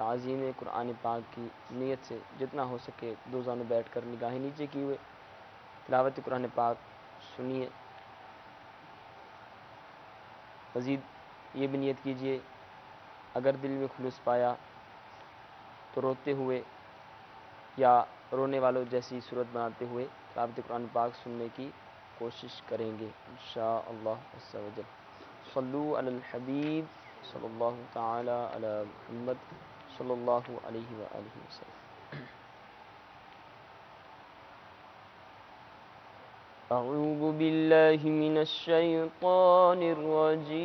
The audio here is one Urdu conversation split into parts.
تعظیم قرآن پاک کی نیت سے جتنا ہو سکے دو زانوں بیٹھ کر نگاہیں نیچے کی ہوئے تلاوت قرآن پاک سنیے۔ مزید یہ بھی نیت کیجیے اگر دل میں خلوص پایا تو روتے ہوئے یا رونے والوں جیسی صورت بناتے ہوئے تلاوت قرآن پاک سننے کی کوشش کریں گے انشاءاللہ عز و جل۔ صلو علی الحبیب صلی اللہ تعالی علی محمد صلی اللہ علیہ وآلہ وسلم۔ اعوذ باللہ من الشیطان الرجیم،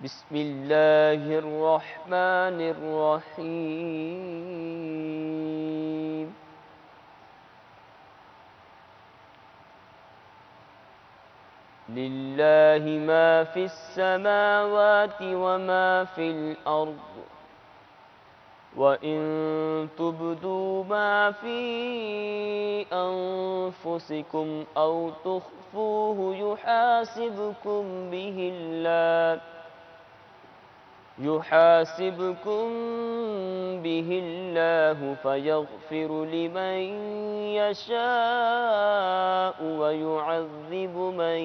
بسم اللہ الرحمن الرحیم۔ للہ ما فی السماوات وما فی الارض وَإِن تُبْدُوا مَا فِي أَنفُسِكُمْ أَوْ تُخْفُوهُ يُحَاسِبْكُم بِهِ اللَّهُ فَيَغْفِرُ لِمَن يَشَاءُ وَيُعَذِّبُ مَن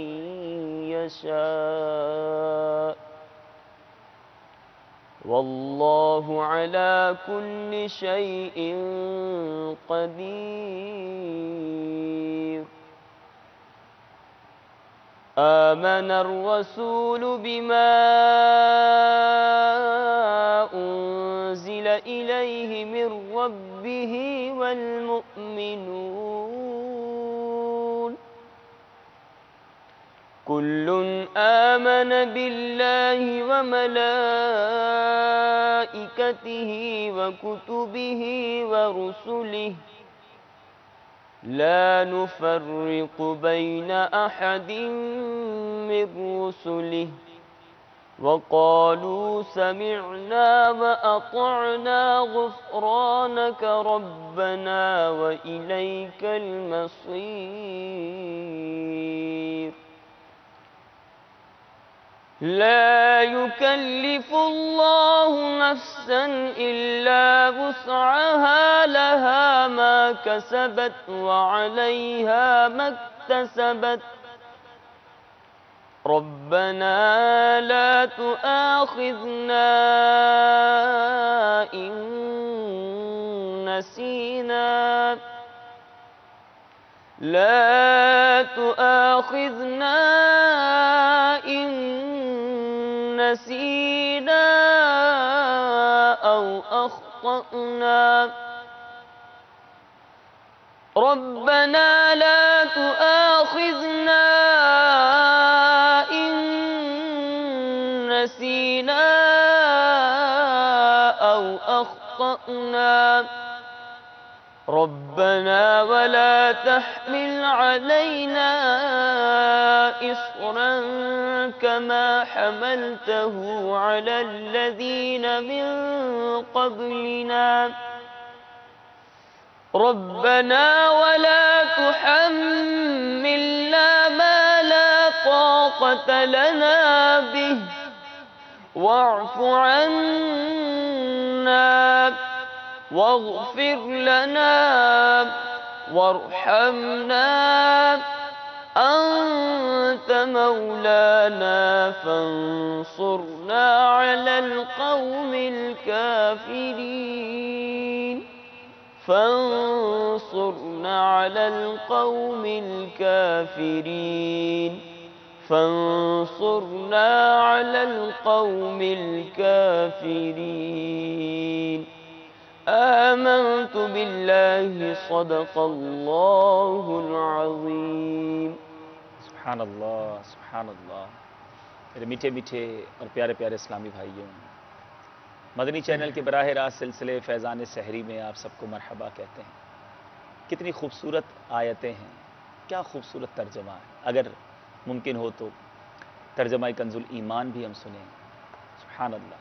يَشَاءُ واللہ علی کل شیء قدیر۔ آمن الرسول بما انزل الیہ من ربہ والمؤمنون کل آمن باللہ وملائکتہ وکتبہ ورسلہ لا نفرق بین احد من رسلہ وقالوا سمعنا وأطعنا غفرانك ربنا وإليك المصير۔ لا يكلف الله نفسا إلا وسعها لها ما كسبت وعليها ما اكتسبت ربنا لا تؤاخذنا إن نسينا لا تؤاخذنا إن نسينا أو أخطأنا ربنا لا تؤاخذنا إن نسينا أو أخطأنا ربنا ولا تحمل علينا إصرا كما حملته على الذين من قبلنا ربنا ولا تحملنا ما لا طاقة لنا به واعف عنا واغفر لنا وارحمنا أنت مولانا فانصرنا على القوم الكافرين فانصرنا على القوم الكافرين فانصرنا على القوم الكافرين آمنت باللہ صدق اللہ العظیم۔ سبحان اللہ سبحان اللہ۔ میرے میٹھے میٹھے اور پیارے پیارے اسلامی بھائیوں، مدنی چینل کے براہ راست سلسلے فیضان سحری میں آپ سب کو مرحبا کہتے ہیں۔ کتنی خوبصورت آیتیں ہیں، کیا خوبصورت ترجمہ ہے۔ اگر ممکن ہو تو ترجمہ کنز الایمان بھی ہم سنیں۔ سبحان اللہ۔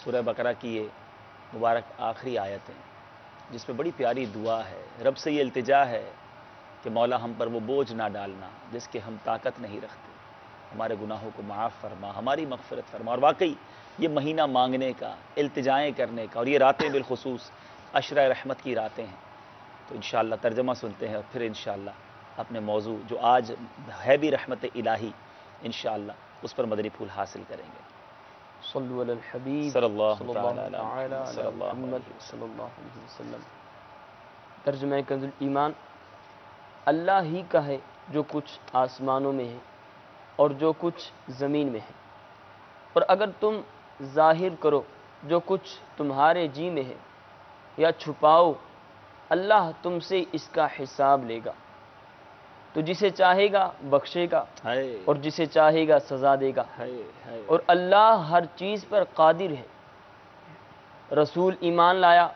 سورہ بقرہ کی یہ مبارک آخری آیت ہے جس میں بڑی پیاری دعا ہے، رب سے یہ التجا ہے کہ مولا ہم پر وہ بوجھ نہ ڈالنا جس کے ہم طاقت نہیں رکھتے، ہمارے گناہوں کو معاف فرما، ہماری مغفرت فرما. اور واقعی یہ مہینہ مانگنے کا، التجائیں کرنے کا، اور یہ راتیں بالخصوص عشرہ رحمت کی راتیں ہیں. تو انشاءاللہ ترجمہ سنتے ہیں اور پھر انشاءاللہ اپنے موضوع جو آج ہے بھی رحمت الہی، انشاءاللہ اس پر مدنی پھول حاصل کریں گے. صلو علی الحبیب صلی اللہ صلی تعالی اللہ علی تعالی محمد صلی علی اللہ محمد علیہ وسلم. صلی اللہ علیہ وسلم. ترجمہ کنز الایمان. اللہ ہی کا ہے جو کچھ آسمانوں میں ہے اور جو کچھ زمین میں ہے، اور اگر تم ظاہر کرو جو کچھ تمہارے جی میں ہے یا چھپاؤ، اللہ تم سے اس کا حساب لے گا. تو جسے چاہے گا بخشے گا ہائے اور جسے چاہے گا سزا دے گا، ہائے ہائے. اور اللہ ہر چیز پر قادر ہے. رسول ایمان لایا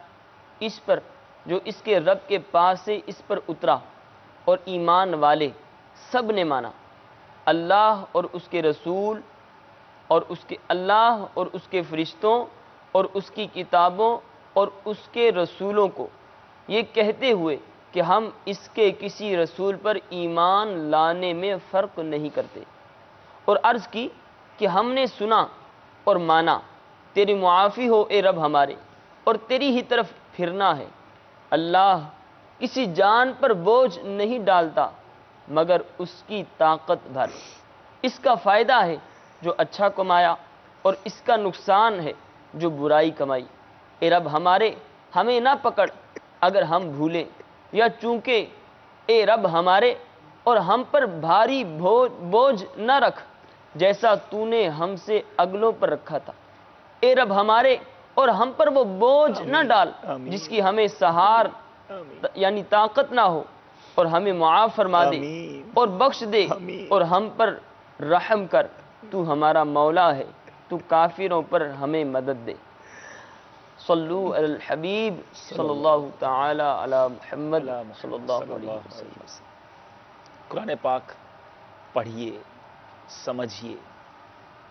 اس پر جو اس کے رب کے پاس سے اس پر اترا، اور ایمان والے سب نے مانا اللہ اور اس کے رسول اور اللہ اور اس کے فرشتوں اور اس کی کتابوں اور اس کے رسولوں کو، یہ کہتے ہوئے کہ ہم اس کے کسی رسول پر ایمان لانے میں فرق نہیں کرتے، اور عرض کی کہ ہم نے سنا اور مانا، تیری معافی ہو اے رب ہمارے، اور تیری ہی طرف پھرنا ہے. اللہ کسی جان پر بوجھ نہیں ڈالتا مگر اس کی طاقت بھر. اس کا فائدہ ہے جو اچھا کمایا، اور اس کا نقصان ہے جو برائی کمائی. اے رب ہمارے ہمیں نہ پکڑ اگر ہم بھولیں یا چونکے، اے رب ہمارے اور ہم پر بھاری بوجھ نہ رکھ جیسا تو نے ہم سے اگلوں پر رکھا تھا. اے رب ہمارے اور ہم پر وہ بوجھ نہ ڈال جس کی ہمیں سہار یعنی طاقت نہ ہو، اور ہمیں معاف فرما دے اور بخش دے اور ہم پر رحم کر. تو ہمارا مولا ہے، تو کافروں پر ہمیں مدد دے. صلو علی الحبیب صلی اللہ تعالی علی محمد صلی اللہ علیہ وسلم. قرآن پاک پڑھیے، سمجھیے.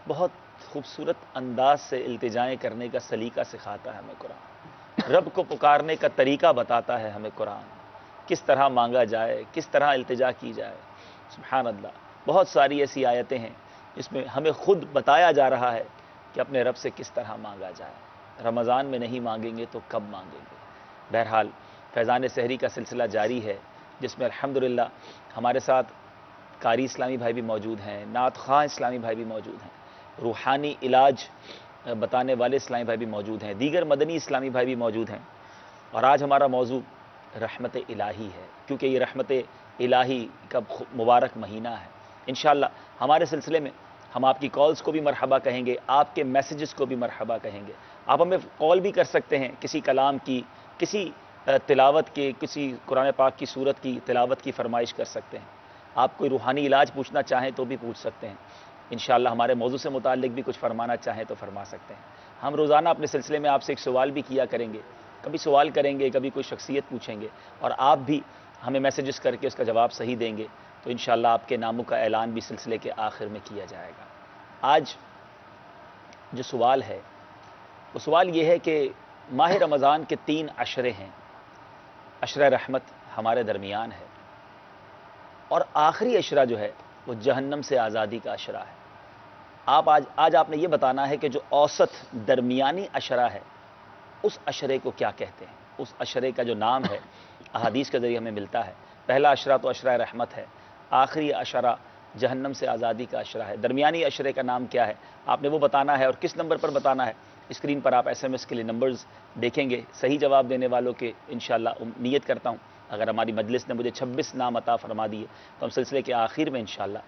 بہت خوبصورت انداز سے التجائیں کرنے کا سلیقہ سکھاتا ہے ہمیں قرآن. رب کو پکارنے کا طریقہ بتاتا ہے ہمیں قرآن، کس طرح مانگا جائے، کس طرح التجا کی جائے. سبحان اللہ. بہت ساری ایسی آیتیں ہیں جس میں ہمیں خود بتایا جا رہا ہے کہ اپنے رب سے کس طرح مانگا جائے. رمضان میں نہیں مانگیں گے تو کب مانگیں گے؟ بہرحال فیضان سحری کا سلسلہ جاری ہے، جس میں الحمدللہ ہمارے ساتھ قاری اسلامی بھائی بھی موجود ہیں، نعت خواں اسلامی بھائی بھی موجود ہیں، روحانی علاج بتانے والے اسلامی بھائی بھی موجود ہیں، دیگر مدنی اسلامی بھائی بھی موجود ہیں. اور آج ہمارا موضوع رحمت الہی ہے، کیونکہ یہ رحمت الہی کا مبارک مہینہ ہے. انشاءاللہ ہمارے سلسلے میں ہم آپ کی کالز کو بھی مرحبا کہیں گے، آپ کے میسیجز کو بھی مرحبا کہیں گے. آپ ہمیں کال بھی کر سکتے ہیں، کسی کلام کی، کسی تلاوت کے، کسی قرآن پاک کی صورت کی تلاوت کی فرمائش کر سکتے ہیں. آپ کوئی روحانی علاج پوچھنا چاہیں تو بھی پوچھ سکتے ہیں. انشاءاللہ ہمارے موضوع سے متعلق بھی کچھ فرمانا چاہیں تو فرما سکتے ہیں. ہم روزانہ اپنے سلسلے میں آپ سے ایک سوال بھی کیا کریں گے، کبھی سوال کریں گے، کبھی کوئی شخصیت پوچھیں گے، اور آپ بھی ہمیں میسیجز کر کے اس کا جواب صحیح دیں گے تو انشاءاللہ آپ کے ناموں کا اعلان بھی سلسلے کے آخر میں کیا جائے گا. آج جو سوال ہے وہ سوال یہ ہے کہ ماہ رمضان کے 3 عشرے ہیں. عشرہ رحمت ہمارے درمیان ہے، اور آخری عشرہ جو ہے وہ جہنم سے آزادی کا عشرہ ہے. آج آپ نے یہ بتانا ہے کہ جو اوسط درمیانی عشرہ ہے اس عشرے کو کیا کہتے ہیں. اس عشرے کا جو نام ہے احادیث کے ذریعے ہمیں ملتا ہے. پہلا عشرہ تو عشرہ رحمت ہے، آخری عشرہ جہنم سے آزادی کا عشرہ ہے. درمیانی عشرے کا نام کیا ہے آپ نے وہ بتانا ہے، اور کس نمبر پر بتانا ہے. اسکرین پر آپ SMS کے لیے نمبرز دیکھیں گے. صحیح جواب دینے والوں کے انشاءاللہ نیت کرتا ہوں اگر ہماری مجلس نے مجھے 26 نام عطا فرما دیے تو ہم سلسلے کے آخر میں انشاءاللہ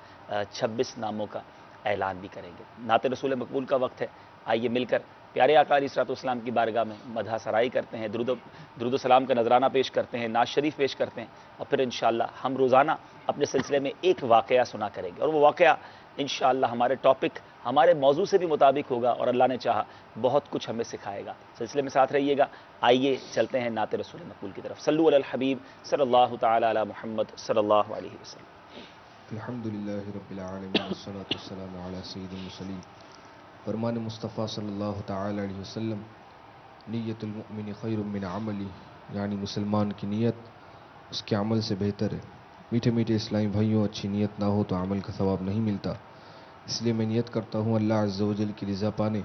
26 ناموں کا اعلان بھی کریں گے. نعت رسول مقبول کا وقت ہے. آئیے مل کر پیارے آقا علیہ الصلوۃ والسلام کی بارگاہ میں مدح سرائی کرتے ہیں، درود و سلام کا نذرانہ پیش کرتے ہیں، نعت شریف پیش کرتے ہیں، اور پھر انشاءاللہ ہم روزانہ اپنے سلسلے میں ایک واقعہ سنا کریں گے. اور وہ واقعہ انشاءاللہ ہمارے ٹاپک، ہمارے موضوع سے بھی مطابق ہوگا، اور اللہ نے چاہا بہت کچھ ہمیں سکھائے گا. سلسلے میں ساتھ رہیے گا. آئیے چلتے ہیں نعت رسول مقبول کی طرف. صلو علی الحبیب صلی اللہ تعالی علی محمد صلی اللہ علیہ وسلم. الحمدللہ رب العالمین والصلاة والسلام علی سید المرسلین. فرمان مصطفیٰ صلی اللہ تعالی علیہ وسلم، نیت المؤمن خیر من عملی، یعنی مسلمان کی نیت اس کے عمل سے بہتر ہے. میٹھے میٹھے اسلامی بھائیوں، اچھی نیت نہ ہو تو عمل کا ثواب نہیں ملتا. اس لیے میں نیت کرتا ہوں اللہ عز و جل کی رضا پانے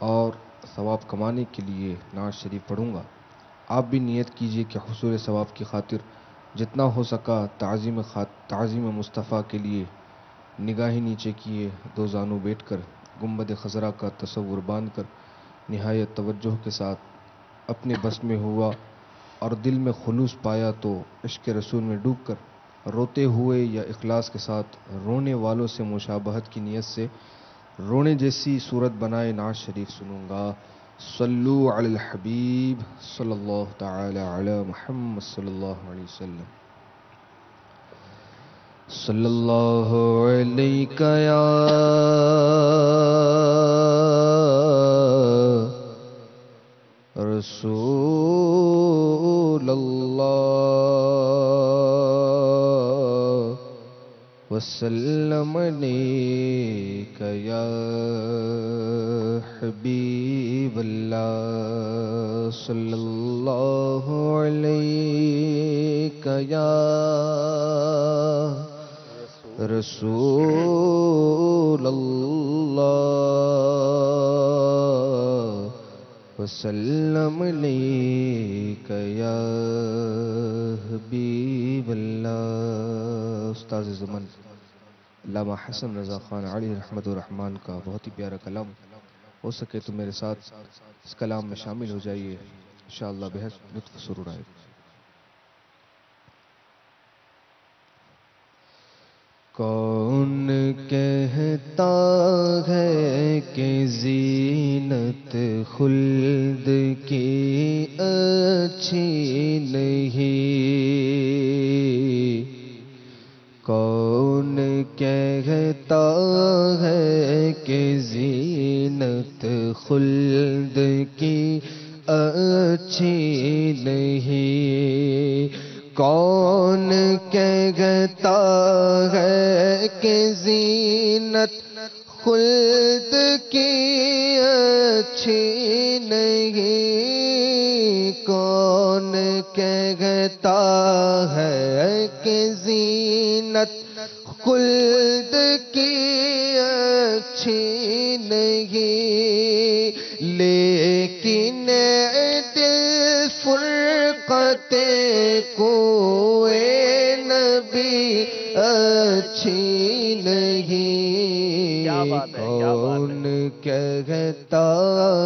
اور ثواب کمانے کے لیے نعت شریف پڑھوں گا۔ آپ بھی نیت کیجئے کہ حصول ثواب کی خاطر جتنا ہو سکا تعظیم مصطفیٰ کے لیے نگاہیں نیچے کیے دو زانوں بیٹھ کر گنبد خضرا کا تصور باندھ کر نہایت توجہ کے ساتھ اپنے بس میں ہوا اور دل میں خلوص پایا تو عشق رسول میں ڈوب کر روتے ہوئے یا اخلاص کے ساتھ رونے والوں سے مشابہت کی نیت سے رونے جیسی صورت بنائے نعت شریف سنوں گا۔ صلو علی الحبیب صلی اللہ تعالی علی محمد صلی اللہ علیہ وسلم۔ صلی اللہ علیہ یا رسول اللہ وسلم علیک یا حبیب اللہ صلی اللہ علیک یا رسول اللہ وسلم علیک یا حبیب اللہ۔ استاذ زمان علامہ حسن رضا خان علیہ رحمت الرحمن کا بہت ہی پیارا کلام، ہو سکے تو میرے ساتھ اس کلام میں شامل ہو جائیے، انشاءاللہ بہت لطف سرور آئے گا۔ کون کہتا ہے کہ زینت خلد کی اچھی نہیں؟ کون کہتا ہے کہ زینت خلد کی اچھی نہیں؟ کون کہتا ہے کہ زینت خلد کی اچھی نہیں؟ کون کہتا ہے کہ زینت خلد کی اچھی نہیں؟ لیکن دل فرقت کوئے نبی اچھی نہیں؟ کون کہتا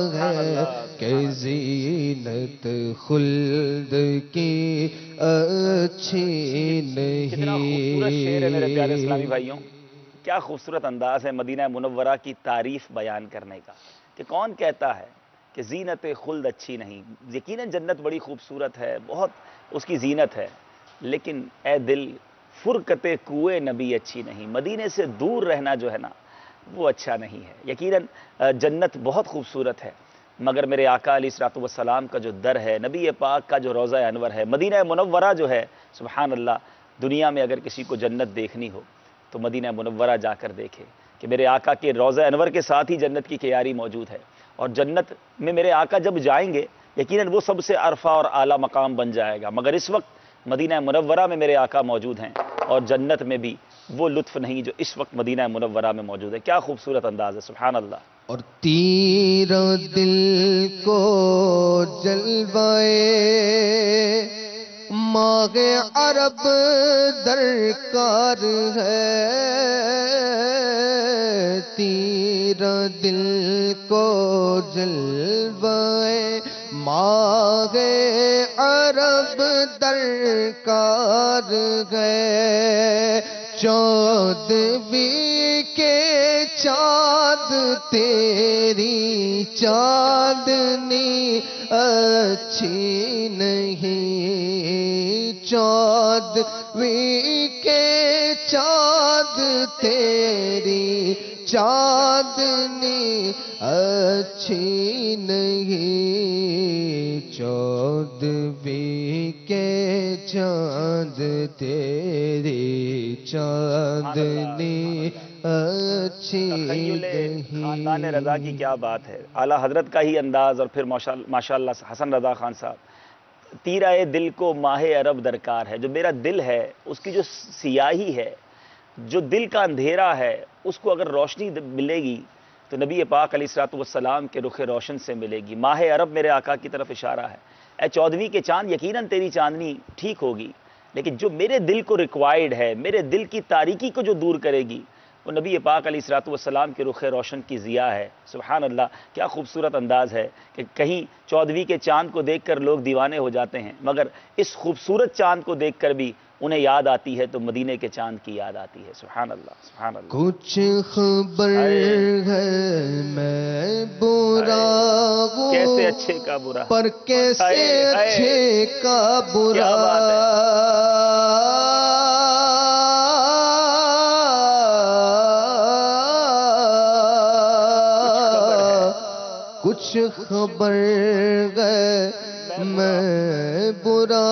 ہے کہ زینت خلد کی اچھی نہیں؟ کتنا خوبصورت شعر ہے میرے پیارے اسلامی بھائیوں، کیا خوبصورت انداز ہے مدینہ منورہ کی تعریف بیان کرنے کا، کہ کون کہتا ہے کہ زینت خلد اچھی نہیں؟ یقیناً جنت بڑی خوبصورت ہے، بہت اس کی زینت ہے، لیکن اے دل فرقت کوئے نبی اچھی نہیں، مدینے سے دور رہنا جو ہے نا وہ اچھا نہیں ہے۔ یقیناً جنت بہت خوبصورت ہے، مگر میرے آقا علیہ الصلوۃ والسلام کا جو در ہے، نبی پاک کا جو روضہ انور ہے، مدینہ منورہ جو ہے، سبحان اللہ، دنیا میں اگر کسی کو جنت دیکھنی ہو تو مدینہ منورہ جا کر دیکھے کہ میرے آقا کے روضہ انور کے ساتھ ہی جنت کی کیاری موجود ہے، اور جنت میں میرے آقا جب جائیں گے یقیناً وہ سب سے عرفہ اور اعلیٰ مقام بن جائے گا، مگر اس وقت مدینہ منورہ میں میرے آقا موجود ہیں، اور جنت میں بھی وہ لطف نہیں جو اس وقت مدینہ منورہ میں موجود ہے۔ کیا خوبصورت انداز ہے، سبحان اللہ۔ اور تیر دل کو جلوائے ماغ عرب درکار ہے، تیر دل کو جلوائے ماغ عرب درکار ہے، چودھویں کے چاند تیری چاندنی اچھی نہیں؟ چودھویں کے چاند تیری چاندنی اچھی نہیں؟ چودھویں کے چاند تیری چاندنی اچھی نہیں۔ خاندان رضا کی کیا بات ہے، اعلیٰ حضرت کا ہی انداز، اور پھر ماشاءاللہ حسن رضا خان صاحب، تیرہ دل کو ماہ عرب درکار ہے، جو میرا دل ہے اس کی جو سیاہی ہے جو دل کا اندھیرا ہے اس کو اگر روشنی ملے گی تو نبی پاک علیہ الصلوۃ والسلام کے رخ روشن سے ملے گی. ماہ عرب میرے آقا کی طرف اشارہ ہے. اے 14ویں کے چاند یقیناً تیری چاندنی ٹھیک ہوگی، لیکن جو میرے دل کو ریکوائرڈ ہے، میرے دل کی تاریکی کو جو دور کرے گی، وہ نبی پاک علیہ الصلوۃ والسلام کے رخ روشن کی ضیاء ہے. سبحان اللہ، کیا خوبصورت انداز ہے کہ کہیں 14ویں کے چاند کو دیکھ کر لوگ دیوانے ہو جاتے ہیں، مگر اس خوبصورت چاند کو دیکھ کر بھی انہیں یاد آتی ہے تو مدینے کے چاند کی یاد آتی ہے. سبحان اللہ، سبحان اللہ. کچھ خبر ہے میں برا ہوں، کیسے اچھے کا برا، پر کیسے اچھے کا برا. کیا بات ہے. کچھ خبر ہے میں برا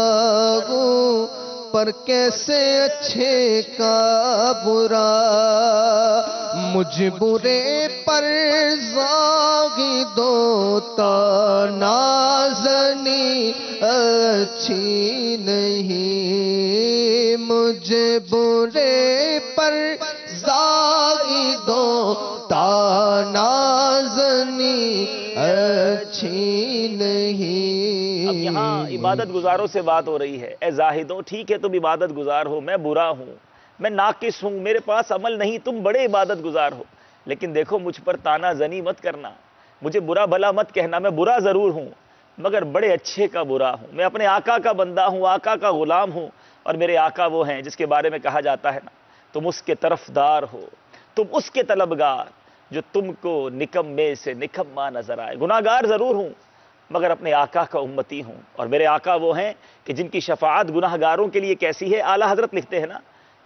ہوں، پر کیسے اچھے کا برا. مجھ برے پر زاہدوں تا نازنی اچھی نہیں. مجھ برے پر زاہدوں تا نازنی اچھی نہیں. اب یہاں عبادت گزاروں سے بات ہو رہی ہے. اے زاہدوں، ٹھیک ہے تم عبادت گزار ہو، میں برا ہوں، میں ناقص ہوں، میرے پاس عمل نہیں، تم بڑے عبادت گزار ہو، لیکن دیکھو مجھ پر تانا زنی مت کرنا، مجھے برا بھلا مت کہنا. میں برا ضرور ہوں مگر بڑے اچھے کا برا ہوں. میں اپنے آقا کا بندہ ہوں، آقا کا غلام ہوں، اور میرے آقا وہ ہیں جس کے بارے میں کہا جاتا ہے نا، تم اس کے طرفدار ہو، تم اس کے طلبگار جو تم کو نکمے سے نکما نظر آئے. گناہگار ضرور ہوں مگر اپنے آقا کا امتی ہوں، اور میرے آقا وہ ہیں کہ جن کی شفاعت گناہگاروں کے لیے کیسی ہے. اعلیٰ حضرت لکھتے ہیں نا،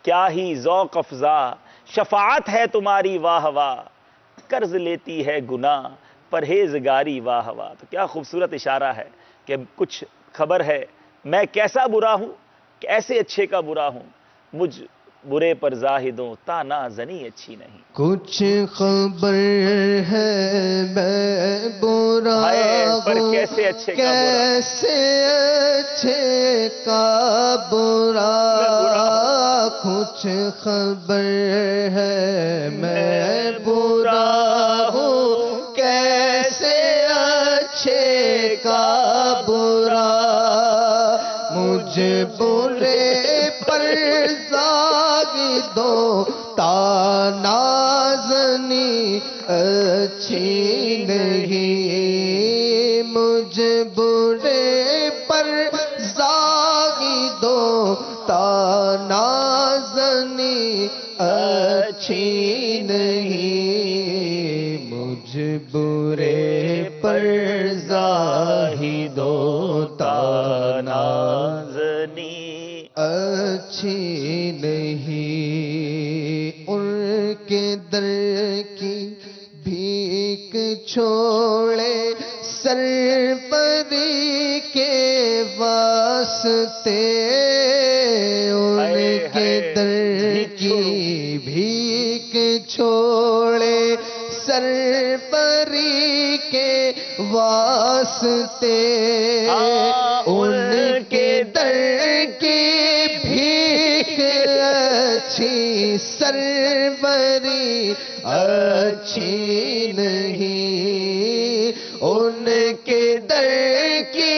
کیا ہی ذوق افزا شفاعت ہے تمہاری واہ واہ، قرض لیتی ہے گناہ پرہیزگاری واہ واہ. تو کیا خوبصورت اشارہ ہے کہ کچھ خبر ہے میں کیسا برا ہوں، کیسے اچھے کا برا ہوں. مجھ برے پر زاہدوں تا نازنی اچھی نہیں. کچھ خبر ہے میں برا پر ہوں، کیسے اچھے کا برا. کیسے اچھے کا برا. کچھ خبر ہے میں برا ہوں، کیسے اچھے کا برا. مجھ برے پر زاہدوں تا نازنی اچھی نہیں. مجھ برے پر زاہدوں تا نازنی اچھی نہیں. مجھ برے پر زاہدوں تا نازنی اچھی نہیں. ان کے در کی بھیک چھوڑے سرپری کے واسطے. ان کے در کی بھیک چھوڑے سرپری کے واسطے. ان کے در کی بھیک اچھی سرپری اچھی نہیں. ان کے در کی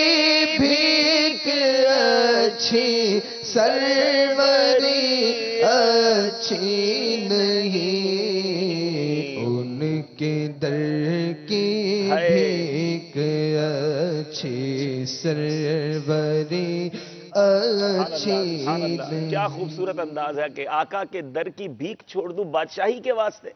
بھیک اچھی سرپری اچھی نہیں. ان کے در کی بھیک اچھی سرپری اچھی نہیں. کیا خوبصورت انداز ہے کہ آقا کے در کی بھیک چھوڑ دوں بادشاہی کے واسطے.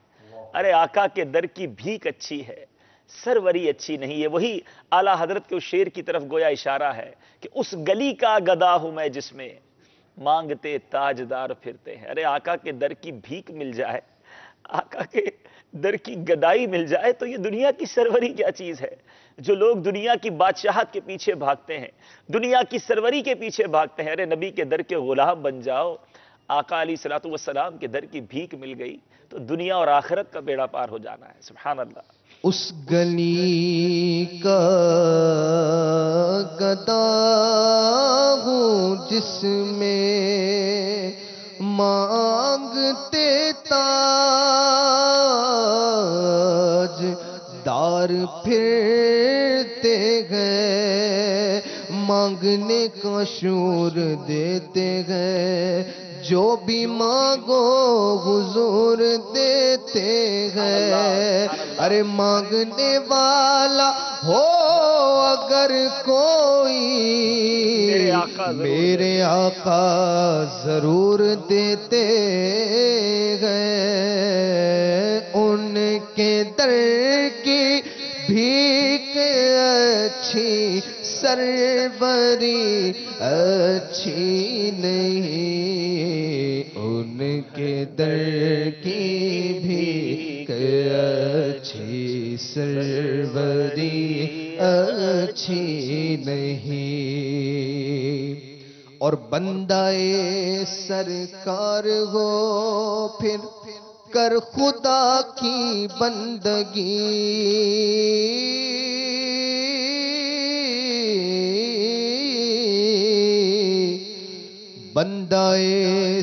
ارے آقا کے در کی بھیک اچھی ہے، سروری اچھی نہیں. ہے وہی اعلیٰ حضرت کے اس شعر کی طرف گویا اشارہ ہے کہ اس گلی کا گدا ہوں میں جس میں مانگتے تاجدار پھرتے ہیں. ارے آقا کے در کی بھیک مل جائے، آقا کے در کی گدائی مل جائے تو یہ دنیا کی سروری کیا چیز ہے. جو لوگ دنیا کی بادشاہت کے پیچھے بھاگتے ہیں، دنیا کی سروری کے پیچھے بھاگتے ہیں، ارے نبی کے در کے غلام بن جاؤ. آقا علیہ الصلوۃ والسلام کے در کی بھیک مل گئی تو دنیا اور آخرت کا بیڑا پار ہو جانا ہے. سبحان اللہ. اس گلی کا گدا ہوں جس میں مانگتے یار پھرتے گئے، مانگنے کا شور دیتے گئے، جو بھی مانگو حضور دیتے گئے۔ ارے مانگنے والا ہو اگر کوئی، میرے آقا ضرور دیتے گئے۔ ان کے در کی بھیک اچھی سروری اچھی نہیں، ان کے در کی بھیک اچھی سروری اچھی نہیں۔ اور بندہ سرکار ہو پھر کر خدا کی بندگی، بندہ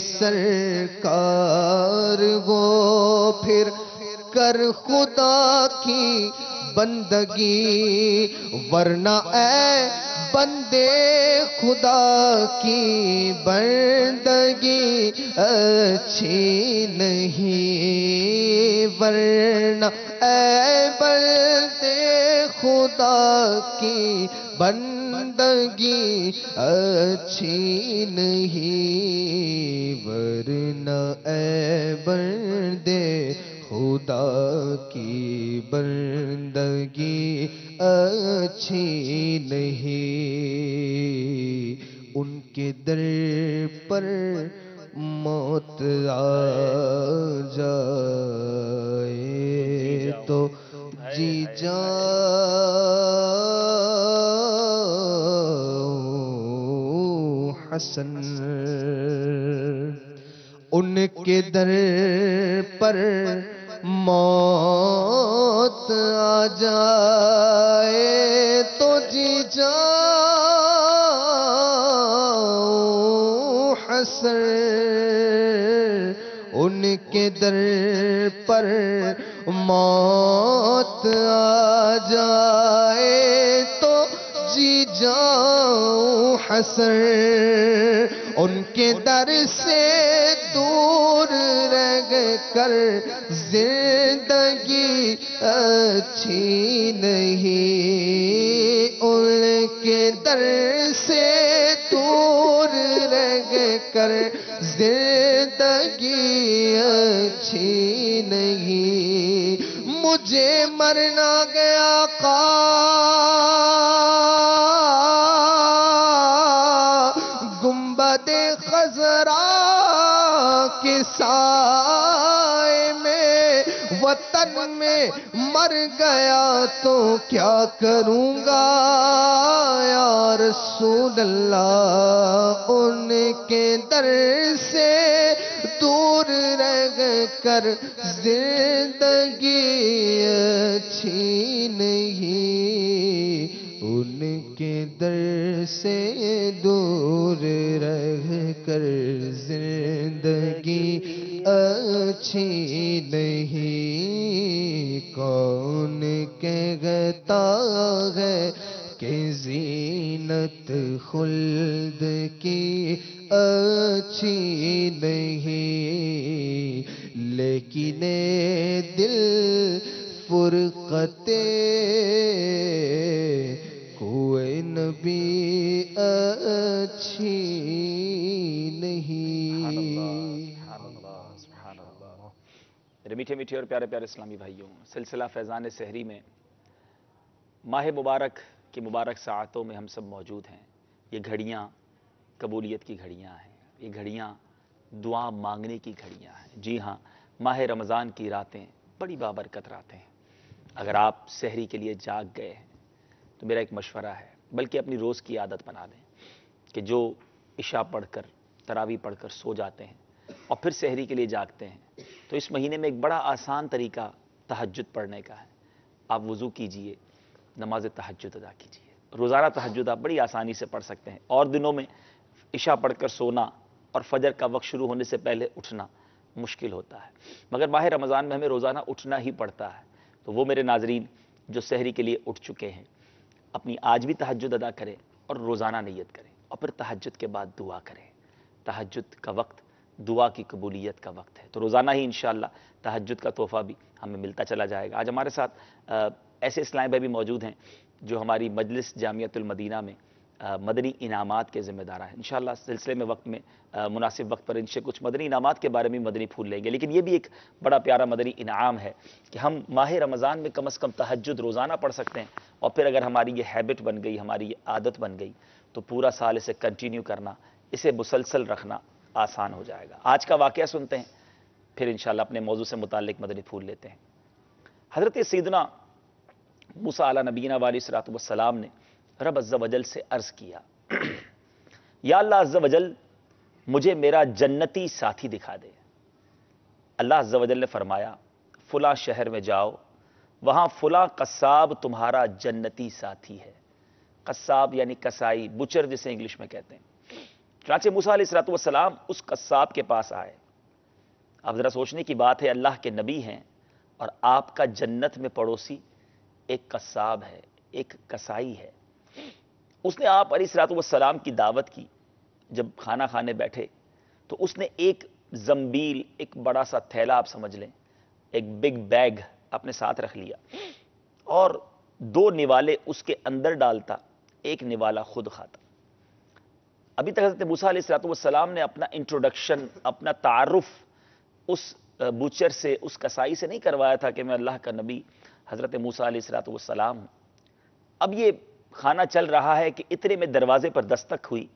سرکار ہو پھر کر خدا کی بندگی، ورنہ اے بندے خدا کی بندگی اچھی نہیں، ورنہ اے بندے خدا کی بندگی اچھی نہیں، ورنہ اے بندے خدا کی بندگی اچھی نہیں۔ ان کے در پر موت آ جائے تو جی جاؤ حسن، ان کے در پر موت آ جائے تو جی جاؤ حسن، ان کے در پر موت آ جائے تو جی جاؤ حسن، ان کے در سے دور رہ کر زندگی اچھی نہیں، ان کے در سے دور رہ کر زندگی اچھی نہیں۔ مجھے مرنا گیا گنبد خضرا کے سائے میں، وطن میں مر گیا تو کیا کروں گا یا رسول اللہ، ان کے در سے دور رہ کر زندگی اچھی نہیں، ان کے در سے دور رہ کر زندگی اچھی نہیں۔ کون کہتا ہے کہ زینت خلد کی اچھی نہیں، لیکن دل فرقت کوئی نبی اچھی نہیں۔ سبحان اللہ۔ میرے میٹھے میٹھے اور پیارے پیارے اسلامی بھائیوں، سلسلہ فیضان سحری میں ماہ مبارک کی مبارک ساعتوں میں ہم سب موجود ہیں۔ یہ گھڑیاں قبولیت کی گھڑیاں ہیں، یہ گھڑیاں دعا مانگنے کی گھڑیاں ہیں۔ جی ہاں، ماہ رمضان کی راتیں بڑی بابرکت راتیں ہیں۔ اگر آپ سحری کے لیے جاگ گئے ہیں تو میرا ایک مشورہ ہے، بلکہ اپنی روز کی عادت بنا لیں کہ جو عشاء پڑھ کر تراویح پڑھ کر سو جاتے ہیں اور پھر سحری کے لیے جاگتے ہیں، تو اس مہینے میں ایک بڑا آسان طریقہ تہجد پڑھنے کا ہے۔ آپ وضو کیجئے، نماز تہجد ادا کیجئے۔ روزانہ تہجد آپ بڑی آسانی سے پڑھ سکتے ہیں، اور دنوں میں عشاء پڑھ کر سونا اور فجر کا وقت شروع ہونے سے پہلے اٹھنا مشکل ہوتا ہے، مگر ماہ رمضان میں ہمیں روزانہ اٹھنا ہی پڑتا ہے۔ تو وہ میرے ناظرین جو سحری کے لیے اٹھ چکے ہیں اپنی آج بھی تہجد ادا کریں اور روزانہ نیت کریں اور پھر تہجد کے بعد دعا کریں. تہجد کا وقت دعا کی قبولیت کا وقت ہے، تو روزانہ ہی انشاءاللہ تہجد کا تحفہ بھی ہمیں ملتا چلا جائے گا. آج ہمارے ساتھ ایسے اسلام بھائی بھی موجود ہیں جو ہماری مجلس جامعۃ المدینہ میں مدنی انعامات کے ذمہ دار ہیں. انشاءاللہ سلسلے میں وقت میں مناسب وقت پر ان سے کچھ مدنی انعامات کے بارے میں مدنی پھول لیں گے. لیکن یہ بھی ایک بڑا پیارا مدنی انعام ہے کہ ہم ماہ رمضان میں کم از کم تہجد روزانہ پڑھ سکتے ہیں، اور پھر اگر ہماری یہ ہیبٹ بن گئی، ہماری یہ عادت بن گئی، تو پورا سال اسے کنٹینیو کرنا، اسے مسلسل رکھنا آسان ہو جائے گا. آج کا واقعہ سنتے ہیں، پھر انشاءاللہ اپنے موضوع سے متعلق مدنی پھول لیتے ہیں. حضرت سیدنا موسیٰ علیہ نبینا علیہ الصلوۃ والسلام نے رب عز و جل سے عرض کیا، یا اللہ عز و جل مجھے میرا جنتی ساتھی دکھا دے. اللہ عز و جل نے فرمایا فلاں شہر میں جاؤ، وہاں فلاں قصاب تمہارا جنتی ساتھی ہے. قصاب یعنی کسائی، بچر جسے انگلش میں کہتے ہیں. چنانچہ موسیٰ علیہ الصلوۃ والسلام اس قصاب کے پاس آئے. اب ذرا سوچنے کی بات ہے، اللہ کے نبی ہیں اور آپ کا جنت میں پڑوسی ایک قصاب ہے، ایک کسائی ہے. اس نے آپ علیہ الصلوۃ والسلام کی دعوت کی. جب کھانا کھانے بیٹھے تو اس نے ایک زنبیل، ایک بڑا سا تھیلا آپ سمجھ لیں، ایک بگ بیگ اپنے ساتھ رکھ لیا اور 2 نوالے اس کے اندر ڈالتا، ایک نوالا خود کھاتا. ابھی تک حضرت موسیٰ علیہ الصلوۃ والسلام نے اپنا انٹروڈکشن، اپنا تعارف اس بوچر سے، اس کسائی سے نہیں کروایا تھا کہ میں اللہ کا نبی حضرت موسیٰ علیہ الصلوۃ والسلام ہوں. اب یہ کھانا چل رہا ہے کہ اتنے میں دروازے پر دستک ہوئی.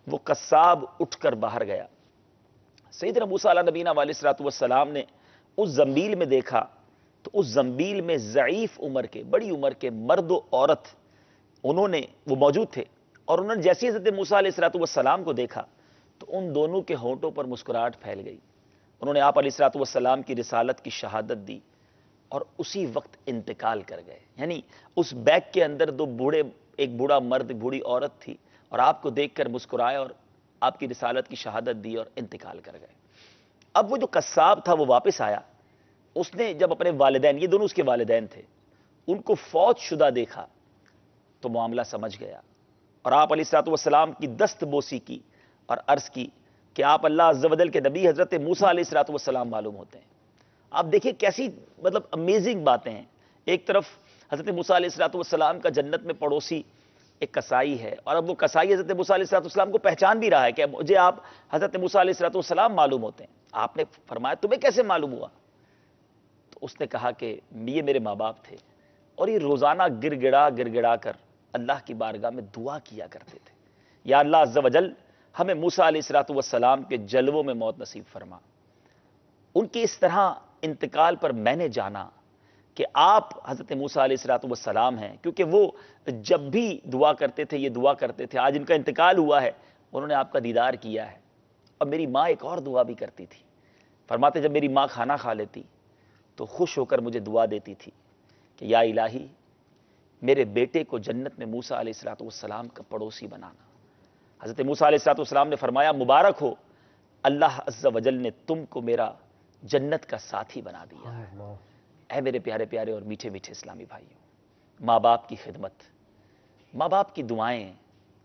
وہ قصاب اٹھ کر باہر گیا. سیدنا موسیٰ علیہ نبینا علیہ الصلوۃ والسلام نے اس زنبیل میں دیکھا تو اس زنبیل میں ضعیف عمر کے، بڑی عمر کے مرد و عورت وہ موجود تھے، اور انہوں نے جیسے حضرت موسیٰ علیہ الصلوۃ والسلام کو دیکھا تو ان دونوں کے ہونٹوں پر مسکراہٹ پھیل گئی. انہوں نے آپ علیہ الصلوۃ والسلام کی رسالت کی شہادت دی اور اسی وقت انتقال کر گئے. یعنی اس بیگ کے اندر ایک بوڑھا مرد، بوڑھی عورت تھی، اور آپ کو دیکھ کر مسکرائے اور آپ کی رسالت کی شہادت دی اور انتقال کر گئے. اب وہ جو قصاب تھا وہ واپس آیا. اس نے جب اپنے والدین، یہ دونوں اس کے والدین تھے، ان کو فوت شدہ دیکھا تو معاملہ سمجھ گیا، اور آپ علیہ الصلوۃ والسلام کی دست بوسی کی اور عرض کی کہ آپ اللہ عز و جل کے نبی حضرت موسیٰ علیہ الصلوۃ والسلام معلوم ہوتے ہیں. آپ دیکھیں کیسی امیزنگ باتیں ہیں. ایک طرف حضرت موسیٰ علیہ الصلوۃ والسلام کا جنت میں پڑوسی ایک کسائی ہے، اور اب وہ کسائی حضرت موسیٰ علیہ الصلوۃ والسلام کو پہچان بھی رہا ہے کہ مجھے آپ حضرت موسیٰ علیہ الصلوۃ والسلام معلوم ہوتے ہیں. آپ نے فرمایا تمہیں کیسے معلوم ہوا؟ تو اس نے کہا کہ یہ میرے ماں باپ تھے، اور یہ روزانہ گر گڑا کر اللہ کی بارگاہ میں دعا کیا کرتے تھے، یا اللہ عز و جل ہمیں موسیٰ علیہ الصلوۃ والسلام کے جلووں میں موت نصیب فرما. ان کی اس طرح انتقال پر میں نے جانا کہ آپ حضرت موسیٰ علیہ الصلوۃ والسلام ہیں، کیونکہ وہ جب بھی دعا کرتے تھے یہ دعا کرتے تھے. آج ان کا انتقال ہوا ہے، انہوں نے آپ کا دیدار کیا ہے. اور میری ماں ایک اور دعا بھی کرتی تھی. فرماتے جب میری ماں کھانا کھا لیتی تو خوش ہو کر مجھے دعا دیتی تھی کہ یا الہی میرے بیٹے کو جنت میں موسیٰ علیہ الصلوۃ والسلام کا پڑوسی بنانا. حضرت موسیٰ علیہ الصلوۃ والسلام نے فرمایا مبارک ہو، اللہ عز و جل نے تم کو میرا جنت کا ساتھی بنا دیا ہے. اے میرے پیارے پیارے اور میٹھے میٹھے اسلامی بھائیوں، ماں باپ کی خدمت، ماں باپ کی دعائیں،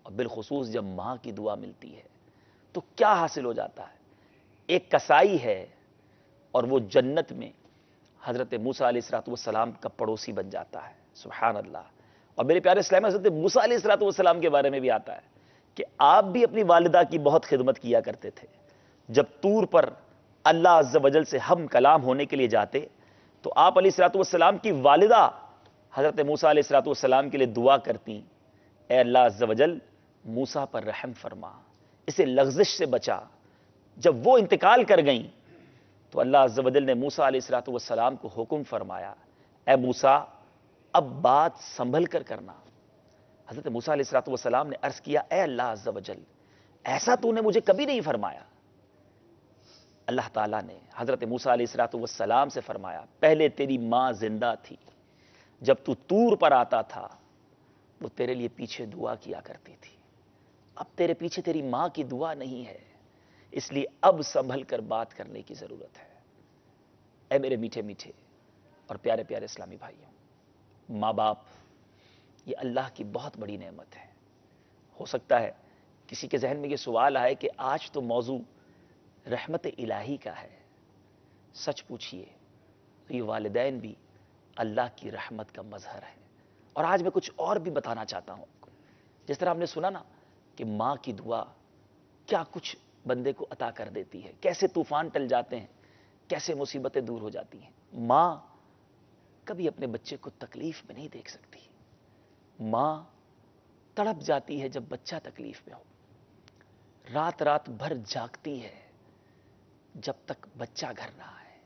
اور بالخصوص جب ماں کی دعا ملتی ہے تو کیا حاصل ہو جاتا ہے. ایک کسائی ہے اور وہ جنت میں حضرت موسیٰ علیہ الصلوۃ والسلام کا پڑوسی بن جاتا ہے. سبحان اللہ. اور میرے پیارے اسلام، حضرت موسیٰ علیہ الصلوۃ والسلام کے بارے میں بھی آتا ہے کہ آپ بھی اپنی والدہ کی بہت خدمت کیا کرتے تھے. جب طور پر اللہ عز و جل سے ہم کلام ہونے کے لیے جاتے تو آپ علیہ الصلوۃ والسلام کی والدہ حضرت موسیٰ علیہ الصلوۃ والسلام کے لیے دعا کرتی، اے اللہ عز و جل موسیٰ پر رحم فرما، اسے لغزش سے بچا. جب وہ انتقال کر گئیں تو اللہ عز و جل نے موسیٰ علیہ الصلوۃ والسلام کو حکم فرمایا، اے موسیٰ اب بات سنبھل کر کرنا. حضرت موسیٰ علیہ الصلوۃ والسلام نے عرض کیا، اے اللہ عز و جل ایسا تو نے مجھے کبھی نہیں فرمایا. اللہ تعالیٰ نے حضرت موسیٰ علیہ الصلوۃ والسلام سے فرمایا، پہلے تیری ماں زندہ تھی، جب تو طور پر آتا تھا وہ تیرے لیے پیچھے دعا کیا کرتی تھی. اب تیرے پیچھے تیری ماں کی دعا نہیں ہے، اس لیے اب سنبھل کر بات کرنے کی ضرورت ہے. اے میرے میٹھے میٹھے اور پیارے پیارے اسلامی بھائیوں، ماں باپ یہ اللہ کی بہت بڑی نعمت ہے. ہو سکتا ہے کسی کے ذہن میں یہ سوال آئے کہ آج تو موضوع رحمت الہی کا ہے. سچ پوچھئے تو یہ والدین بھی اللہ کی رحمت کا مظہر ہے. اور آج میں کچھ اور بھی بتانا چاہتا ہوں. جس طرح ہم نے سنا نا کہ ماں کی دعا کیا کچھ بندے کو عطا کر دیتی ہے، کیسے طوفان ٹل جاتے ہیں، کیسے مصیبتیں دور ہو جاتی ہیں. ماں کبھی اپنے بچے کو تکلیف میں نہیں دیکھ سکتی. ماں تڑپ جاتی ہے جب بچہ تکلیف میں ہو. رات رات بھر جاگتی ہے جب تک بچہ گھر نہ آئے.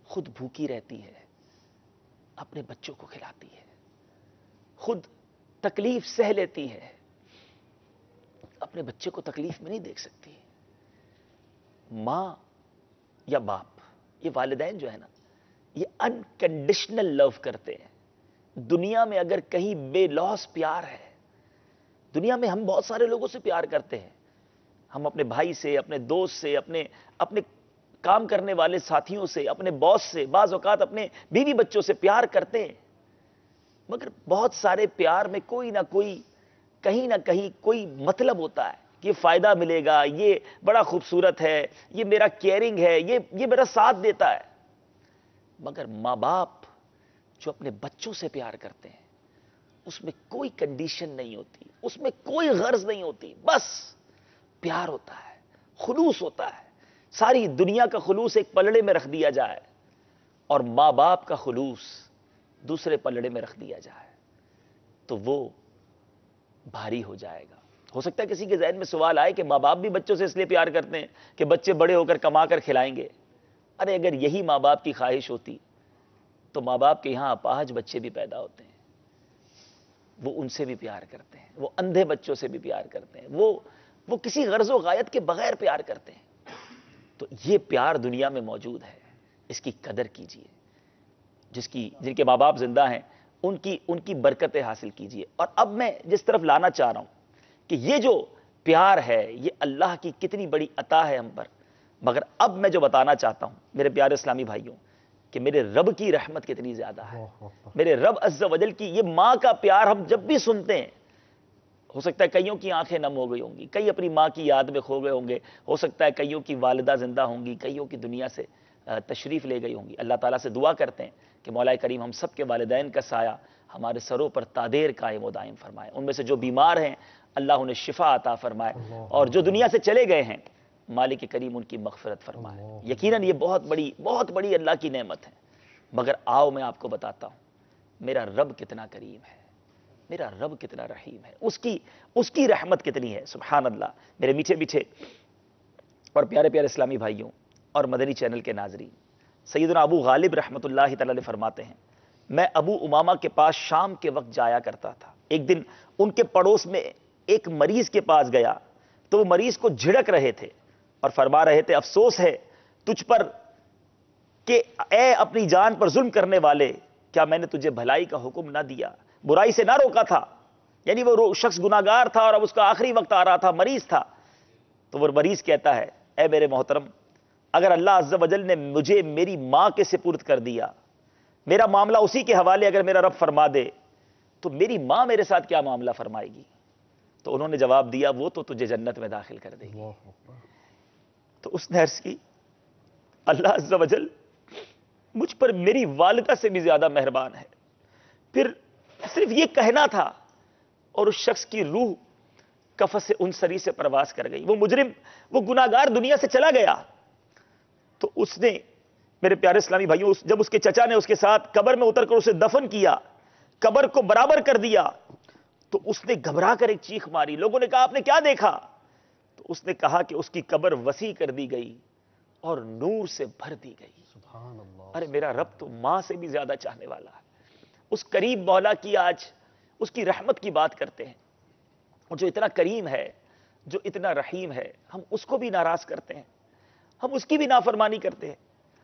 خود بھوکی رہتی ہے، اپنے بچوں کو کھلاتی ہے. خود تکلیف سہ لیتی ہے، اپنے بچے کو تکلیف میں نہیں دیکھ سکتی. ماں یا باپ، یہ والدین جو ہے نا، یہ انکنڈیشنل لو کرتے ہیں. دنیا میں اگر کہیں بے لوث پیار ہے، دنیا میں ہم بہت سارے لوگوں سے پیار کرتے ہیں. ہم اپنے بھائی سے، اپنے دوست سے، اپنے کام کرنے والے ساتھیوں سے، اپنے باس سے، بعض اوقات اپنے بیوی بچوں سے پیار کرتے ہیں. مگر بہت سارے پیار میں کوئی نہ کوئی، کہیں نہ کہیں کوئی مطلب ہوتا ہے کہ یہ فائدہ ملے گا، یہ بڑا خوبصورت ہے، یہ میرا کیئرنگ ہے، یہ میرا ساتھ دیتا ہے. مگر ماں باپ جو اپنے بچوں سے پیار کرتے ہیں، اس میں کوئی کنڈیشن نہیں ہوتی، اس میں کوئی غرض نہیں ہوتی. بس پیار ہوتا ہے، خلوص ہوتا ہے. ساری دنیا کا خلوص ایک پلڑے میں رکھ دیا جائے اور ماں باپ کا خلوص دوسرے پلڑے میں رکھ دیا جائے تو وہ بھاری ہو جائے گا. ہو سکتا ہے کسی کے ذہن میں سوال آئے کہ ماں باپ بھی بچوں سے اس لیے پیار کرتے ہیں کہ بچے بڑے ہو کر کما کر کھلائیں گے. ارے اگر یہی ماں باپ کی خواہش ہوتی تو ماں باپ کے یہاں اپاہج بچے بھی پیدا ہوتے ہیں. وہ ان سے بھی پیار کرتے ہیں، وہ اندھے بچوں سے بھی پیار کرتے ہیں، وہ کسی غرض و غایت کے بغیر پیار کرتے ہیں. تو یہ پیار دنیا میں موجود ہے، اس کی قدر کیجیے. جن کے ماں باپ زندہ ہیں ان کی برکتیں حاصل کیجیے. اور اب میں جس طرف لانا چاہ رہا ہوں کہ یہ جو پیار ہے یہ اللہ کی کتنی بڑی عطا ہے ہم پر. مگر اب میں جو بتانا چاہتا ہوں میرے پیارے اسلامی بھائیوں کہ میرے رب کی رحمت کتنی زیادہ ہے. میرے رب عز و جل کی یہ ماں کا پیار ہم جب بھی سنتے ہیں، ہو سکتا ہے کئیوں کی آنکھیں نم ہو گئی ہوں گی، کئی اپنی ماں کی یاد میں کھو گئے ہوں گے، ہو سکتا ہے کئیوں کی والدہ زندہ ہوں گی، کئیوں کی دنیا سے تشریف لے گئی ہوں گی. اللہ تعالیٰ سے دعا کرتے ہیں کہ مولا کریم ہم سب کے والدین کا سایہ ہمارے سروں پر تادیر قائم و دائم فرمائے. ان میں سے جو بیمار ہیں اللہ انہیں شفا عطا فرمائے، اور جو دنیا سے چلے گئے ہیں مالک کریم ان کی مغفرت فرمائے. یقیناً یہ بہت بڑی اللہ کی نعمت ہے. مگر آؤ میں آپ کو بتاتا ہوں میرا رب کتنا کریم ہے، میرا رب کتنا رحیم ہے، اس کی رحمت کتنی ہے. سبحان اللہ. میرے میٹھے میٹھے اور پیارے پیارے اسلامی بھائیوں اور مدنی چینل کے ناظرین، سیدنا ابو غالب رحمۃ اللہ تعالی علیہ فرماتے ہیں میں ابو امامہ کے پاس شام کے وقت جایا کرتا تھا. ایک دن ان کے پڑوس میں ایک مریض کے پاس گیا تو وہ مریض کو جھڑک رہے تھے اور فرما رہے تھے افسوس ہے تجھ پر کہ اے اپنی جان پر ظلم کرنے والے، کیا میں نے تجھے بھلائی کا حکم نہ دیا، برائی سے نہ روکا تھا. یعنی وہ شخص گناہگار تھا اور اب اس کا آخری وقت آ رہا تھا، مریض تھا. تو وہ مریض کہتا ہے اے میرے محترم، اگر اللہ عز و جل نے مجھے میری ماں کے سپرد کر دیا، میرا معاملہ اسی کے حوالے اگر میرا رب فرما دے تو میری ماں میرے ساتھ کیا معاملہ فرمائے گی؟ تو انہوں نے جواب دیا وہ تو تجھے جنت میں داخل کر دے گی. تو اس نے عرض کی اللہ عز و جل مجھ پر میری والدہ سے بھی زیادہ مہربان ہے. پھر صرف یہ کہنا تھا اور اس شخص کی روح قفس انصری سے پرواز کر گئی. وہ مجرم، وہ گناہگار دنیا سے چلا گیا. تو اس نے میرے پیارے اسلامی بھائیوں جب اس کے چچا نے اس کے ساتھ قبر میں اتر کر اسے دفن کیا، قبر کو برابر کر دیا، تو اس نے گھبرا کر ایک چیخ ماری. لوگوں نے کہا آپ نے کیا دیکھا؟ تو اس نے کہا کہ اس کی قبر وسیع کر دی گئی اور نور سے بھر دی گئی. سبحان اللہ. ارے میرا رب تو ماں سے بھی زیادہ چاہنے والا ہے. اس قریب مولا کی آج اس کی رحمت کی بات کرتے ہیں، اور جو اتنا کریم ہے، جو اتنا رحیم ہے، ہم اس کو بھی ناراض کرتے ہیں، ہم اس کی بھی نافرمانی کرتے ہیں.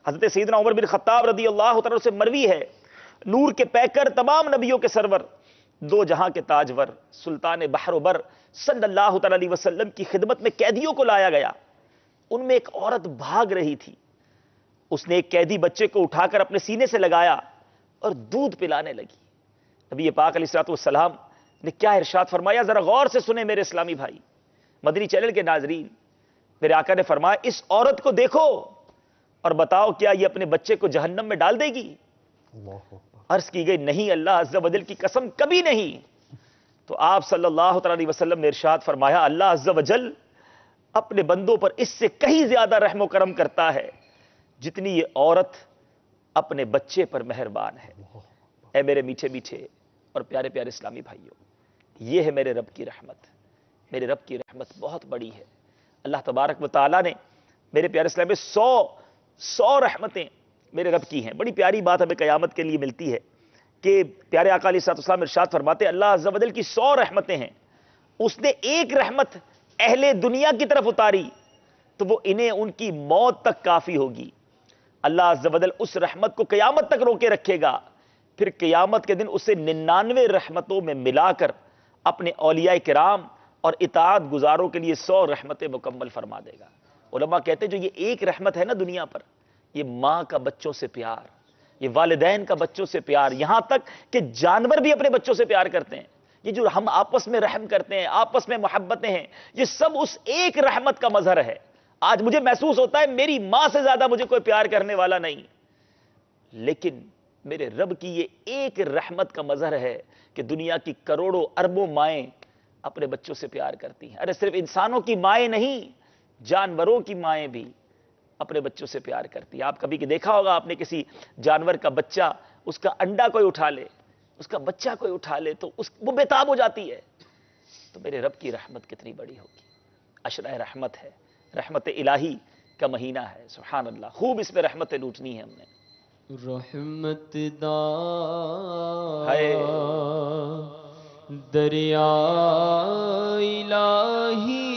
حضرت سیدنا عمر بن خطاب رضی اللہ تعالیٰ سے مروی ہے نور کے پیکر، تمام نبیوں کے سرور، دو جہاں کے تاجور، سلطان بحر و بر صلی اللہ تعالی علیہ وسلم کی خدمت میں قیدیوں کو لایا گیا. ان میں ایک عورت بھاگ رہی تھی. اس نے ایک قیدی بچے کو اٹھا کر اپنے سینے سے لگایا اور دودھ پلانے لگی. نبی پاک علیہ الصلوۃ والسلام نے کیا ارشاد فرمایا، ذرا غور سے سنیں میرے اسلامی بھائی، مدنی چینل کے ناظرین. میرے آقا نے فرمایا اس عورت کو دیکھو اور بتاؤ کیا یہ اپنے بچے کو جہنم میں ڈال دے گی؟ عرض کی گئی نہیں اللہ عز و جل کی قسم کبھی نہیں. تو آپ صلی اللہ تعالی علیہ وسلم نے ارشاد فرمایا اللہ عز و جل اپنے بندوں پر اس سے کہیں زیادہ رحم و کرم کرتا ہے جتنی یہ عورت اپنے بچے پر مہربان ہے. اے میرے میٹھے میٹھے اور پیارے پیارے اسلامی بھائیوں، یہ ہے میرے رب کی رحمت. میرے رب کی رحمت بہت بڑی ہے. اللہ تبارک و تعالیٰ نے میرے پیارے اسلام میں 100 رحمتیں میرے رب کی ہیں. بڑی پیاری بات ہمیں قیامت کے لیے ملتی ہے کہ پیارے آقا علیہ الصلوۃ والسلام ارشاد فرماتے ہیں اللہ عز و جل کی 100 رحمتیں ہیں، اس نے ایک رحمت اہل دنیا کی طرف اتاری تو وہ انہیں ان کی موت تک کافی ہوگی. اللہ عز و جل اس رحمت کو قیامت تک روکے رکھے گا، پھر قیامت کے دن اسے 99 رحمتوں میں ملا کر اپنے اولیاء کرام اور اطاعت گزاروں کے لیے 100 رحمتیں مکمل فرما دے گا. علماء کہتے ہیں جو یہ ایک رحمت ہے نا دنیا پر، یہ ماں کا بچوں سے پیار، یہ والدین کا بچوں سے پیار، یہاں تک کہ جانور بھی اپنے بچوں سے پیار کرتے ہیں. یہ جو ہم آپس میں رحم کرتے ہیں، آپس میں محبتیں ہیں، یہ سب اس ایک رحمت کا مظہر ہے. آج مجھے محسوس ہوتا ہے میری ماں سے زیادہ مجھے کوئی پیار کرنے والا نہیں، لیکن میرے رب کی یہ ایک رحمت کا مظہر ہے کہ دنیا کی کروڑوں اربوں مائیں اپنے بچوں سے پیار کرتی ہیں. ارے صرف انسانوں کی مائیں نہیں، جانوروں کی مائیں بھی اپنے بچوں سے پیار کرتی ہیں. آپ کبھی دیکھا ہوگا آپ نے کسی جانور کا بچہ، اس کا انڈا کوئی اٹھا لے، اس کا بچہ کوئی اٹھا لے تو وہ بے تاب ہو جاتی ہے. تو میرے رب کی رحمت کتنی بڑی ہوگی. عشرہ رحمت ہے، رحمت الہی کا مہینہ ہے. سبحان اللہ، خوب اس میں رحمتیں لوٹنی ہے ہم نے. رحمت دا ہائے دریا الہی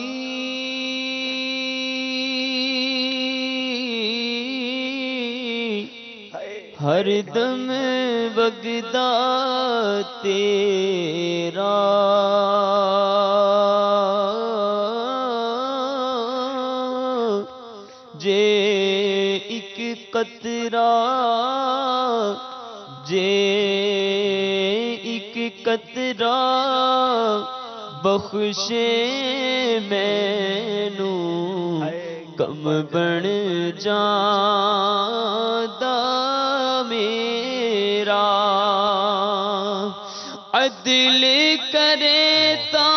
ہر دم وگدا تیرا جے ایک قطرہ جے ایک قطرہ بخشے مینوں کم بن جاندا میرا عدل کرے تا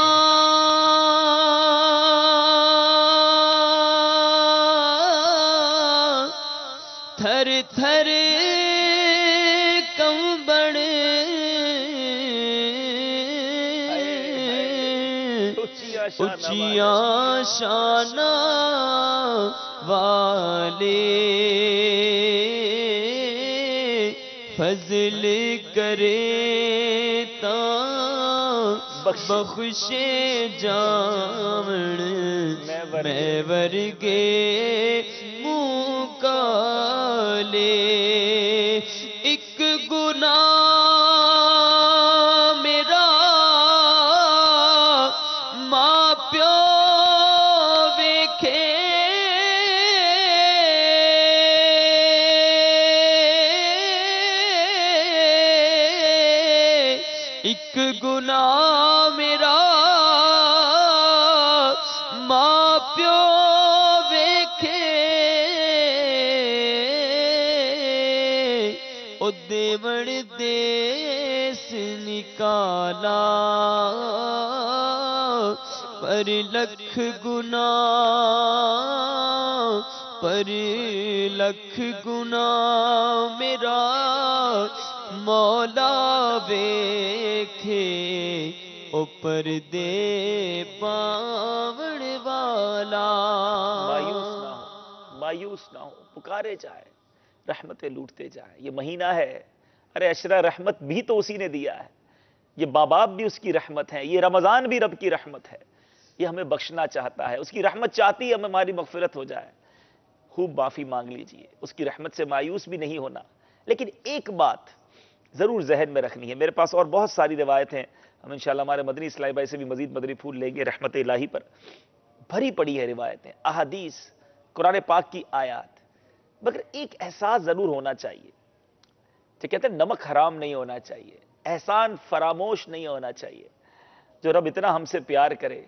تھر تھر کمبڑ اچیاں شاناں والے فضل کرے تاں بخشے جاون میں ورگے منہ کالے ایک گناہ میرا ماں پیو ویکھے ایک گناہ میرا ماں پیو ویکھے او دیوڑ دیس نکالا پر لکھ گناہ پر لکھ گناہ میرا مولا ویکھے اوپر دے پاوڑ والا. مایوس نہ ہو، پکارے جائے، رحمتیں لوٹتے جائیں. یہ مہینہ ہے، ارے عشرہ رحمت بھی تو اسی نے دیا ہے. یہ باپ بھی اس کی رحمت ہے، یہ رمضان بھی رب کی رحمت ہے. یہ ہمیں بخشنا چاہتا ہے، اس کی رحمت چاہتی ہے ہماری مغفرت ہو جائے. خوب معافی مانگ لیجئے، اس کی رحمت سے مایوس بھی نہیں ہونا. لیکن ایک بات ضرور ذہن میں رکھنی ہے. میرے پاس اور بہت ساری روایتیں، ہم انشاءاللہ ہمارے مدنی اسلامی بھائی سے بھی مزید مدنی پھول لیں گے. رحمت الہی پر بھری پڑی ہے روایتیں، احادیث، قرآن پاک کی آیات، مگر ایک احساس ضرور ہونا چاہیے. جو کہتے ہیں نمک حرام نہیں ہونا چاہیے. احسان فراموش نہیں ہونا چاہیے. جو رب اتنا ہم سے پیار کرے،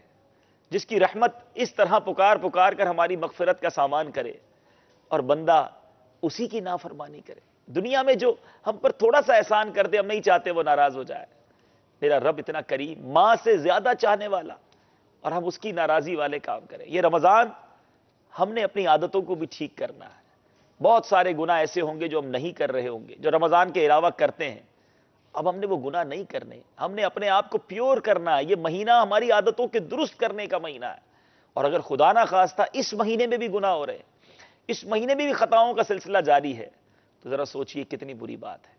جس کی رحمت اس طرح پکار پکار کر ہماری مغفرت کا سامان کرے، اور بندہ اسی کی نافرمانی کرے. دنیا میں جو ہم پر تھوڑا سا احسان کرتے، ہم نہیں چاہتے وہ ناراض ہو جائے. میرا رب اتنا کریم، ماں سے زیادہ چاہنے والا، اور ہم اس کی ناراضی والے کام کریں. یہ رمضان ہم نے اپنی عادتوں کو بھی ٹھیک کرنا ہے. بہت سارے گناہ ایسے ہوں گے جو ہم نہیں کر رہے ہوں گے، جو رمضان کے علاوہ کرتے ہیں. اب ہم نے وہ گناہ نہیں کرنے، ہم نے اپنے آپ کو پیور کرنا ہے. یہ مہینہ ہماری عادتوں کے درست کرنے کا مہینہ ہے. اور اگر خدا نہ خواستہ اس مہینے میں بھی گناہ ہو رہے ہیں، اس مہینے میں بھی خطاؤں کا سلسلہ جاری ہے، تو ذرا سوچئے کتنی بری بات ہے.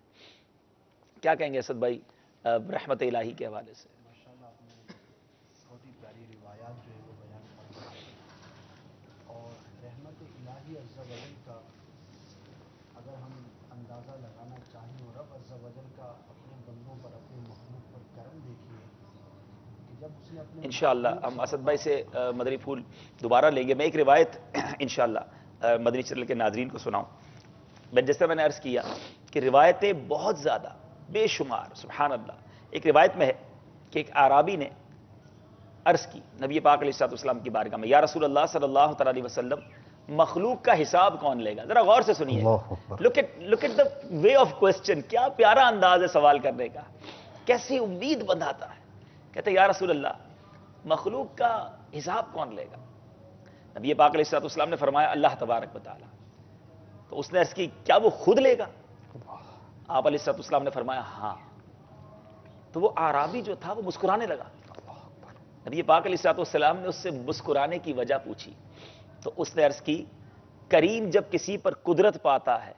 کیا کہیں گے اسد بھائی رحمت الہی کے حوالے سے؟ ماشاءاللہ آپ نے بہت ہی پیاری روایات جو ہے وہ بیان فرمائی. اور رحمت الہی عز و جل کا اگر ہم اندازہ لگانا چاہیں، اور رب عز و جل کا اپنے بندوں پر، اپنے محبوب پر کرم دیکھیے کہ جب اس نے اپنے انشاءاللہ ہم اسد بھائی سے مدنی پھول دوبارہ لیں گے. میں ایک روایت انشاءاللہ مدنی چینل کے ناظرین کو سناؤں. جس طرح میں نے عرض کیا کہ روایتیں بہت زیادہ، بے شمار، سبحان اللہ. ایک روایت میں ہے کہ ایک اعرابی نے عرض کی نبی پاک علیہ السلام کی بارگاہ میں، یا رسول اللہ صلی اللہ تعالی علیہ وسلم، مخلوق کا حساب کون لے گا؟ ذرا غور سے سنیے. Look at the way of question. کیا پیارا انداز ہے سوال کرنے کا، کیسی امید بندھاتا ہے. کہتے یا رسول اللہ، مخلوق کا حساب کون لے گا؟ نبی پاک علیہ السلام نے فرمایا اللہ تبارک و تعالی. تو اس نے عرض کی کیا وہ خود لے گا؟ آپ علیہ السلام نے فرمایا ہاں. تو وہ اعرابی جو تھا وہ مسکرانے لگا. نبی پاک علیہ السلام نے اس سے مسکرانے کی وجہ پوچھی. تو اس نے عرض کی کریم جب کسی پر قدرت پاتا ہے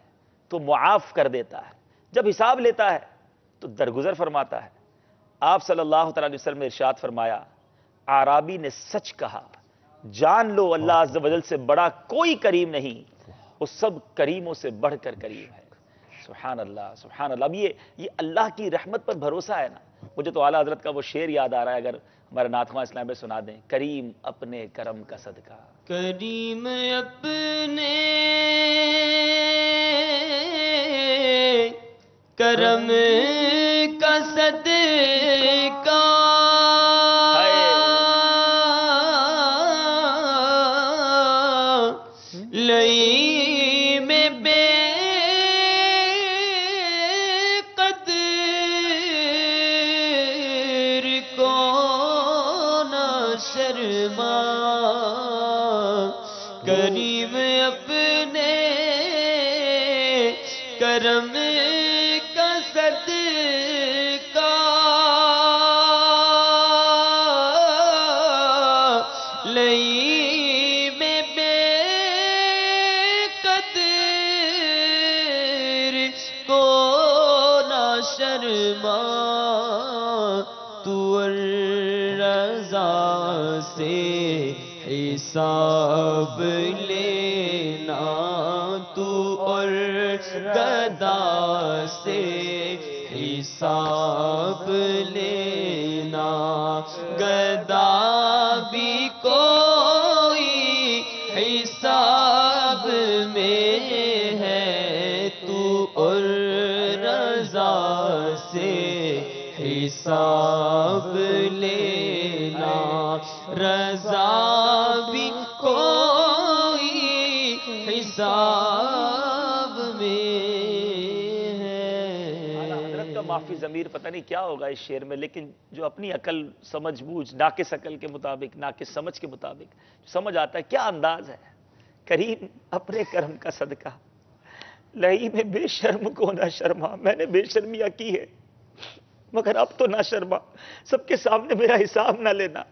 تو معاف کر دیتا ہے، جب حساب لیتا ہے تو درگزر فرماتا ہے. آپ صلی اللہ تعالی علیہ وسلم نے ارشاد فرمایا اعرابی نے سچ کہا، جان لو اللہ عز و جل سے بڑا کوئی کریم نہیں، وہ سب کریموں سے بڑھ کر کریم ہے. سبحان اللہ سبحان اللہ. اب یہ اللہ کی رحمت پر بھروسہ ہے نا. مجھے تو اعلیٰ حضرت کا وہ شعر یاد آ رہا ہے، اگر ہمارے نعت خواں اسلام میں سنا دیں. کریم اپنے کرم کا صدقہ، کریم اپنے کرم کا صدقہ، لئی میں بے قدر کو نہ شرما. کریم اپنے کرم کا صدقہ، لئی میں بے قدر کو نہ شرما. تو رضا سے حساب لینا، تو اور گدا سے حساب لینا. گدا بھی کوئی حساب میں ہے، تو اور رضا سے حساب لینا. رضا بھی کوئی حساب میں ہے. حضرت کا معافی ضمیر پتہ نہیں کیا ہوگا اس شعر میں، لیکن جو اپنی عقل سمجھ بوجھ، ناقص عقل کے مطابق، ناقص سمجھ کے مطابق سمجھ آتا ہے. کیا انداز ہے. کریم اپنے کرم کا صدقہ، لئی میں بے شرم کو نہ شرما. میں نے بے شرمیاں کی ہے مگر اب تو نہ شرما، سب کے سامنے میرا حساب نہ لینا.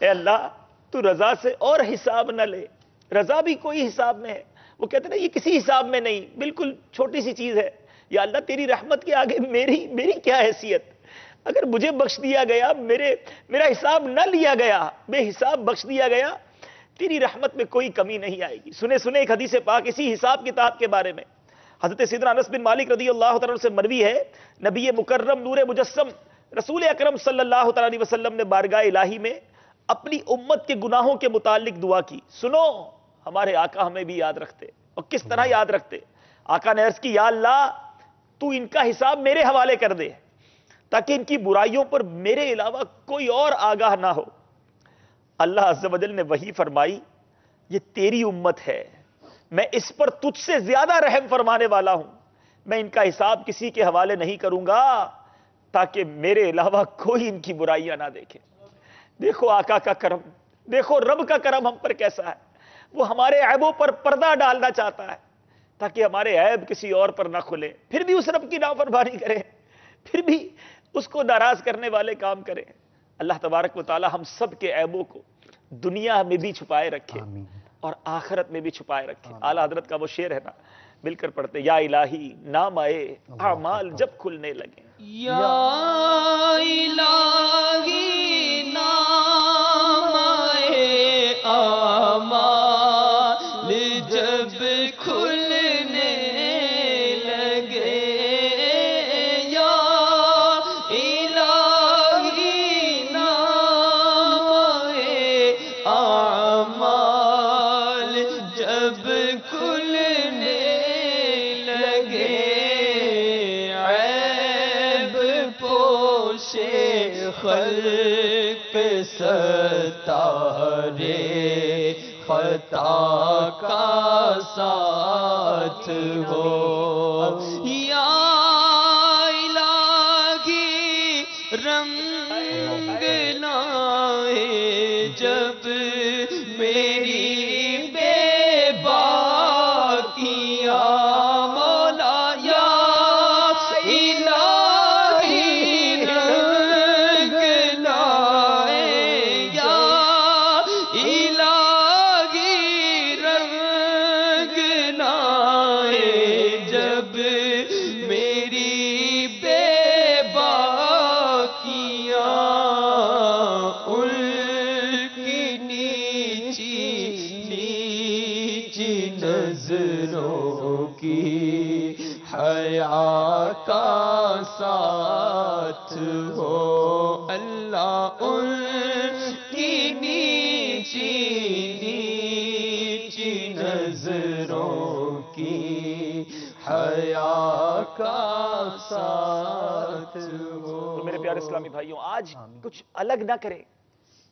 اے اللہ تو رضا سے اور حساب نہ لے. رضا بھی کوئی حساب میں ہے. وہ کہتے ہیں یہ کسی حساب میں نہیں، بالکل چھوٹی سی چیز ہے. یا اللہ تیری رحمت کے آگے میری کیا حیثیت. اگر مجھے بخش دیا گیا، میرا حساب نہ لیا گیا، بے حساب بخش دیا گیا، تیری رحمت میں کوئی کمی نہیں آئے گی. سنے ایک حدیث پاک اسی حساب کتاب کے بارے میں. حضرت سیدنا انس بن مالک رضی اللہ تعالیٰ عنہ سے مروی ہے، نبی مکرم نور مجسم رسول اکرم صلی اللہ تعالیٰ علیہ وسلم نے بارگاہ الہی میں اپنی امت کے گناہوں کے متعلق دعا کی. سنو، ہمارے آقا ہمیں بھی یاد رکھتے، اور کس طرح یاد رکھتے. آقا نے عرض کی یا اللہ تو ان کا حساب میرے حوالے کر دے. تاکہ ان کی برائیوں پر میرے علاوہ کوئی اور آگاہ نہ ہو۔ اللہ عز و جل نے وہی فرمائی، یہ تیری امت ہے، میں اس پر تجھ سے زیادہ رحم فرمانے والا ہوں، میں ان کا حساب کسی کے حوالے نہیں کروں گا تاکہ میرے علاوہ کوئی ان کی برائیاں نہ دیکھے۔ دیکھو آقا کا کرم، دیکھو رب کا کرم ہم پر کیسا ہے، وہ ہمارے عیبوں پر پردہ ڈالنا چاہتا ہے تاکہ ہمارے عیب کسی اور پر نہ کھلے، پھر بھی اس رب کی نافرمانی کرے، پھر بھی اس کو ناراض کرنے والے کام کریں۔ اللہ تبارک و تعالی ہم سب کے عیبوں کو دنیا میں بھی چھپائے رکھے اور آخرت میں بھی چھپائے رکھے۔ اعلیٰ حضرت کا وہ شعر ہے نا، مل کر پڑھتے، یا الہی نام آئے اعمال جب کھلنے لگے، یا الہی نام آئے اعمال جب کھلنے لگے، یا الہی نام آئے اعمال جب کھلنے لگے، عیب پوشے خلق ستارے خطا کا ساتھ ہو، یا الہی رنگ لائے جب میری بے باکیاں، مولا یا الہی رنگ لائے، یا الہی رنگ لائے جب میری بے باکیاں، ان کی نیچی نیچی نظروں کی حیا کا ساتھ ہو، اللہ ان کی نیچی نیچی نظروں کی حیا کا ساتھ ہو۔ تو میرے پیارے اسلامی بھائیوں، آج کچھ الگ نہ کریں،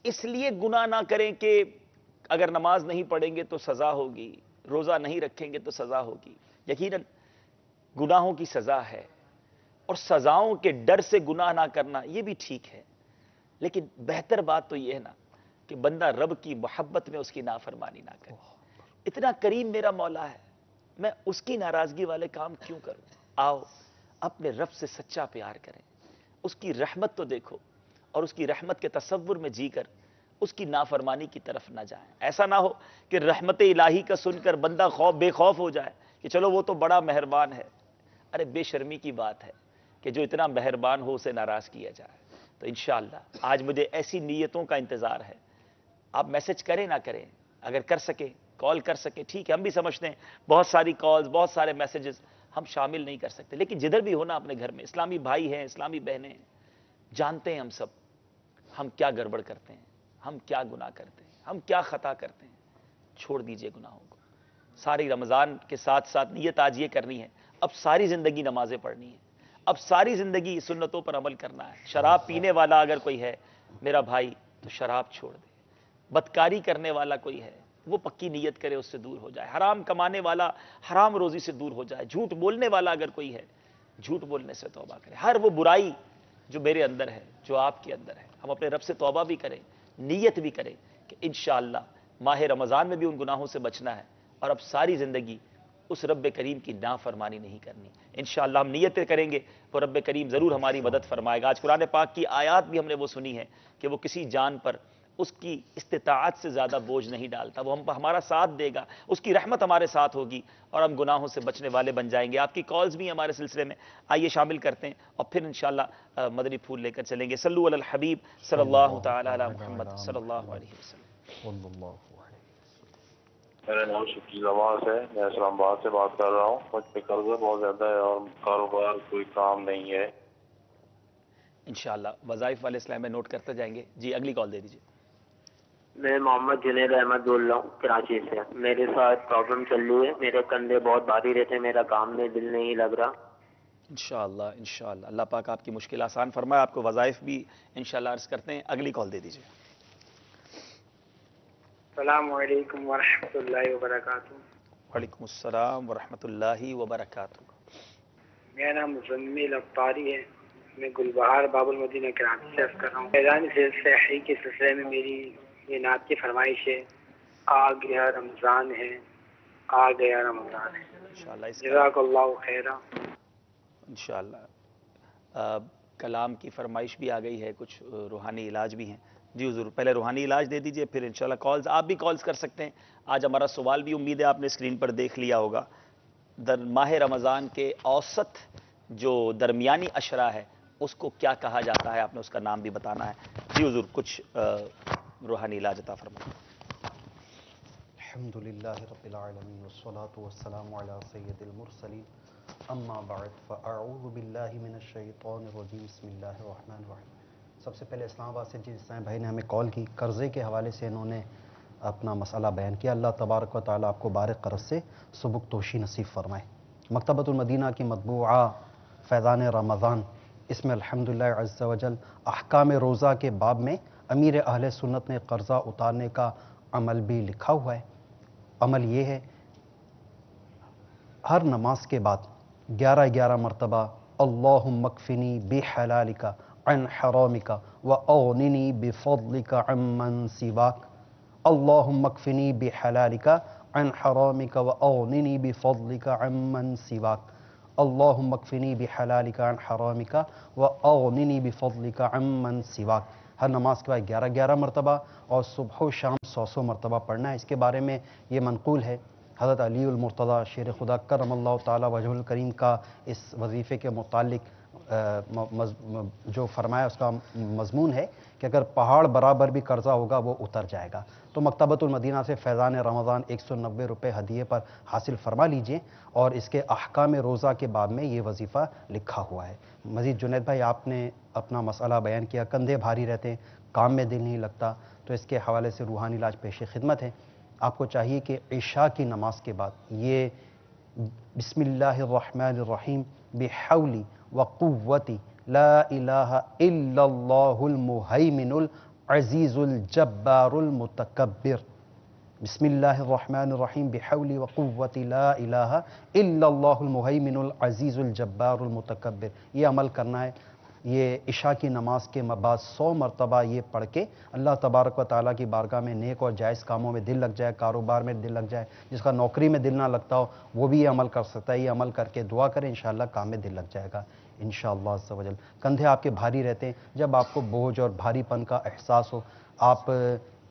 اس لیے گناہ نہ کریں کہ اگر نماز نہیں پڑھیں گے تو سزا ہوگی، روزہ نہیں رکھیں گے تو سزا ہوگی۔ یقیناً گناہوں کی سزا ہے اور سزاؤں کے ڈر سے گناہ نہ کرنا یہ بھی ٹھیک ہے، لیکن بہتر بات تو یہ ہے نا کہ بندہ رب کی محبت میں اس کی نافرمانی نہ کرے۔ اتنا کریم میرا مولا ہے، میں اس کی ناراضگی والے کام کیوں کروں؟ آؤ اپنے رب سے سچا پیار کریں، اس کی رحمت تو دیکھو اور اس کی رحمت کے تصور میں جی کر اس کی نافرمانی کی طرف نہ جائیں۔ ایسا نہ ہو کہ رحمت الہی کا سن کر بندہ بے خوف ہو جائے کہ چلو وہ تو بڑا مہربان ہے۔ ارے بے شرمی کی بات ہے کہ جو اتنا مہربان ہو اسے ناراض کیا جائے۔ تو انشاءاللہ آج مجھے ایسی نیتوں کا انتظار ہے۔ آپ میسج کریں نہ کریں، اگر کر سکیں کال کر سکیں ٹھیک ہے، ہم بھی سمجھتے ہیں بہت ساری کالز بہت سارے میسیجز ہم شامل نہیں کر سکتے، لیکن جدھر بھی ہونا اپنے گھر میں اسلامی بھائی ہیں، اسلامی بہنیں ہیں، جانتے ہیں ہم سب ہم کیا گڑبڑ کرتے ہیں، ہم کیا گناہ کرتے ہیں، ہم کیا خطا کرتے ہیں۔ چھوڑ دیجئے گناہوں کو۔ ساری رمضان کے ساتھ ساتھ نیت آج یہ کرنی ہے، اب ساری زندگی نمازیں پڑھنی ہے، اب ساری زندگی سنتوں پر عمل کرنا ہے۔ شراب پینے والا اگر کوئی ہے میرا بھائی تو شراب چھوڑ دے، بدکاری کرنے والا کوئی ہے وہ پکی نیت کرے اس سے دور ہو جائے، حرام کمانے والا حرام روزی سے دور ہو جائے، جھوٹ بولنے والا اگر کوئی ہے جھوٹ بولنے سے توبہ کرے۔ ہر وہ برائی جو میرے اندر ہے، جو آپ کے اندر ہے، ہم اپنے رب سے توبہ بھی کریں، نیت بھی کریں کہ انشاءاللہ ماہ رمضان میں بھی ان گناہوں سے بچنا ہے اور اب ساری زندگی اس رب کریم کی نافرمانی نہیں کرنی۔ انشاءاللہ ہم نیتیں کریں گے تو رب کریم ضرور ہماری مدد فرمائے گا۔ آج قرآن پاک کی آیات بھی ہم نے وہ سنی ہے کہ وہ کسی جان پر اس کی استطاعت سے زیادہ بوجھ نہیں ڈالتا، وہ ہمارا ساتھ دے گا، اس کی رحمت ہمارے ساتھ ہوگی اور ہم گناہوں سے بچنے والے بن جائیں گے۔ آپ کی کالز بھی ہمارے سلسلے میں آئیے شامل کرتے ہیں اور پھر انشاءاللہ مدنی پھول لے کر چلیں گے۔ صلو علی الحبیب صلی اللہ تعالی علی محمد صلی اللہ علیہ وسلم۔ میرا نام شکیل عباس ہے، میں اسلام آباد سے بات کر رہا ہوں۔ مجھ پہ قرضہ بہت زیادہ ہے اور کاروبار کوئی کام نہیں ہے۔ انشاءاللہ وظائف والے اسلام میں نوٹ کرتے جائیں گے۔ جی اگلی کال دے دیجیے۔ میں محمد جنید احمد بول رہا ہوں کراچی سے۔ میرے ساتھ پرابلم چل رہی ہے، میرے کندھے بہت بھاری رہتے ہیں، میرا کام میں دل نہیں لگ رہا۔ انشاءاللہ اللہ پاک آپ کی مشکل آسان فرمائے. آپ کو وظائف بھی انشاءاللہ عرض کرتے ہیں. اگلی کال دے دیجیے. السلام علیکم ورحمۃ اللہ وبرکاتہ. وعلیکم السلام ورحمۃ اللہ وبرکاتہ. میرا نام مزمل افطاری ہے. میں گلبہار باب المدینہ کراچی سے عرض کر رہا ہوں. فیضان سحری کے سلسلے میں میری یہ نعت کی فرمائش ہے. آ گیا رمضان ہے، آ گیا رمضان ہے. انشاءاللہ جزاک اللہ خیرہ. انشاءاللہ کلام کی فرمائش بھی آ گئی ہے، کچھ روحانی علاج بھی ہیں. جی حضور پہلے روحانی علاج دے دیجئے، پھر انشاءاللہ کالز. آپ بھی کالز کر سکتے ہیں. آج ہمارا سوال بھی امید ہے آپ نے اسکرین پر دیکھ لیا ہوگا. ماہ رمضان کے اوسط جو درمیانی عشرہ ہے اس کو کیا کہا جاتا ہے، آپ نے اس کا نام بھی بتانا ہے. جی حضور کچھ روحانی علاج عطا فرمائیں. الحمدللہ رب العالمین والصلاة والسلام علی سید المرسلین اما بعد فاعوذ باللہ من الشیطان الرجیم بسم اللہ الرحمن الرحیم. سب سے پہلے اسلام آباد سے جس اسلام بھائی نے ہمیں کال کی، قرضے کے حوالے سے انہوں نے اپنا مسئلہ بیان کیا. اللہ تبارک و تعالیٰ آپ کو بارک قرض سے سبک توشی نصیب فرمائے. مکتبۃ المدینہ کی مطبوعہ فیضان رمضان، اس میں الحمدللہ عز و جل احکام روزہ کے باب میں امیر اہل سنت نے قرضہ اتارنے کا عمل بھی لکھا ہوا ہے. عمل یہ ہے ہر نماز کے بعد 11 مرتبہ اللہم اکفنی بحلالک عن حرامک واغننی بفضلک عمن سواک. اللہم اکفنی بحلالک عن حرامک واغننی بفضلک عمن سواک. اللہم اکفنی بحلالک عن حرامک واغننی بفضلک عمن سواک. ہر نماز کے بعد 11 مرتبہ اور صبح و شام 100 مرتبہ پڑھنا ہے. اس کے بارے میں یہ منقول ہے حضرت علی المرتضیٰ شیر خدا کرم اللہ تعالی وجہ الکریم کا اس وظیفے کے متعلق جو فرمایا اس کا مضمون ہے کہ اگر پہاڑ برابر بھی قرضہ ہوگا وہ اتر جائے گا. تو مکتبۃ المدینہ سے فیضان رمضان 190 روپے ہدیے پر حاصل فرما لیجئے اور اس کے احکام روزہ کے باب میں یہ وظیفہ لکھا ہوا ہے. مزید جنید بھائی آپ نے اپنا مسئلہ بیان کیا، کندھے بھاری رہتے ہیں، کام میں دل نہیں لگتا، تو اس کے حوالے سے روحانی علاج پیش خدمت ہے. آپ کو چاہیے کہ عشاء کی نماز کے بعد یہ بسم اللہ الرحمن الرحیم بحولی وقوتی لا الہ الا اللہ المہیمن العزیز الجبار المتکبر. بسم اللہ الرحمن الرحیم بحولی وقوتی لا الہ الا اللہ المہیمن العزیز الجبار المتکبر. یہ عمل کرنا ہے. یہ عشاء کی نماز کے بعد 100 مرتبہ یہ پڑھ کے اللہ تبارک و تعالیٰ کی بارگاہ میں نیک اور جائز کاموں میں دل لگ جائے، کاروبار میں دل لگ جائے. جس کا نوکری میں دل نہ لگتا ہو وہ بھی یہ عمل کر سکتا ہے. یہ عمل کر کے دعا کریں، انشاءاللہ کام میں دل لگ جائے گا انشاءاللہ عز و جل. کندھے آپ کے بھاری رہتے ہیں، جب آپ کو بوجھ اور بھاری پن کا احساس ہو آپ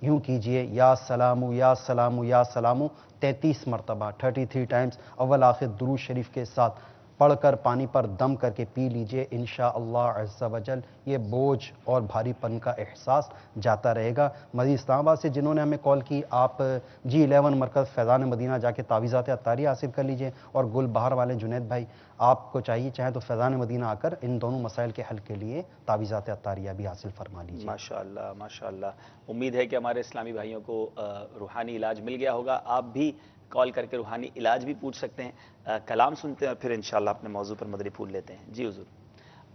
یوں کیجئے یا سلامو یا سلامو یا سلامو 33 مرتبہ 33 ٹائمز اول آخر درود شریف کے ساتھ پڑھ کر پانی پر دم کر کے پی لیجئے. انشاءاللہ عز و جل یہ بوجھ اور بھاری پن کا احساس جاتا رہے گا. مزید اسلام آباد سے جنہوں نے ہمیں کال کی آپ G11 مرکز فیضان مدینہ جا کے تعویذات عطاریہ حاصل کر لیجئے. اور گل بہار والے جنید بھائی آپ کو چاہیے چاہیں تو فیضان مدینہ آ کر ان دونوں مسائل کے حل کے لیے تعویذات عطاریہ بھی حاصل فرما لیجئے. ماشاءاللہ ماشاءاللہ. امید ہے کہ ہمارے اسلامی بھائیوں کو روحانی علاج مل گیا ہوگا. آپ بھی کال کر کے روحانی علاج بھی پوچھ سکتے ہیں. کلام سنتے ہیں اور پھر انشاءاللہ اپنے موضوع پر مدری پھول لیتے ہیں. جی حضور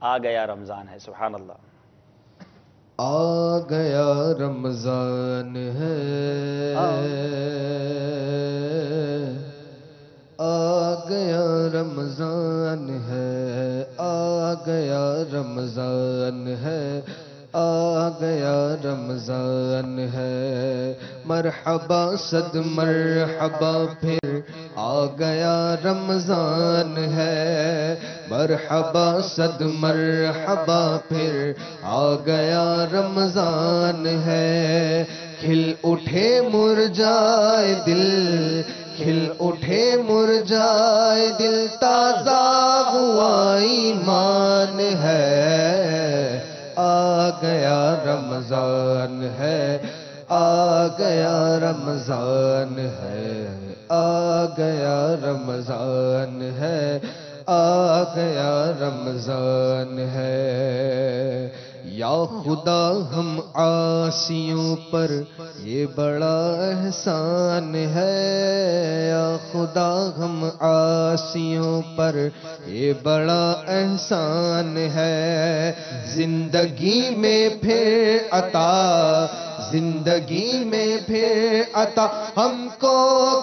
آ گیا رمضان ہے. سبحان اللہ. آ گیا رمضان ہے، آ گیا رمضان ہے، آ گیا رمضان ہے، آ گیا رمضان ہے. مرحبا صد مرحبا پھر آ گیا رمضان ہے. مرحبا صد مرحبا پھر آ گیا رمضان ہے. کھل اٹھے مرجائے دل، کھل اٹھے مرجائے دل، تازہ ہوا ایمان ہے. آ گیا رمضان ہے، آ گیا رمضان ہے، آ گیا رمضان ہے، آ گیا رمضان ہے. یا خدا ہم عاصیوں پر یہ بڑا احسان ہے، یا خدا ہم عاصیوں پر یہ بڑا احسان ہے، زندگی میں پھر عطا، زندگی میں پھر عطا ہم کو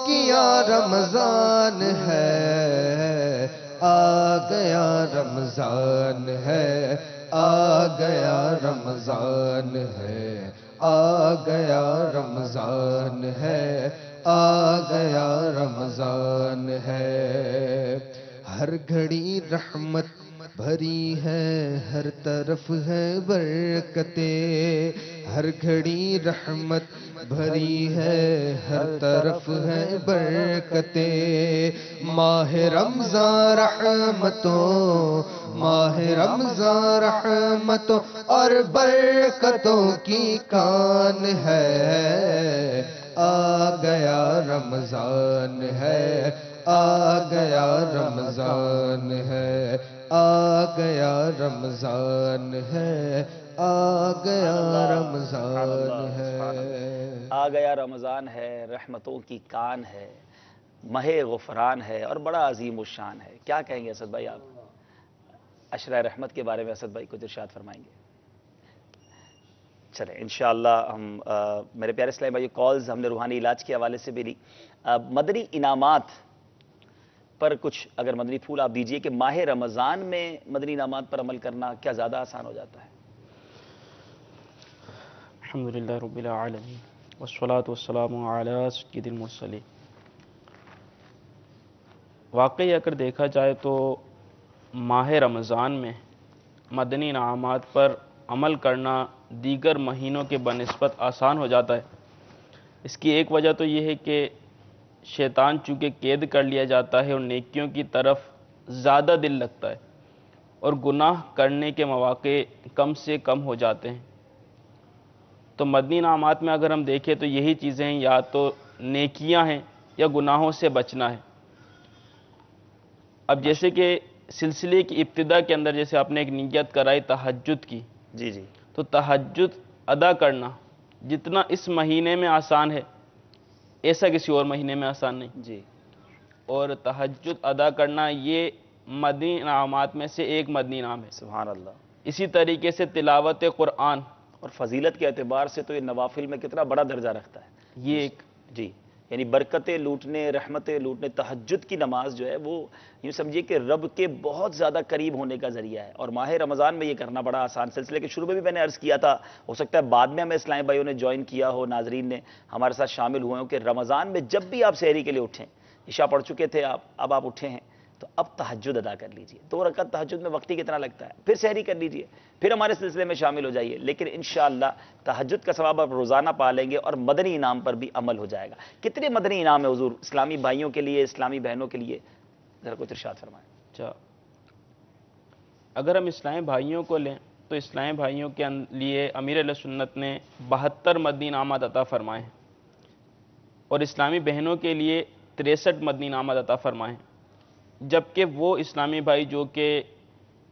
کیا رمضان ہے، آ گیا رمضان ہے، آ گیا رمضان ہے، آ گیا رمضان ہے، آ گیا رمضان ہے۔ ہر گھڑی رحمت بھری ہے، ہر طرف ہے برکتیں، ہر گھڑی رحمت بھری ہے، ہر طرف ہے برکتیں، ماہ رمضان رحمتوں، ماہ رمضان رحمتوں اور برکتوں کی کان ہے، آ گیا رمضان ہے، آ گیا رمضان ہے، آ گیا رمضان ہے، آ گیا رمضان ہے۔ آ گیا رمضان ہے، رحمتوں کی کان ہے، ماہ غفران ہے اور بڑا عظیم الشان ہے۔ کیا کہیں گے اسد بھائی آپ عشرہ رحمت کے بارے میں؟ اسد بھائی کچھ ارشاد فرمائیں گے؟ چلیں انشاءاللہ ہم میرے پیارے اسلامی بھائی کالز ہم نے روحانی علاج کے حوالے سے بھی لی۔ مدنی انعامات پر کچھ اگر مدنی پھول آپ دیجئے کہ ماہ رمضان میں مدنی انعامات پر عمل کرنا کیا زیادہ آسان ہو جاتا ہے؟ الحمدللہ رب العالمین والصلاة والسلام علی سید المرسلین۔ واقعی اگر دیکھا جائے تو ماہ رمضان میں مدنی انعامات پر عمل کرنا دیگر مہینوں کے بنسبت آسان ہو جاتا ہے۔ اس کی ایک وجہ تو یہ ہے کہ شیطان چونکہ قید کر لیا جاتا ہے اور نیکیوں کی طرف زیادہ دل لگتا ہے اور گناہ کرنے کے مواقع کم سے کم ہو جاتے ہیں۔ تو مدنی انعامات میں اگر ہم دیکھیں تو یہی چیزیں ہیں، یا تو نیکیاں ہیں یا گناہوں سے بچنا ہے۔ اب جیسے کہ سلسلے کی ابتدا کے اندر جیسے آپ نے ایک نیت کرائی تہجد کی، جی جی، تو تہجد ادا کرنا جتنا اس مہینے میں آسان ہے ایسا کسی اور مہینے میں آسان نہیں۔ جی، اور تہجد ادا کرنا یہ مدنی انعامات میں سے ایک مدنی انعام ہے۔ سبحان اللہ۔ اسی طریقے سے تلاوت قرآن، اور فضیلت کے اعتبار سے تو یہ نوافل میں کتنا بڑا درجہ رکھتا ہے۔ یہ ایک جی، یعنی برکتیں لوٹنے، رحمتیں لوٹنے، تہجد کی نماز جو ہے وہ یوں سمجھیے کہ رب کے بہت زیادہ قریب ہونے کا ذریعہ ہے، اور ماہ رمضان میں یہ کرنا بڑا آسان۔ سلسلے کے شروع میں بھی میں نے عرض کیا تھا، ہو سکتا ہے بعد میں ہمیں اسلامی بھائیوں نے جوائن کیا ہو، ناظرین نے ہمارے ساتھ شامل ہوئے ہوں، کہ رمضان میں جب بھی آپ سحری کے لیے اٹھیں، عشاء پڑھ چکے تھے آپ، اب آپ اٹھے ہیں تو اب تہجد ادا کر لیجئے۔ 2 رکعت تہجد میں وقت ہی کتنا لگتا ہے، پھر سحری کر لیجئے، پھر ہمارے سلسلے میں شامل ہو جائیے۔ لیکن انشاءاللہ تہجد کا ثواب آپ روزانہ پا لیں گے اور مدنی انعام پر بھی عمل ہو جائے گا۔ کتنے مدنی انعام ہے حضور اسلامی بھائیوں کے لیے، اسلامی بہنوں کے لیے؟ ذرا کچھ ارشاد فرمائیں۔ اچھا، اگر ہم اسلامی بھائیوں کو لیں تو اسلامی بھائیوں کے لیے امیر علیہ سنت نے 72 مدنی انعامات عطا فرمائے ہیں، اور اسلامی بہنوں کے لیے 63 مدنی انعامات عطا فرمائے ہیں، جبکہ وہ اسلامی بھائی جو کہ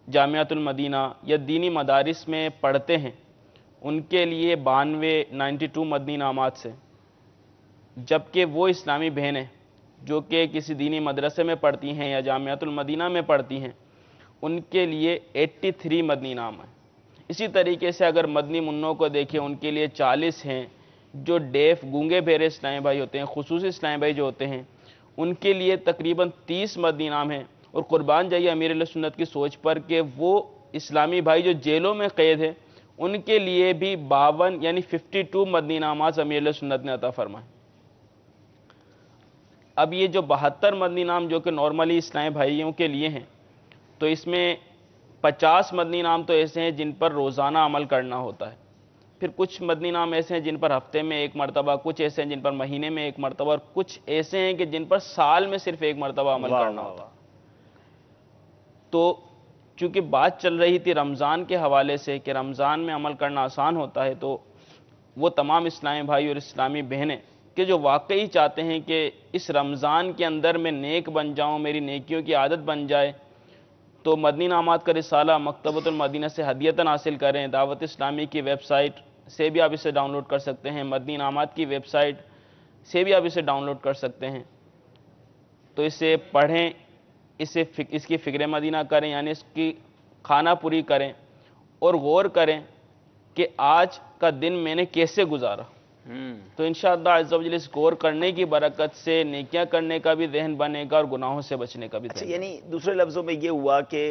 جامعۃ المدینہ یا دینی مدارس میں پڑھتے ہیں ان کے لیے 92 مدنی انعامات سے، جبکہ وہ اسلامی بہنیں جو کہ کسی دینی مدرسے میں پڑھتی ہیں یا جامعۃ المدینہ میں پڑھتی ہیں ان کے لیے 83 مدنی انعام ہیں۔ اسی طریقے سے اگر مدنی منوں کو دیکھیں ان کے لیے 40 ہیں، جو ڈیف گونگے بہرے اسلامی بھائی ہوتے ہیں، خصوصی اسلامی بھائی جو ہوتے ہیں ان کے لیے تقریباً 30 مدنی انعام ہیں۔ اور قربان جائیے امیر علیہ سنت کی سوچ پر کہ وہ اسلامی بھائی جو جیلوں میں قید ہیں ان کے لیے بھی 52 یعنی 52 مدنی انعامات امیر علیہ سنت نے عطا فرمائے۔ اب یہ جو 72 مدنی انعام جو کہ نارملی اسلامی بھائیوں کے لیے ہیں، تو اس میں 50 مدنی انعام تو ایسے ہیں جن پر روزانہ عمل کرنا ہوتا ہے، پھر کچھ مدنی انعام ایسے ہیں جن پر ہفتے میں 1 مرتبہ، کچھ ایسے ہیں جن پر مہینے میں 1 مرتبہ، اور کچھ ایسے ہیں کہ جن پر سال میں صرف 1 مرتبہ عمل کرنا ہوتا ہے۔ تو چونکہ بات چل رہی تھی رمضان کے حوالے سے کہ رمضان میں عمل کرنا آسان ہوتا ہے، تو وہ تمام اسلامی بھائی اور اسلامی بہنیں کہ جو واقعی چاہتے ہیں کہ اس رمضان کے اندر میں نیک بن جاؤں، میری نیکیوں کی عادت بن جائے، تو مدنی انعامات کا رسالہ مکتبۃ المدینہ سے ہدیتاً حاصل کریں. دعوت اسلامی کی ویب سائٹ سے بھی آپ اسے ڈاؤن لوڈ کر سکتے ہیں, مدنی انعامات کی ویب سائٹ سے بھی آپ اسے ڈاؤن لوڈ کر سکتے ہیں. تو اسے پڑھیں, اس کی فکر مدینہ کریں, یعنی اس کی خانہ پوری کریں اور غور کریں کہ آج کا دن میں نے کیسے گزارا. تو انشاءاللہ عز و جل اس غور کرنے کی برکت سے نیکیاں کرنے کا بھی ذہن بنے گا اور گناہوں سے بچنے کا بھی ذہن. یعنی دوسرے لفظوں میں یہ ہوا کہ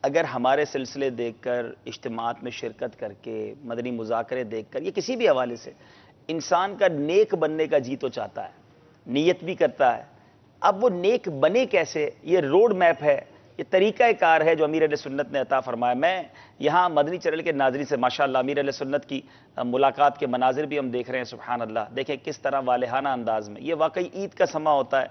اگر ہمارے سلسلے دیکھ کر, اجتماعات میں شرکت کر کے, مدنی مذاکرے دیکھ کر, یا کسی بھی حوالے سے انسان کا نیک بننے کا جی تو چاہتا ہے, نیت بھی کرتا ہے. اب وہ نیک بنے کیسے, یہ روڈ میپ ہے, یہ طریقہ کار ہے جو امیر اہل سنت نے عطا فرمایا. میں یہاں مدنی چینل کے ناظرین سے ماشاءاللہ امیر اہل سنت کی ملاقات کے مناظر بھی ہم دیکھ رہے ہیں. سبحان اللہ, دیکھیں کس طرح والہانہ انداز میں. یہ واقعی عید کا سماں ہوتا ہے,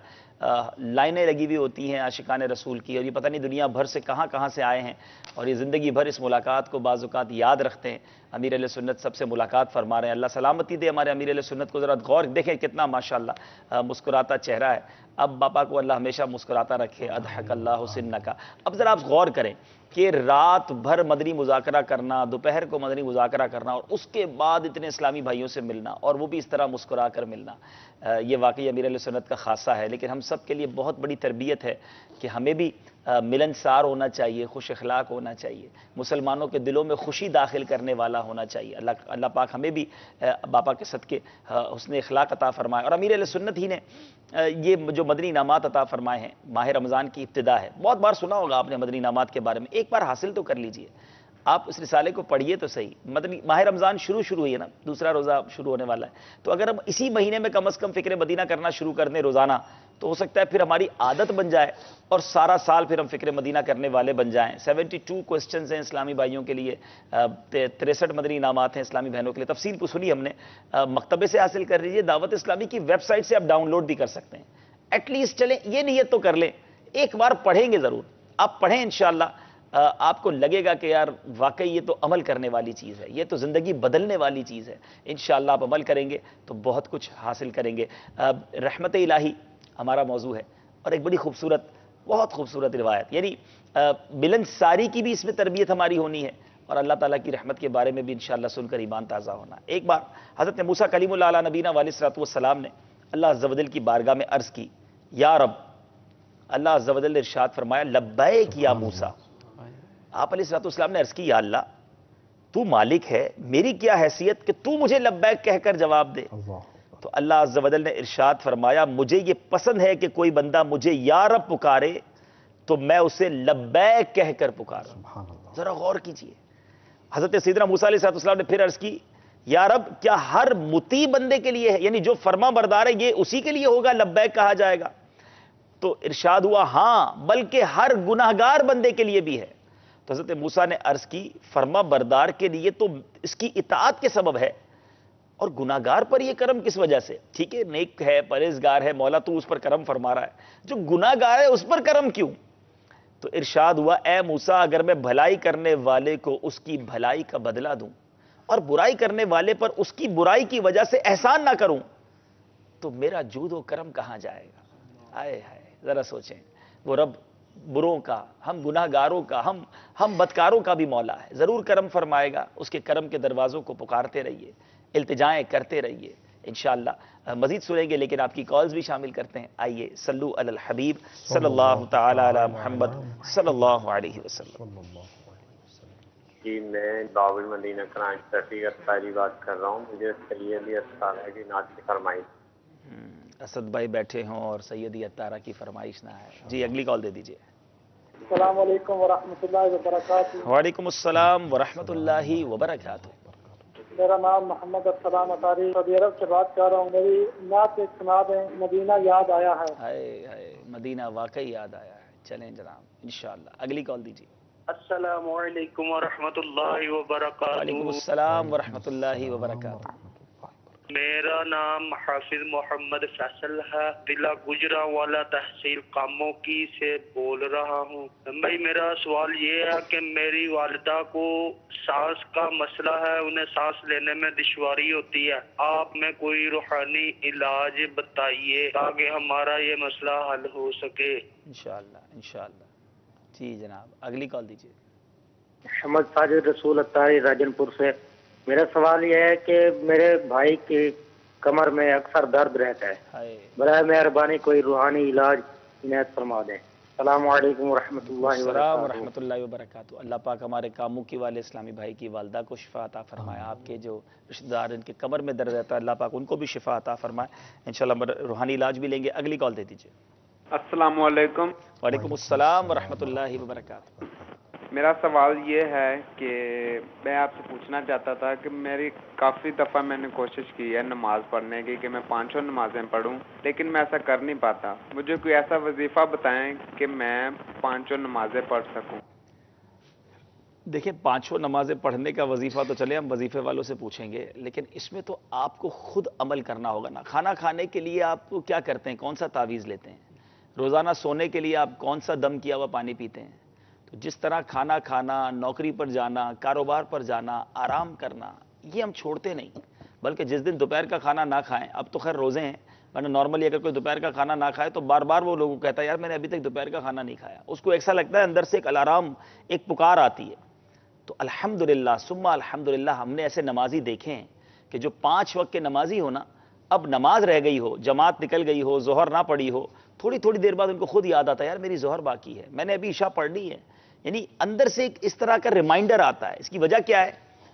لائنیں لگی ہوئی ہوتی ہیں عاشقان رسول کی, اور یہ پتہ نہیں دنیا بھر سے کہاں سے آئے ہیں, اور یہ زندگی بھر اس ملاقات کو بعض اوقات یاد رکھتے ہیں. امیر اہل سنت سب سے ملاقات فرما رہے ہیں. اللہ سلامتی دے ہمارے امیر اہل سنت کو. ذرا غور دیکھیں کتنا ماشاءاللہ مسکراتا چہرہ ہے. اب باپا کو اللہ ہمیشہ مسکراتا رکھے. اضحک اللہ سنکا. اب ذرا آپ غور کریں کہ رات بھر مدنی مذاکرہ کرنا, دوپہر کو مدنی مذاکرہ کرنا, اور اس کے بعد اتنے اسلامی بھائیوں سے ملنا, اور وہ بھی اس طرح مسکرا کر ملنا, یہ واقعی امیر اہل سنت کا خاصہ ہے. لیکن ہم سب کے لیے بہت بڑی تربیت ہے کہ ہمیں بھی ملنسار ہونا چاہیے, خوش اخلاق ہونا چاہیے, مسلمانوں کے دلوں میں خوشی داخل کرنے والا ہونا چاہیے. اللہ پاک ہمیں بھی باپا کے صدقے حسن اخلاق عطا فرمائے. اور امیر اہل سنت ہی نے یہ جو مدنی انعامات عطا فرمائے ہیں, ماہ رمضان کی ابتدا ہے. بہت بار سنا ہوگا آپ نے مدنی انعامات کے بارے میں, ایک بار حاصل تو کر لیجئے. آپ اس رسالے کو پڑھیے تو صحیح. مدنی ماہ رمضان شروع ہوئی ہے نا, دوسرا روزہ شروع ہونے والا ہے. تو اگر ہم اسی مہینے میں کم از کم فکر مدینہ کرنا شروع کر دیں روزانہ, تو ہو سکتا ہے پھر ہماری عادت بن جائے, اور سارا سال پھر ہم فکر مدینہ کرنے والے بن جائیں. 72 کوسچنز ہیں اسلامی بھائیوں کے لیے, 63 مدنی انعامات ہیں اسلامی بہنوں کے لیے. تفصیل کو سنی ہم نے, مکتبے سے حاصل کر لیجیے, دعوت اسلامی کی ویب سائٹ سے آپ ڈاؤن لوڈ بھی کر سکتے ہیں. ایٹ لیسٹ چلیں یہ نیت تو کر لیں, ایک بار پڑھیں گے ضرور. آپ پڑھیں انشاءاللہ, آپ کو لگے گا کہ یار واقعی یہ تو عمل کرنے والی چیز ہے, یہ تو زندگی بدلنے والی چیز ہے. انشاءاللہ آپ عمل کریں گے تو بہت کچھ حاصل کریں گے. رحمت الہی ہمارا موضوع ہے, اور ایک بڑی خوبصورت, بہت خوبصورت روایت, یعنی ملنساری کی بھی اس میں تربیت ہماری ہونی ہے, اور اللہ تعالیٰ کی رحمت کے بارے میں بھی انشاءاللہ سن کر ایمان تازہ ہونا. ایک بار حضرت موسیٰ کلیم اللہ علیہ نبینا علیہ الصلوۃ والسلام نے اللہ عز و جل کی بارگاہ میں عرض کی, یا رب. اللہ عز و جل نے ارشاد فرمایا, لبیک یا موسیٰ. آپ علیہ الصلوۃ والسلام نے عرض کی, یا اللہ تو مالک ہے, میری کیا حیثیت کہ تو مجھے لبیک کہہ کر جواب دے. تو اللہ عز و جل نے ارشاد فرمایا, مجھے یہ پسند ہے کہ کوئی بندہ مجھے یا رب پکارے تو میں اسے لبیک کہہ کر پکاروں. ذرا غور کیجئے. حضرت سیدنا موسیٰ علیہ السلام نے پھر عرض کی, یا رب کیا ہر مطیع بندے کے لیے ہے, یعنی جو فرما بردار ہے یہ اسی کے لیے ہوگا لبیک کہا جائے گا؟ تو ارشاد ہوا, ہاں بلکہ ہر گناہگار بندے کے لیے بھی ہے. تو حضرت موسیٰ نے عرض کی, فرما بردار کے لیے تو اس کی اطاعت کے سبب ہے, اور گناہگار پر یہ کرم کس وجہ سے؟ ٹھیک ہے نیک ہے, پرہیزگار ہے, مولا تو اس پر کرم فرما رہا ہے, جو گناہگار ہے اس پر کرم کیوں؟ تو ارشاد ہوا, اے موسیٰ اگر میں بھلائی کرنے والے کو اس کی بھلائی کا بدلہ دوں, اور برائی کرنے والے پر اس کی برائی کی وجہ سے احسان نہ کروں, تو میرا جود و کرم کہاں جائے گا؟ آئے ہائے, ذرا سوچیں. وہ رب بروں کا, ہم گناہگاروں کا, ہم بدکاروں کا بھی مولا ہے, ضرور کرم فرمائے گا. اس کے کرم کے دروازوں کو پکارتے رہیے, التجائیں کرتے رہیے. انشاءاللہ مزید سنیں گے, لیکن آپ کی کالز بھی شامل کرتے ہیں. آئیے, صلو علی الحبیب صلی اللہ تعالی علی محمد صلی اللہ علیہ وسلم. جی میں دعوت مدینہ کراچی کا پہلی بات کر رہا ہوں. مجھے سیدی عطارہ کی نعت کی فرمائش. اسد بھائی بیٹھے ہوں اور سیدی عطارہ کی فرمائش نہ ہے. جی اگلی کال دے دیجیے. السلام علیکم ورحمۃ اللہ وبرکاتہ. وعلیکم السلام ورحمۃ اللہ وبرکاتہ. میرا نام محمد السلام اطاری, سعودی عرب سے بات کر رہا ہوں. میری نعت ایک سنا دیں, مدینہ یاد آیا ہے. ہائے ہائے, مدینہ واقعی یاد آیا ہے. چلیں جناب انشاءاللہ اگلی کال دیجیے. السلام علیکم ورحمۃ اللہ وبرکاتہ. وعلیکم السلام ورحمۃ اللہ وبرکاتہ. میرا نام حافظ محمد فیصل ہے, ضلع گجرانوالہ تحصیل کاموں کی سے بول رہا ہوں. بھائی میرا سوال یہ ہے کہ میری والدہ کو سانس کا مسئلہ ہے, انہیں سانس لینے میں دشواری ہوتی ہے. آپ میں کوئی روحانی علاج بتائیے تاکہ ہمارا یہ مسئلہ حل ہو سکے. انشاءاللہ انشاءاللہ. جی جناب اگلی کال دیجیے. محمد ساجد رسول اتاری راجن پور سے. میرا سوال یہ ہے کہ میرے بھائی کی کمر میں اکثر درد رہتا ہے, برائے مہربانی کوئی روحانی علاج عنایت فرما دیں. السلام علیکم ورحمۃ اللہ السلام وبرکاتہ. ورحمۃ اللہ وبرکاتہ. اللہ پاک ہمارے کاموں کی والے اسلامی بھائی کی والدہ کو شفا عطا فرمائے. آپ کے جو رشتہ دار ان کے کمر میں درد رہتا ہے اللہ پاک ان کو بھی شفا عطا فرمائے. انشاءاللہ روحانی علاج بھی لیں گے. اگلی کال دے دیجیے. السلام علیکم. وعلیکم السلام ورحمۃ اللہ وبرکاتہ. میرا سوال یہ ہے کہ میں آپ سے پوچھنا چاہتا تھا کہ میری کافی دفعہ میں نے کوشش کی ہے نماز پڑھنے کی کہ میں 5 نمازیں پڑھوں, لیکن میں ایسا کر نہیں پاتا. مجھے کوئی ایسا وظیفہ بتائیں کہ میں 5 نمازیں پڑھ سکوں. دیکھیں 5 نمازیں پڑھنے کا وظیفہ تو چلے ہم وظیفے والوں سے پوچھیں گے, لیکن اس میں تو آپ کو خود عمل کرنا ہوگا نا. کھانا کھانے کے لیے آپ کیا کرتے ہیں, کون سا تعویذ لیتے ہیں؟ روزانہ سونے کے لیے آپ کون سا دم کیا ہوا پانی پیتے ہیں؟ تو جس طرح کھانا کھانا, نوکری پر جانا, کاروبار پر جانا, آرام کرنا, یہ ہم چھوڑتے نہیں. بلکہ جس دن دوپہر کا کھانا نہ کھائیں, اب تو خیر روزے ہیں, ورنہ نارملی اگر کوئی دوپہر کا کھانا نہ کھائے تو بار بار وہ لوگوں کو کہتا ہے یار میں نے ابھی تک دوپہر کا کھانا نہیں کھایا. اس کو ایسا لگتا ہے اندر سے ایک الارم, ایک پکار آتی ہے. تو الحمدللہ ثم الحمدللہ ہم نے ایسے نمازی دیکھے ہیں کہ جو 5 وقت کے نمازی ہو نا, اب نماز رہ گئی ہو, جماعت نکل گئی ہو, ظہر نہ پڑی ہو, تھوڑی تھوڑی دیر بعد ان کو خود یاد آتا ہے یار میری ظہر باقی ہے, میں نے ابھی عشاء پڑھنی ہے. یعنی اندر سے ایک اس طرح کا ریمائنڈر آتا ہے. اس کی وجہ کیا ہے؟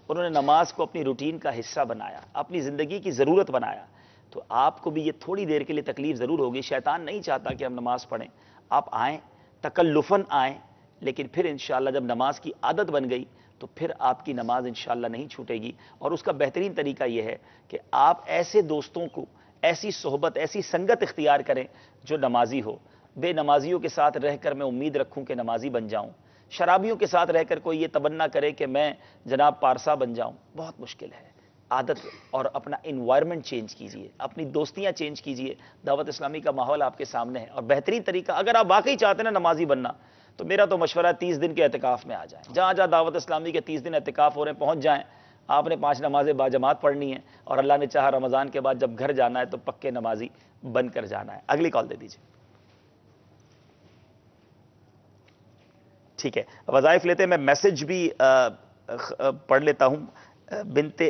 انہوں نے نماز کو اپنی روٹین کا حصہ بنایا, اپنی زندگی کی ضرورت بنایا. تو آپ کو بھی یہ تھوڑی دیر کے لیے تکلیف ضرور ہوگی. شیطان نہیں چاہتا کہ ہم نماز پڑھیں. آپ آئیں, تکلفاً آئیں, لیکن پھر انشاءاللہ جب نماز کی عادت بن گئی تو پھر آپ کی نماز انشاءاللہ نہیں چھوٹے گی. اور اس کا بہترین طریقہ یہ ہے کہ آپ ایسے دوستوں کو, ایسی صحبت, ایسی سنگت اختیار کریں جو نمازی ہو. بے نمازیوں کے ساتھ رہ کر میں امید رکھوں کہ نمازی بن جاؤں. شرابیوں کے ساتھ رہ کر کوئی یہ تمنا کرے کہ میں جناب پارسا بن جاؤں, بہت مشکل ہے. عادت اور اپنا انوائرمنٹ چینج کیجئے, اپنی دوستیاں چینج کیجئے. دعوت اسلامی کا ماحول آپ کے سامنے ہے, اور بہترین طریقہ اگر آپ واقعی چاہتے ہیں نا نمازی بننا, تو میرا تو مشورہ ہے 30 دن کے اعتکاف میں آ جائیں. جہاں جہاں دعوت اسلامی کے 30 دن اعتکاف ہو رہے ہیں پہنچ جائیں. آپ نے 5 نمازیں باجماعت پڑھنی ہیں, اور اللہ نے چاہا رمضان کے بعد جب گھر جانا ہے تو پکے نمازی بن کر جانا ہے. اگلی کال دے دیجیے. ٹھیک ہے, وظائف لیتے ہیں. میں میسج بھی پڑھ لیتا ہوں. بنت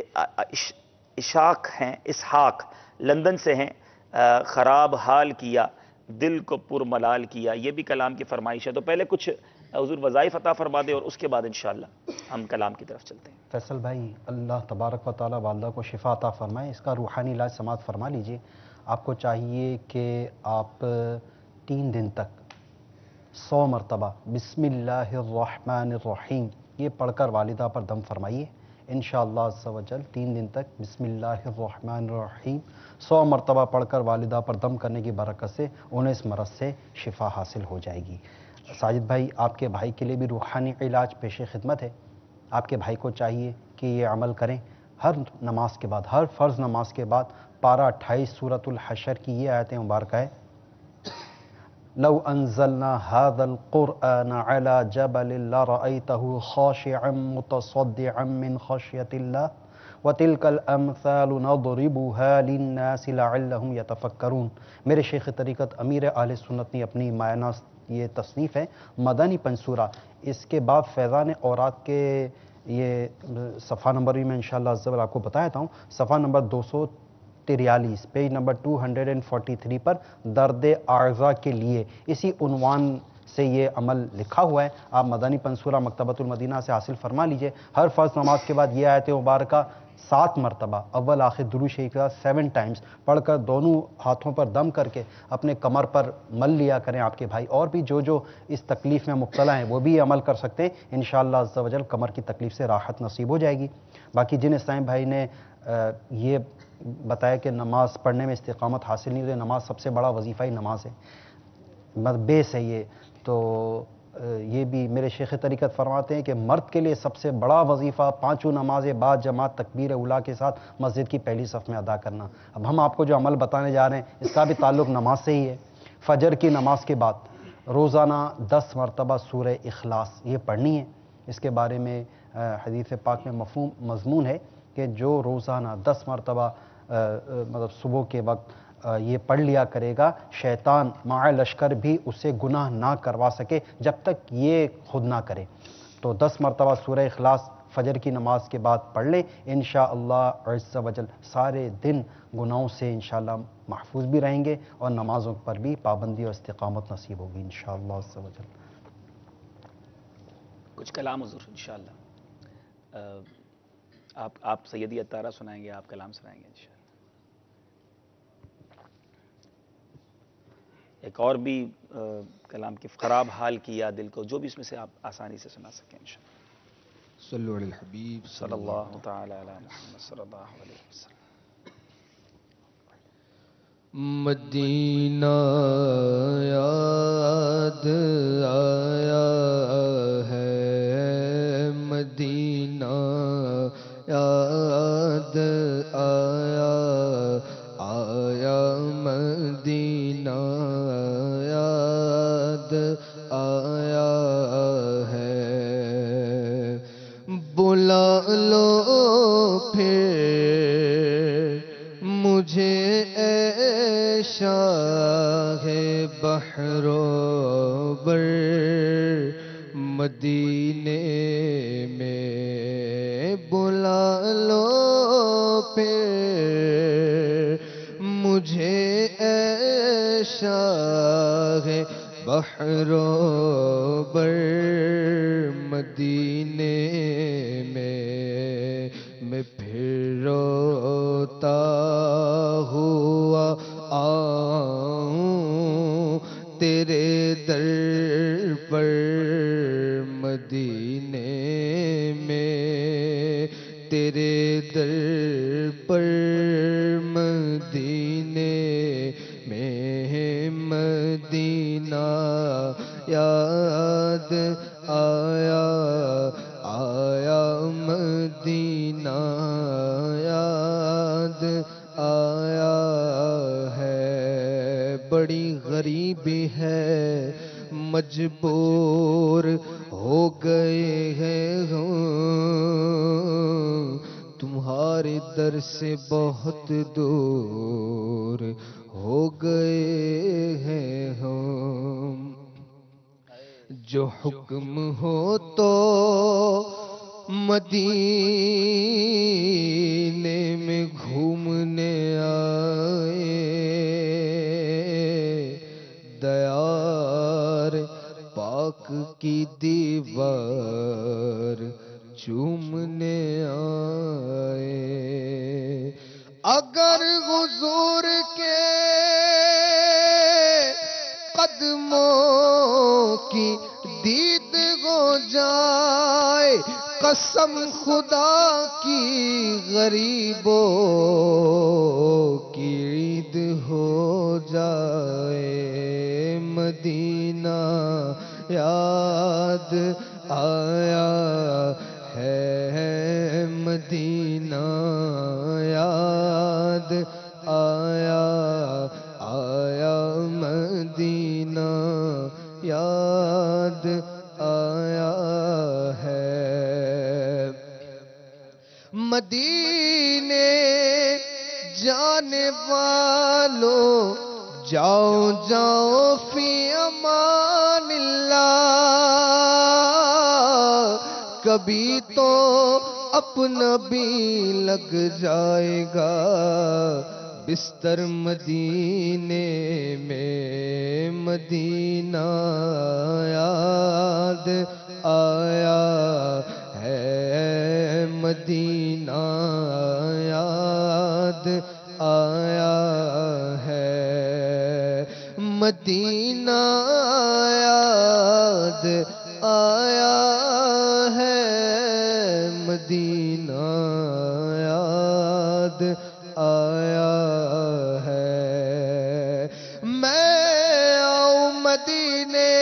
اشاق ہیں, اسحاق لندن سے ہیں. خراب حال کیا, دل کو پر ملال کیا, یہ بھی کلام کی فرمائش ہے. تو پہلے کچھ حضور وظائف عطا فرما دے اور اس کے بعد انشاءاللہ ہم کلام کی طرف چلتے ہیں. فیصل بھائی اللہ تبارک و تعالی والدہ کو شفا عطا فرمائے. اس کا روحانی علاج سماعت فرما لیجئے. آپ کو چاہیے کہ آپ 3 دن تک 100 مرتبہ بسم اللہ الرحمن الرحیم یہ پڑھ کر والدہ پر دم فرمائیے. انشاءاللہ عز و جل 3 دن تک بسم اللہ الرحمن الرحیم 100 مرتبہ پڑھ کر والدہ پر دم کرنے کی برکت سے انہیں اس مرض سے شفا حاصل ہو جائے گی. ساجد بھائی, آپ کے بھائی کے لیے بھی روحانی علاج پیش خدمت ہے. آپ کے بھائی کو چاہیے کہ یہ عمل کریں. ہر نماز کے بعد, ہر فرض نماز کے بعد پارہ 28 سورۃ الحشر کی یہ آیت مبارکہ ہے. لو انزلنا هذا القرآن على جبل لرأيته خاشعا متصدعا من خشية الله وتلك الامثال نضربها للناس لعلهم يتفكرون. میرے شیخ طریقت امیر اہل سنت نے اپنی معنی یہ تصنیف ہے مدنی پنسورہ. اس کے بعد فیضان اورات کے یہ صفحہ نمبر بھی میں انشاءاللہ عز و جل آپ کو بتاتا ہوں. صفحہ نمبر 243 پیج نمبر 243 پر درد اعضاء کے لیے اسی عنوان سے یہ عمل لکھا ہوا ہے. آپ مدنی پنسورہ مکتبۃ المدینہ سے حاصل فرما لیجئے. ہر فرض نماز کے بعد یہ آیت مبارکہ 7 مرتبہ اول آخر درود شریف کا 7 ٹائمز پڑھ کر دونوں ہاتھوں پر دم کر کے اپنے کمر پر مل لیا کریں. آپ کے بھائی اور بھی جو اس تکلیف میں مبتلا ہیں وہ بھی یہ عمل کر سکتے ہیں. انشاءاللہ عز و جل کمر کی تکلیف سے راحت نصیب ہو جائے گی. باقی جن اسلام بھائی نے یہ بتایا کہ نماز پڑھنے میں استقامت حاصل نہیں ہوتی, نماز سب سے بڑا وظیفہ ہی نماز ہے, بیس ہے یہ, تو یہ بھی میرے شیخ طریقت فرماتے ہیں کہ مرد کے لیے سب سے بڑا وظیفہ 5 نمازیں بعد جماعت تکبیر اولیٰ کے ساتھ مسجد کی پہلی صف میں ادا کرنا. اب ہم آپ کو جو عمل بتانے جا رہے ہیں اس کا بھی تعلق نماز سے ہی ہے. فجر کی نماز کے بعد روزانہ 10 مرتبہ سورہ اخلاص یہ پڑھنی ہے. اس کے بارے میں حدیث پاک میں مضمون ہے کہ جو روزانہ 10 مرتبہ مطلب صبح کے وقت یہ پڑھ لیا کرے گا، شیطان مع لشکر بھی اسے گناہ نہ کروا سکے جب تک یہ خود نہ کرے۔ تو 10 مرتبہ سورہ اخلاص فجر کی نماز کے بعد پڑھ لیں، انشاءاللہ عز و جل سارے دن گناہوں سے انشاءاللہ محفوظ بھی رہیں گے اور نمازوں پر بھی پابندی اور استقامت نصیب ہوگی انشاءاللہ عز و جل۔ کچھ کلام حضور انشاءاللہ آپ سیدی عطارہ سنائیں گے، آپ کلام سنائیں گے انشاءاللہ۔ ایک اور بھی کلام کی خراب حال کی یا دل کو، جو بھی اس میں سے آپ آسانی سے سنا سکیں انشاءاللہ۔ صلو علی الحبیب صلی اللہ تعالی علی محمد صلی اللہ علیہ وسلم۔ مدینہ یاد آیا ہے، مدینہ یاد آیا، آیا مدینہ یاد آیا ہے، بلا لو پھر مجھے اے شاہ بحر و بر، مدینے میں بلا لو پھر مجھے اے شاہ بحر و بر، مدینے میں پھر روتا ہوا آؤں تیرے در پر، مدینے میں تیرے در پر، مدینے میں مدینہ یاد آیا، آیا مدینہ یاد آیا ہے، بڑی غریبی ہے مجبور ہو گئے ہیں تمہارے در سے بہت دور ہو گئے ہیں ہم، جو حکم ہو تو مدینے میں گھومنے آئے، دیار پاک کی دیوار چومنے آئے، اگر حضور کے قدموں کی دید ہو جائے، قسم خدا کی غریبوں کی عید ہو جائے، مدینہ یاد آیا ہے، مدینہ یاد آیا، آیا مدینہ یاد آیا ہے، مدینے جانے والوں جاؤ جاؤ فی امان اللہ، کبھی تو اپنا بھی لگ جائے گا بستر، مدینے میں مدینہ یاد آیا ہے، مدینہ یاد آیا ہے، مدینہ یاد آیا ہے، مدینہ یاد آیا ہے، میں آؤں مدینے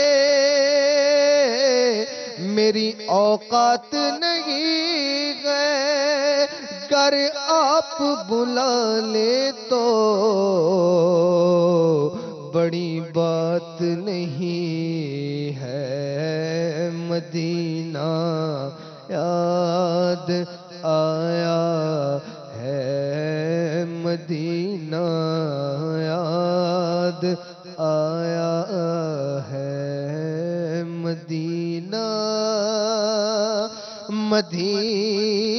میری اوقات نہیں ہے، گر آپ بلا لے تو بڑی بات نہیں ہے، مدینہ یاد آیا ہے، مدینہ یاد آیا ہے مدینہ مدینہ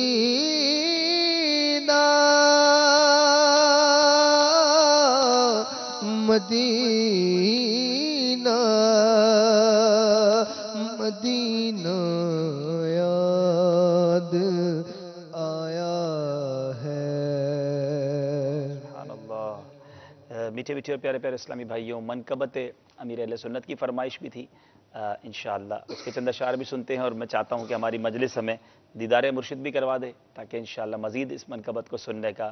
مدینہ مدینہ یاد آیا ہے۔ سبحان اللہ۔ میٹھے میٹھے اور پیارے پیارے اسلامی بھائیوں، منقبت امیر اہل سنت کی فرمائش بھی تھی، انشاءاللہ اس کے چند اشعار بھی سنتے ہیں، اور میں چاہتا ہوں کہ ہماری مجلس ہمیں دیدار مرشد بھی کروا دے تاکہ انشاءاللہ مزید اس منقبت کو سننے کا۔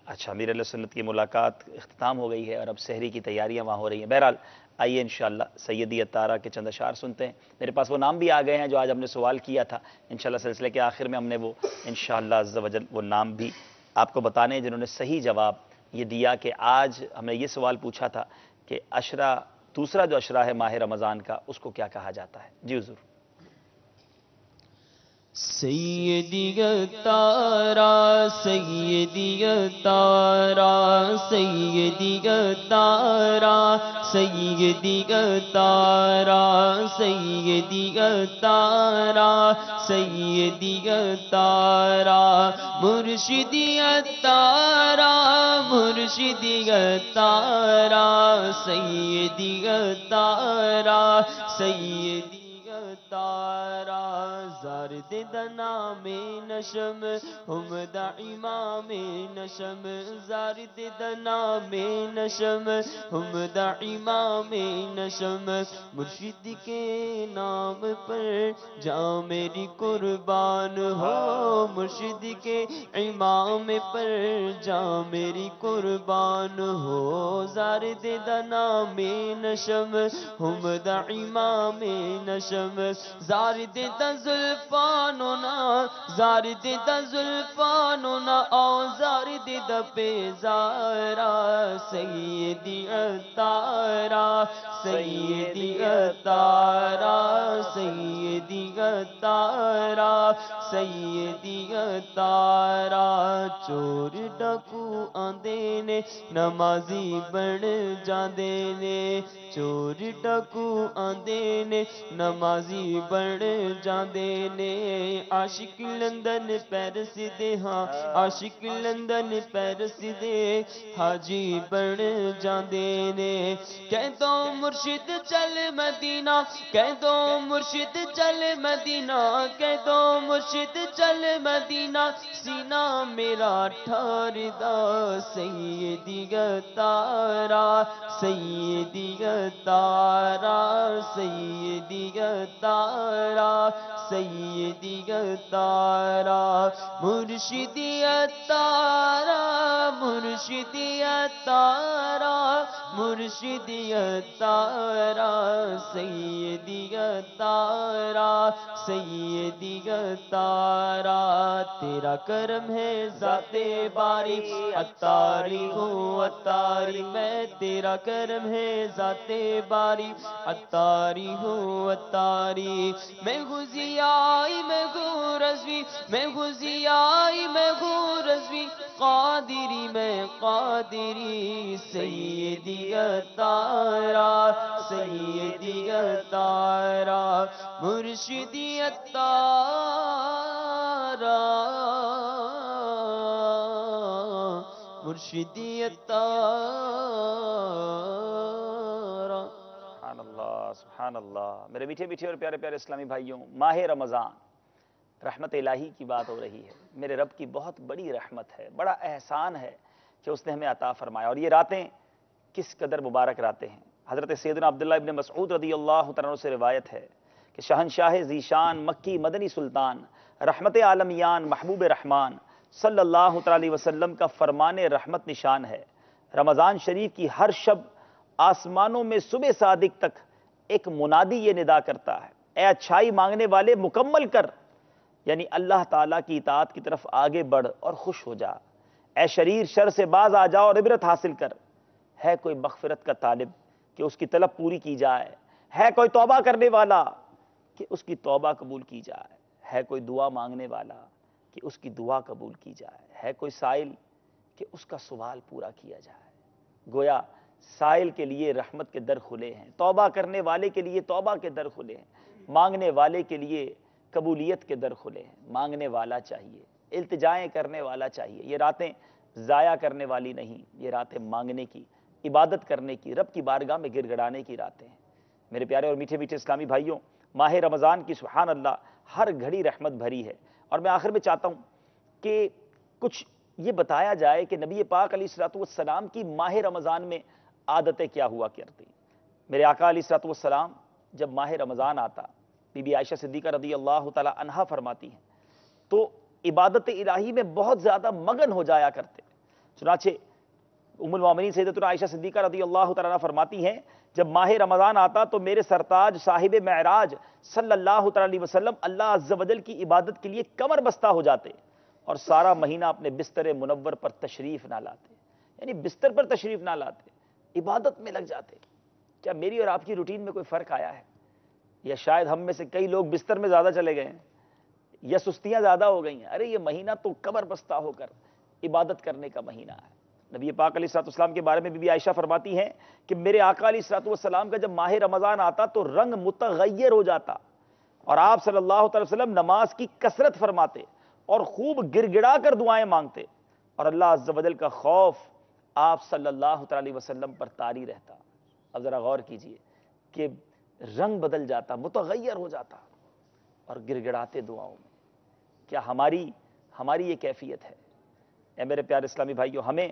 اچھا، امیر اہل سنت کی ملاقات اختتام ہو گئی ہے اور اب سحری کی تیاریاں وہاں ہو رہی ہیں۔ بہرحال آئیے انشاءاللہ سیدی عطارہ کے چند اشعار سنتے ہیں۔ میرے پاس وہ نام بھی آ گئے ہیں جو آج ہم نے سوال کیا تھا، انشاءاللہ سلسلے کے آخر میں ہم نے وہ انشاءاللہ عز و جل وہ نام بھی آپ کو بتانے ہیں جنہوں نے صحیح جواب یہ دیا کہ آج ہم نے یہ سوال پوچھا تھا کہ عشرہ، دوسرا جو عشرہ ہے ماہ رمضان کا، اس کو کیا کہا جاتا ہے؟ جی حضور۔ سیدی عطارہ سیدی عطارہ سیدی عطارہ سیدی عطارہ سیدی عطارہ سیدی عطارہ مرشدی عطارہ مرشدی عطارہ سیدی عطارہ سیدی عطارہ زارد نام نشم حمد امام نشم زارد نام نشم حمد امام نشم مرشد کے نام پر جاں میری قربان ہو مرشد کے امام پر جاں میری قربان ہو زارد نام نشم حمد امام نشم زارد زلفاننا زارد زلفاننا او زارد پیزارا سیدی عطارہ سیدی عطارہ سیدی عطارہ سیدی عطارہ چور ڈاکو آندے نے نمازی بن جاندے نے چور ڈاکو آندے نے نمازی بن جاندے نے عاشق لندن پیرس دے ہاں عاشق لندن پیرس دے حاجی بن جاندے نے کہہ دو مرشد چل مدینہ کہہ دو مرشد چل مدینہ کہہ دو مرشد چل مدینہ سینہ میرا ٹھار دا سیدی عطارہ سیدی عطارہ سیدی عطارہ سیدی عطارہ مرشدی عطارہ مرشدی عطارہ مرشدی عطارہ سیدی عطارہ سیدی عطارہ تیرا کرم ہے ذات باری عطاری ہوں عطاری میں تیرا کرم ہے ذات باری عطاری ہوں عطاری میں غزیائی میں غورزوی میں غزیائی میں غورزوی قادری میں قادری سیدی عطارہ سیدی عطارہ مرشدی عطارہ مرشدی عطارہ۔ سبحان اللہ سبحان اللہ۔ میرے میٹھے میٹھے اور پیارے پیارے اسلامی بھائیوں، ماہ رمضان رحمت الہی کی بات ہو رہی ہے۔ میرے رب کی بہت بڑی رحمت ہے، بڑا احسان ہے کہ اس نے ہمیں عطا فرمایا، اور یہ راتیں کس قدر مبارک راتیں ہیں۔ حضرت سیدنا عبداللہ ابن مسعود رضی اللہ تعالیٰ عنہ سے روایت ہے کہ شہنشاہ ذیشان مکی مدنی سلطان رحمت عالمیان محبوب رحمان صلی اللہ تعالیٰ علیہ وسلم کا فرمان رحمت نشان ہے۔ رمضان شریف کی ہر شب آسمانوں میں صبح صادق تک ایک منادی یہ ندا کرتا ہے، اے اچھائی مانگنے والے مکمل کر، یعنی اللہ تعالیٰ کی اطاعت کی طرف آگے بڑھ اور خوش ہو جا، اے شریر شر سے باز آ جا اور عبرت حاصل کر۔ ہے کوئی مغفرت کا طالب کہ اس کی طلب پوری کی جائے، ہے کوئی توبہ کرنے والا کہ اس کی توبہ قبول کی جائے، ہے کوئی دعا مانگنے والا کہ اس کی دعا قبول کی جائے، ہے کوئی سائل کہ اس کا سوال پورا کیا جائے۔ گویا سائل کے لیے رحمت کے در کھلے ہیں، توبہ کرنے والے کے لیے توبہ کے در کھلے ہیں، مانگنے والے کے لیے قبولیت کے در کھلے ہیں۔ مانگنے والا چاہیے، التجائیں کرنے والا چاہیے۔ یہ راتیں ضائع کرنے والی نہیں، یہ راتیں مانگنے کی، عبادت کرنے کی، رب کی بارگاہ میں گر گڑانے کی راتیں ہیں۔ میرے پیارے اور میٹھے میٹھے اسلامی بھائیوں، ماہ رمضان کی سبحان اللہ ہر گھڑی رحمت بھری ہے، اور میں آخر میں چاہتا ہوں کہ کچھ یہ بتایا جائے کہ نبی پاک علیہ الصلوۃ والسلام کی ماہ رمضان میں عادتیں کیا ہوا کرتی۔ میرے آقا علیہ الصلوۃ والسلام جب ماہ رمضان آتا، بی بی عائشہ صدیقہ رضی اللہ تعالی عنہا فرماتی ہیں تو عبادت الہی میں بہت زیادہ مگن ہو جایا کرتے۔ چنانچہ ام المومنین سیدتنا عائشہ صدیقہ رضی اللہ تعالی عنہ فرماتی ہیں جب ماہ رمضان آتا تو میرے سرتاج صاحب معراج صلی اللہ تعالی علیہ وسلم اللہ عز و جل کی عبادت کے لیے کمر بستہ ہو جاتے اور سارا مہینہ اپنے بستر منور پر تشریف نہ لاتے، یعنی بستر پر تشریف نہ لاتے، عبادت میں لگ جاتے۔ کیا میری اور آپ کی روٹین میں کوئی فرق آیا ہے؟ یا شاید ہم میں سے کئی لوگ بستر میں زیادہ چلے گئے ہیں، یا سستیاں زیادہ ہو گئی ہیں؟ ارے یہ مہینہ تو کمر بستہ ہو کر عبادت کرنے کا مہینہ ہے۔ نبی پاک علیہ الصلوۃ والسلام کے بارے میں بی بی عائشہ فرماتی ہیں کہ میرے آقا علیہ الصلوۃ والسلام کا جب ماہ رمضان آتا تو رنگ متغیر ہو جاتا، اور آپ صلی اللہ علیہ وسلم نماز کی کثرت فرماتے اور خوب گر گڑا کر دعائیں مانگتے، اور اللہ عز و جل کا خوف آپ صلی اللہ علیہ وسلم پر طاری رہتا۔ اب ذرا غور کیجئے کہ رنگ بدل جاتا، متغیر ہو جاتا، اور گر گڑاتے دعاؤں میں۔ کیا ہماری یہ کیفیت ہے؟ اے میرے پیارے اسلامی بھائیوں، ہمیں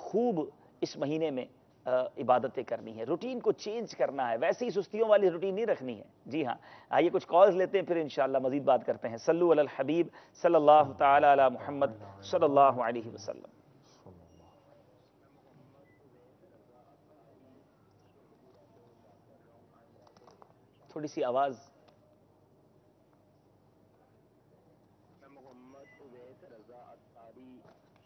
خوب اس مہینے میں عبادتیں کرنی ہے، روٹین کو چینج کرنا ہے، ویسے ہی سستیوں والی روٹین نہیں رکھنی ہے۔ جی ہاں، آئیے کچھ کالز لیتے ہیں، پھر انشاءاللہ مزید بات کرتے ہیں۔ صلو علی الحبیب صلی اللہ تعالی علی محمد صلی اللہ علیہ وسلم۔ تھوڑی سی آواز۔ میں محمد اویس رضا اطاری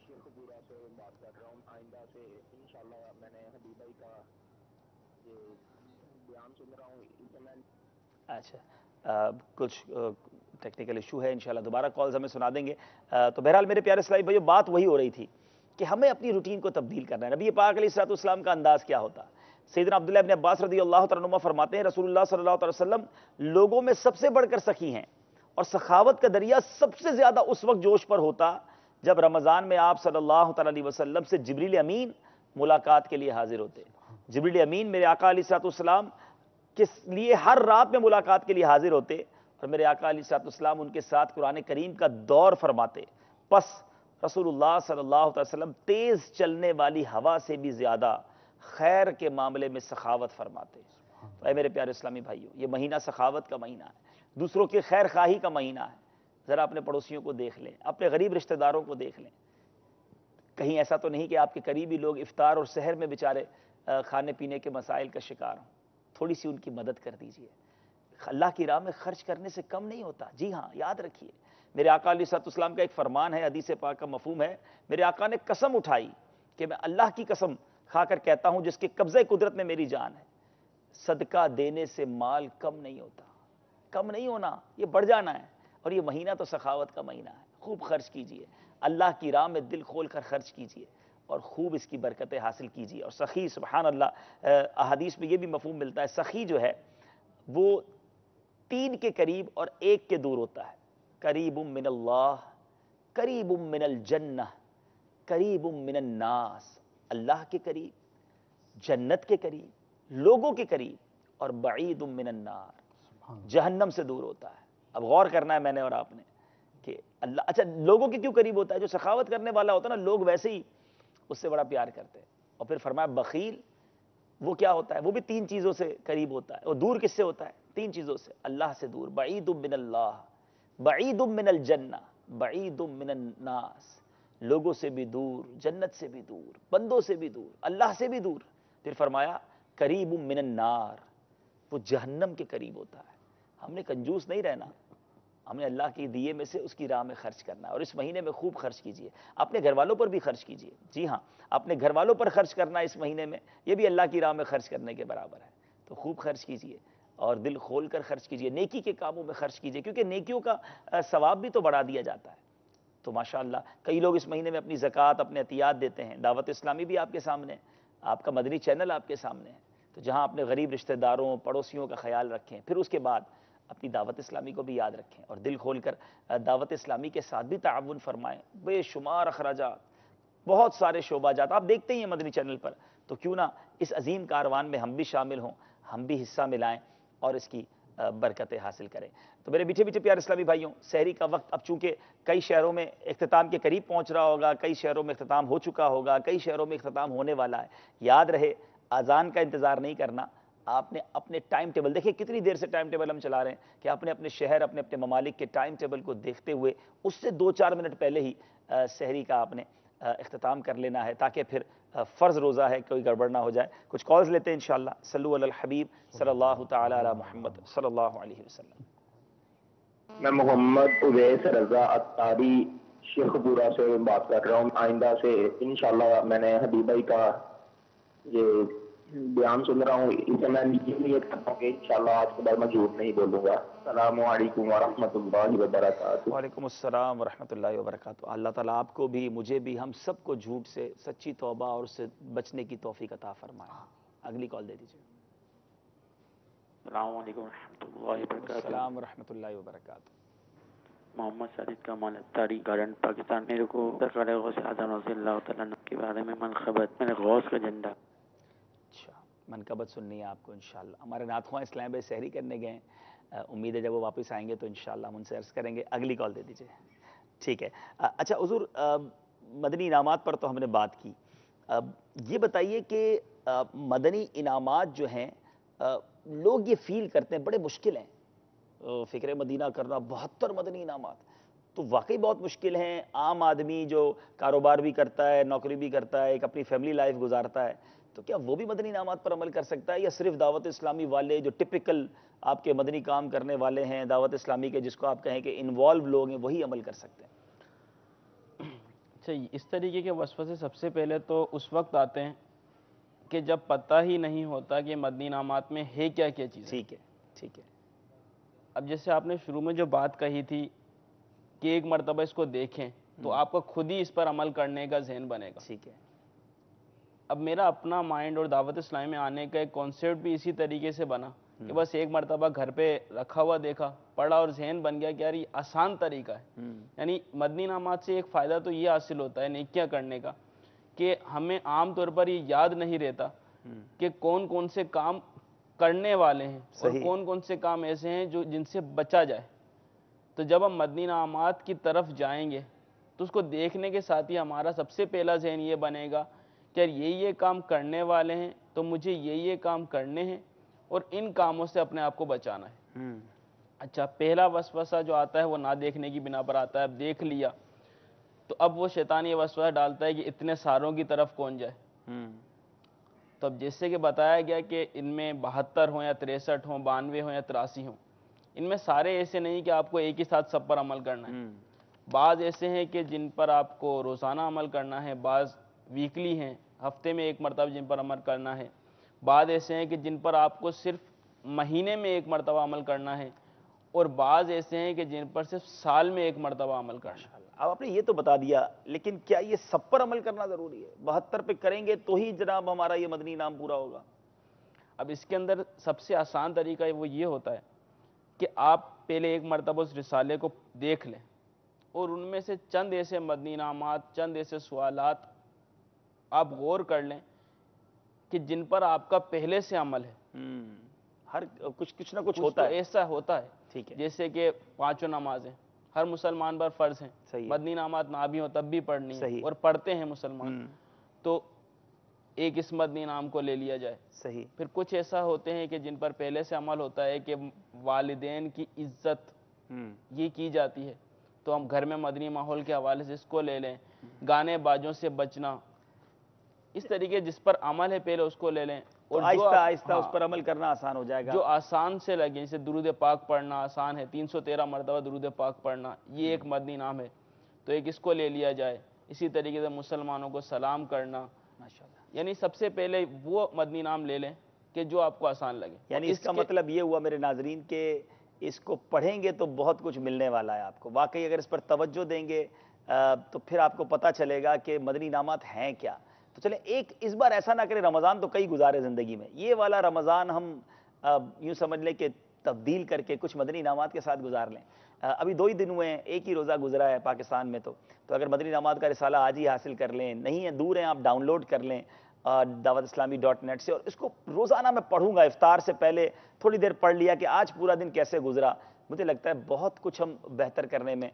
شیخ پورہ سے بات کر رہا ہوں۔ آئندہ سے انشاءاللہ میں نے حبیب بھائی کا یہ بیان سن رہا ہوں، اسے میں اچھا کچھ ٹیکنیکل ایشو ہے، انشاءاللہ دوبارہ کالز ہمیں سنا دیں گے۔ تو بہرحال میرے پیارے اسلامی بھائیو، بات وہی ہو رہی تھی کہ ہمیں اپنی روٹین کو تبدیل کرنا ہے۔ نبی پاک علیہ الصلوۃ والسلام کا انداز کیا ہوتا؟ سیدنا عبداللہ ابن عباس رضی اللہ تعالیٰ عنہ فرماتے ہیں رسول اللہ صلی اللہ علیہ وسلم لوگوں میں سب سے بڑھ کر سخی ہیں، اور سخاوت کا دریا سب سے زیادہ اس وقت جوش پر ہوتا جب رمضان میں آپ صلی اللہ تعالیٰ علیہ وسلم سے جبریل امین ملاقات کے لیے حاضر ہوتے۔ جبریل امین میرے آقا علیہ الصلوۃ والسلام کے لیے ہر رات میں ملاقات کے لیے حاضر ہوتے، اور میرے آقا علیہ الصلوۃ والسلام ان کے ساتھ قرآن کریم کا دور فرماتے۔ پس رسول اللہ صلی اللہ علیہ وسلم تیز چلنے والی ہوا سے بھی زیادہ خیر کے معاملے میں سخاوت فرماتے۔ اے میرے پیارے اسلامی بھائیوں، یہ مہینہ سخاوت کا مہینہ ہے، دوسروں کی خیر خواہی کا مہینہ ہے۔ ذرا اپنے پڑوسیوں کو دیکھ لیں، اپنے غریب رشتہ داروں کو دیکھ لیں۔ کہیں ایسا تو نہیں کہ آپ کے قریبی لوگ افطار اور سحر میں بیچارے کھانے پینے کے مسائل کا شکار ہوں؟ تھوڑی سی ان کی مدد کر دیجئے۔ اللہ کی راہ میں خرچ کرنے سے کم نہیں ہوتا۔ جی ہاں، یاد رکھیے، میرے آقا علیہ الصلوۃ والسلام کا ایک فرمان ہے، حدیث پاک کا مفہوم ہے، میرے آقا نے قسم اٹھائی کہ میں اللہ کی قسم کھا کر کہتا ہوں جس کے قبضہ قدرت میں میری جان ہے، صدقہ دینے سے مال کم نہیں ہوتا، کم نہیں ہونا، یہ بڑھ جانا ہے۔ اور یہ مہینہ تو سخاوت کا مہینہ ہے، خوب خرچ کیجئے، اللہ کی راہ میں دل کھول کر خرچ کیجئے، اور خوب اس کی برکتیں حاصل کیجئے۔ اور سخی، سبحان اللہ، احادیث میں یہ بھی مفہوم ملتا ہے، سخی جو ہے وہ 3 کے قریب اور 1 کے دور ہوتا ہے۔ قریب من اللہ، قریب من الجنہ، قریب من الناس، اللہ کے قریب، جنت کے قریب، لوگوں کے قریب، اور بعید من النار، جہنم سے دور ہوتا ہے۔ اب غور کرنا ہے میں نے اور آپ نے کہ اللہ، اچھا لوگوں کے کیوں قریب ہوتا ہے؟ جو سخاوت کرنے والا ہوتا ہے نا، لوگ ویسے ہی اس سے بڑا پیار کرتے ہیں۔ اور پھر فرمایا بخیل، وہ کیا ہوتا ہے؟ وہ بھی 3 چیزوں سے قریب ہوتا ہے۔ وہ دور کس سے ہوتا ہے؟ 3 چیزوں سے، اللہ سے دور، بعید من اللہ، بعید من الجنہ، بعید من الناس، لوگوں سے بھی دور، جنت سے بھی دور، بندوں سے بھی دور، اللہ سے بھی دور۔ پھر فرمایا قریب من النار، وہ جہنم کے قریب ہوتا ہے۔ ہم نے کنجوس نہیں رہنا، ہم نے اللہ کی دیے میں سے اس کی راہ میں خرچ کرنا ہے۔ اور اس مہینے میں خوب خرچ کیجئے، اپنے گھر والوں پر بھی خرچ کیجئے۔ جی ہاں، اپنے گھر والوں پر خرچ کرنا اس مہینے میں، یہ بھی اللہ کی راہ میں خرچ کرنے کے برابر ہے۔ تو خوب خرچ کیجئے اور دل کھول کر خرچ کیجئے، نیکی کے کاموں میں خرچ کیجئے، کیونکہ نیکیوں کا ثواب بھی تو بڑھا دیا جاتا ہے۔ تو ماشاءاللہ کئی لوگ اس مہینے میں اپنی زکوٰۃ، اپنے عطیات دیتے ہیں۔ دعوت اسلامی بھی آپ کے سامنے، آپ کا مدنی چینل آپ کے سامنے ہے، تو جہاں اپنے غریب رشتہ داروں پڑوسیوں کا خیال رکھیں، پھر اس کے بعد اپنی دعوت اسلامی کو بھی یاد رکھیں اور دل کھول کر دعوت اسلامی کے ساتھ بھی تعاون فرمائیں۔ بے شمار اخراجات، بہت سارے شعبہ جات آپ دیکھتے ہی ہیں مدنی چینل پر، تو کیوں نہ اس عظیم کاروان میں ہم بھی شامل ہوں، ہم بھی حصہ ملائیں اور اس کی برکتیں حاصل کریں۔ تو میرے میٹھے میٹھے پیارے اسلامی بھائیوں، سحری کا وقت اب چونکہ کئی شہروں میں اختتام کے قریب پہنچ رہا ہوگا، کئی شہروں میں اختتام ہو چکا ہوگا، کئی شہروں میں اختتام ہونے والا ہے، یاد رہے اذان کا انتظار نہیں کرنا، آپ نے اپنے ٹائم ٹیبل، دیکھیں کتنی دیر سے ٹائم ٹیبل ہم چلا رہے ہیں، کہ آپ نے اپنے شہر اپنے اپنے ممالک کے ٹائم ٹیبل کو دیکھتے ہوئے اس سے 2-4 منٹ پہلے ہی سحری کا آپ نے اختتام کر لینا ہے، تاکہ پھر فرض روزہ ہے کوئی گڑبڑ نہ ہو جائے۔ کچھ کالز لیتے ہیں انشاءاللہ۔ صلو علی الحبیب صلی اللہ تعالی علی محمد صلی اللہ علیہ وسلم۔ میں محمد اویس رضا عطاری شیخ پورہ سے بات کر رہا ہوں۔ آئندہ سے انشاءاللہ میں نے حبیب بھائی کا یہ بیان سن رہا ہوں، اسے میں یہ نیت کرتا ہوں کہ انشاءاللہ آج کے بعد میں جھوٹ نہیں بولوں گا۔ السلام علیکم ورحمۃ اللہ وبرکاتہ۔ وعلیکم السلام ورحمۃ اللہ وبرکاتہ۔ اللہ تعالیٰ آپ کو بھی مجھے بھی ہم سب کو جھوٹ سے سچی توبہ اور اس سے بچنے کی توفیق عطا فرمائے۔ اگلی کال دے دیجیے۔ السلام علیکم ورحمۃ اللہ وبرکاتہ۔ السلام ورحمۃ اللہ وبرکاتہ۔ محمد ساجد کمال عطاری، گارڈن پاکستان۔ میرے کو سرکار غوث اعظم رضی اللہ تعالیٰ عنہ کے بارے میں منقبت، میں نے غوث کا جھنڈا۔ اچھا، منقبت سننی ہے آپ کو انشاءاللہ۔ ہمارے نعت خواں اسلام بھائی سحری کرنے گئے ہیں، امید ہے جب وہ واپس آئیں گے تو انشاءاللہ ہم ان سے عرض کریں گے۔ اگلی کال دے دیجیے۔ ٹھیک ہے۔ اچھا حضور، مدنی انعامات پر تو ہم نے بات کی، یہ بتائیے کہ مدنی انعامات جو ہیں لوگ یہ فیل کرتے ہیں بڑے مشکل ہیں، فکر مدینہ کرنا 72 مدنی انعامات تو واقعی بہت مشکل ہیں۔ عام آدمی جو کاروبار بھی کرتا ہے، نوکری بھی کرتا ہے، ایک اپنی فیملی لائف گزارتا ہے، تو کیا وہ بھی مدنی انعامات پر عمل کر سکتا ہے، یا صرف دعوت اسلامی والے جو ٹپیکل آپ کے مدنی کام کرنے والے ہیں دعوت اسلامی کے، جس کو آپ کہیں کہ انوالو لوگ ہیں، وہی عمل کر سکتے ہیں؟ اچھا، اس طریقے کے وسوسے سب سے پہلے تو اس وقت آتے ہیں کہ جب پتہ ہی نہیں ہوتا کہ مدنی انعامات میں ہے کیا کیا چیز۔ ٹھیک ہے، ٹھیک ہے۔ اب جیسے آپ نے شروع میں جو بات کہی تھی کہ ایک مرتبہ اس کو دیکھیں تو آپ کا خود ہی اس پر عمل کرنے کا ذہن بنے گا۔ ٹھیک ہے۔ اب میرا اپنا مائنڈ اور دعوت اسلامی میں آنے کا ایک کانسیپٹ بھی اسی طریقے سے بنا کہ بس ایک مرتبہ گھر پہ رکھا ہوا دیکھا، پڑھا اور ذہن بن گیا کہ یار یہ آسان طریقہ ہے۔ یعنی مدنی انعامات سے ایک فائدہ تو یہ حاصل ہوتا ہے نیکیاں کرنے کا کہ ہمیں عام طور پر یہ یاد نہیں رہتا کہ کون کون سے کام کرنے والے ہیں اور کون کون سے کام ایسے ہیں جو جن سے بچا جائے۔ تو جب ہم مدنی انعامات کی طرف جائیں گے تو اس کو دیکھنے کے ساتھ ہی ہمارا سب سے پہلا ذہن یہ بنے گا کہ یہ کام کرنے والے ہیں تو مجھے یہ کام کرنے ہیں اور ان کاموں سے اپنے آپ کو بچانا ہے۔ اچھا، پہلا وسوسہ جو آتا ہے وہ نہ دیکھنے کی بنا پر آتا ہے۔ اب دیکھ لیا تو اب وہ شیطان یہ وسوسہ ڈالتا ہے کہ اتنے ساروں کی طرف کون جائے۔ تو اب جیسے کہ بتایا گیا کہ ان میں 72 ہوں یا 63 ہوں، 92 ہوں یا 83 ہوں، ان میں سارے ایسے نہیں کہ آپ کو ایک ہی ساتھ سب پر عمل کرنا ہے۔ بعض ایسے ہیں کہ جن پر آپ کو روزانہ عمل کرنا ہے، بعض ویکلی ہیں، ہفتے میں ایک مرتبہ جن پر عمل کرنا ہے، بعض ایسے ہیں کہ جن پر آپ کو صرف مہینے میں ایک مرتبہ عمل کرنا ہے، اور بعض ایسے ہیں کہ جن پر صرف سال میں ایک مرتبہ عمل کرنا ہے۔ اب آپ نے یہ تو بتا دیا، لیکن کیا یہ سب پر عمل کرنا ضروری ہے؟ 72 پہ کریں گے تو ہی جناب ہمارا یہ مدنی انعام پورا ہوگا؟ اب اس کے اندر سب سے آسان طریقہ وہ یہ ہوتا ہے کہ آپ پہلے ایک مرتبہ اس رسالے کو دیکھ لیں اور ان میں سے چند ایسے مدنی انعامات، چند ایسے سوالات آپ غور کر لیں کہ جن پر آپ کا پہلے سے عمل ہے۔ ہر کچھ نہ کچھ ہوتا ہے، ایسا ہوتا ہے۔ ٹھیک ہے۔ جیسے کہ 5 نمازیں ہر مسلمان پر فرض ہیں، مدنی انعامات نہ بھی ہوں تب بھی پڑھنی ہے اور پڑھتے ہیں مسلمان، تو ایک اس مدنی انعام کو لے لیا جائے۔ صحیح۔ پھر کچھ ایسا ہوتے ہیں کہ جن پر پہلے سے عمل ہوتا ہے کہ والدین کی عزت یہ کی جاتی ہے، تو ہم گھر میں مدنی ماحول کے حوالے سے اس کو لے لیں۔ گانے باجوں سے بچنا، اس طریقے جس پر عمل ہے پہلے اس کو لے لیں، اور آہستہ آہستہ اس پر عمل کرنا آسان ہو جائے گا۔ جو آسان سے لگے، جیسے درود پاک پڑھنا آسان ہے، 313 مرتبہ درود پاک پڑھنا، یہ ایک مدنی انعام ہے، تو ایک اس کو لے لیا جائے۔ اسی طریقے سے مسلمانوں کو سلام کرنا، یعنی سب سے پہلے وہ مدنی انعام لے لیں کہ جو آپ کو آسان لگے۔ یعنی اس کا مطلب یہ ہوا میرے ناظرین کہ اس کو پڑھیں گے تو بہت کچھ ملنے والا ہے آپ کو، واقعی اگر اس پر توجہ دیں گے تو پھر آپ کو پتہ چلے گا کہ مدنی انعامات ہیں کیا۔ تو چلیں ایک اس بار ایسا نہ کریں، رمضان تو کئی گزارے زندگی میں، یہ والا رمضان ہم یوں سمجھ لیں کہ تبدیل کر کے کچھ مدنی انعامات کے ساتھ گزار لیں۔ ابھی 2 ہی دن ہوئے ہیں، ایک ہی روزہ گزرا ہے پاکستان میں، تو اگر مدنی انعامات کا رسالہ آج ہی حاصل کر لیں، نہیں ہے دور ہیں آپ ڈاؤن لوڈ کر لیں dawatIslami.net سے، اور اس کو روزانہ میں پڑھوں گا، افطار سے پہلے تھوڑی دیر پڑھ لیا کہ آج پورا دن کیسے گزرا، مجھے لگتا ہے بہت کچھ ہم بہتر کرنے میں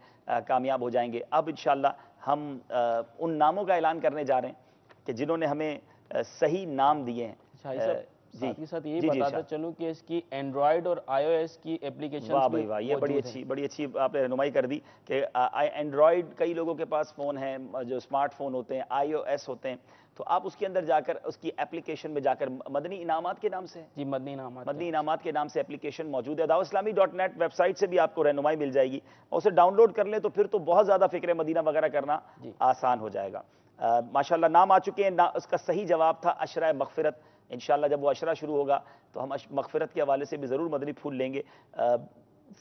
کامیاب ہو جائیں گے۔ اب انشاءاللہ ہم ان ناموں کا اعلان کرنے جا رہے ہیں کہ جنہوں نے ہمیں صحیح نام دیے ہیں۔ ساتھ ہی ساتھ یہی بتاتا چلوں کہ اس کی اینڈرائیڈ اور آئی او ایس کی اپلیکیشن واہ بھائی واہ، یہ بڑی اچھی آپ نے رہنمائی کر دی کہ اینڈرائیڈ کئی لوگوں کے پاس فون ہیں جو اسمارٹ فون ہوتے ہیں، آئی او ایس ہوتے ہیں، تو آپ اس کے اندر جا کر اس کی اپلیکیشن میں جا کر مدنی انعامات کے نام سے، جی مدنی انعامات کے نام سے اپلیکیشن موجود ہے۔ dawatIslami.net ویب سائٹ سے بھی آپ کو رہنمائی مل جائے گی، اور اسے ڈاؤن لوڈ کر لیں تو پھر تو بہت زیادہ فکر مدینہ وغیرہ کرنا آسان ہو جائے گا۔ ماشاءاللہ نام آ چکے ہیں، اس کا صحیح جواب تھا عشرہ مغفرت۔ انشاءاللہ جب وہ عشرہ شروع ہوگا تو ہم مغفرت کے حوالے سے بھی ضرور مدنی پھول لیں گے۔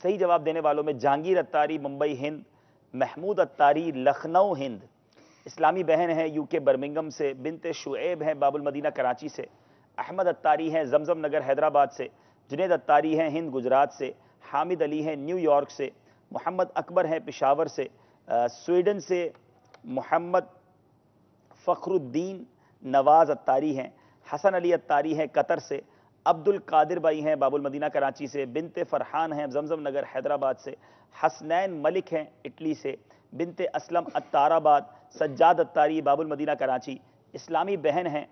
صحیح جواب دینے والوں میں جہانگیر اتاری ممبئی ہند، محمود اتاری لکھنؤ ہند، اسلامی بہن ہیں یو کے برمنگم سے، بنت شعیب ہیں باب المدینہ کراچی سے، احمد اتاری ہیں زمزم نگر حیدرآباد سے، جنید اتاری ہیں ہند گجرات سے، حامد علی ہیں نیو یارک سے، محمد اکبر ہیں پشاور سے، سویڈن سے محمد فخر الدین نواز اتاری ہیں، حسن علی اتاری ہیں قطر سے، عبد القادر بھائی ہیں باب المدینہ کراچی سے، بنت فرحان ہیں زمزم نگر حیدرآباد سے، حسنین ملک ہیں اٹلی سے، بنت اسلم اتار آباد، سجاد اتاری باب المدینہ کراچی، اسلامی بہن ہیں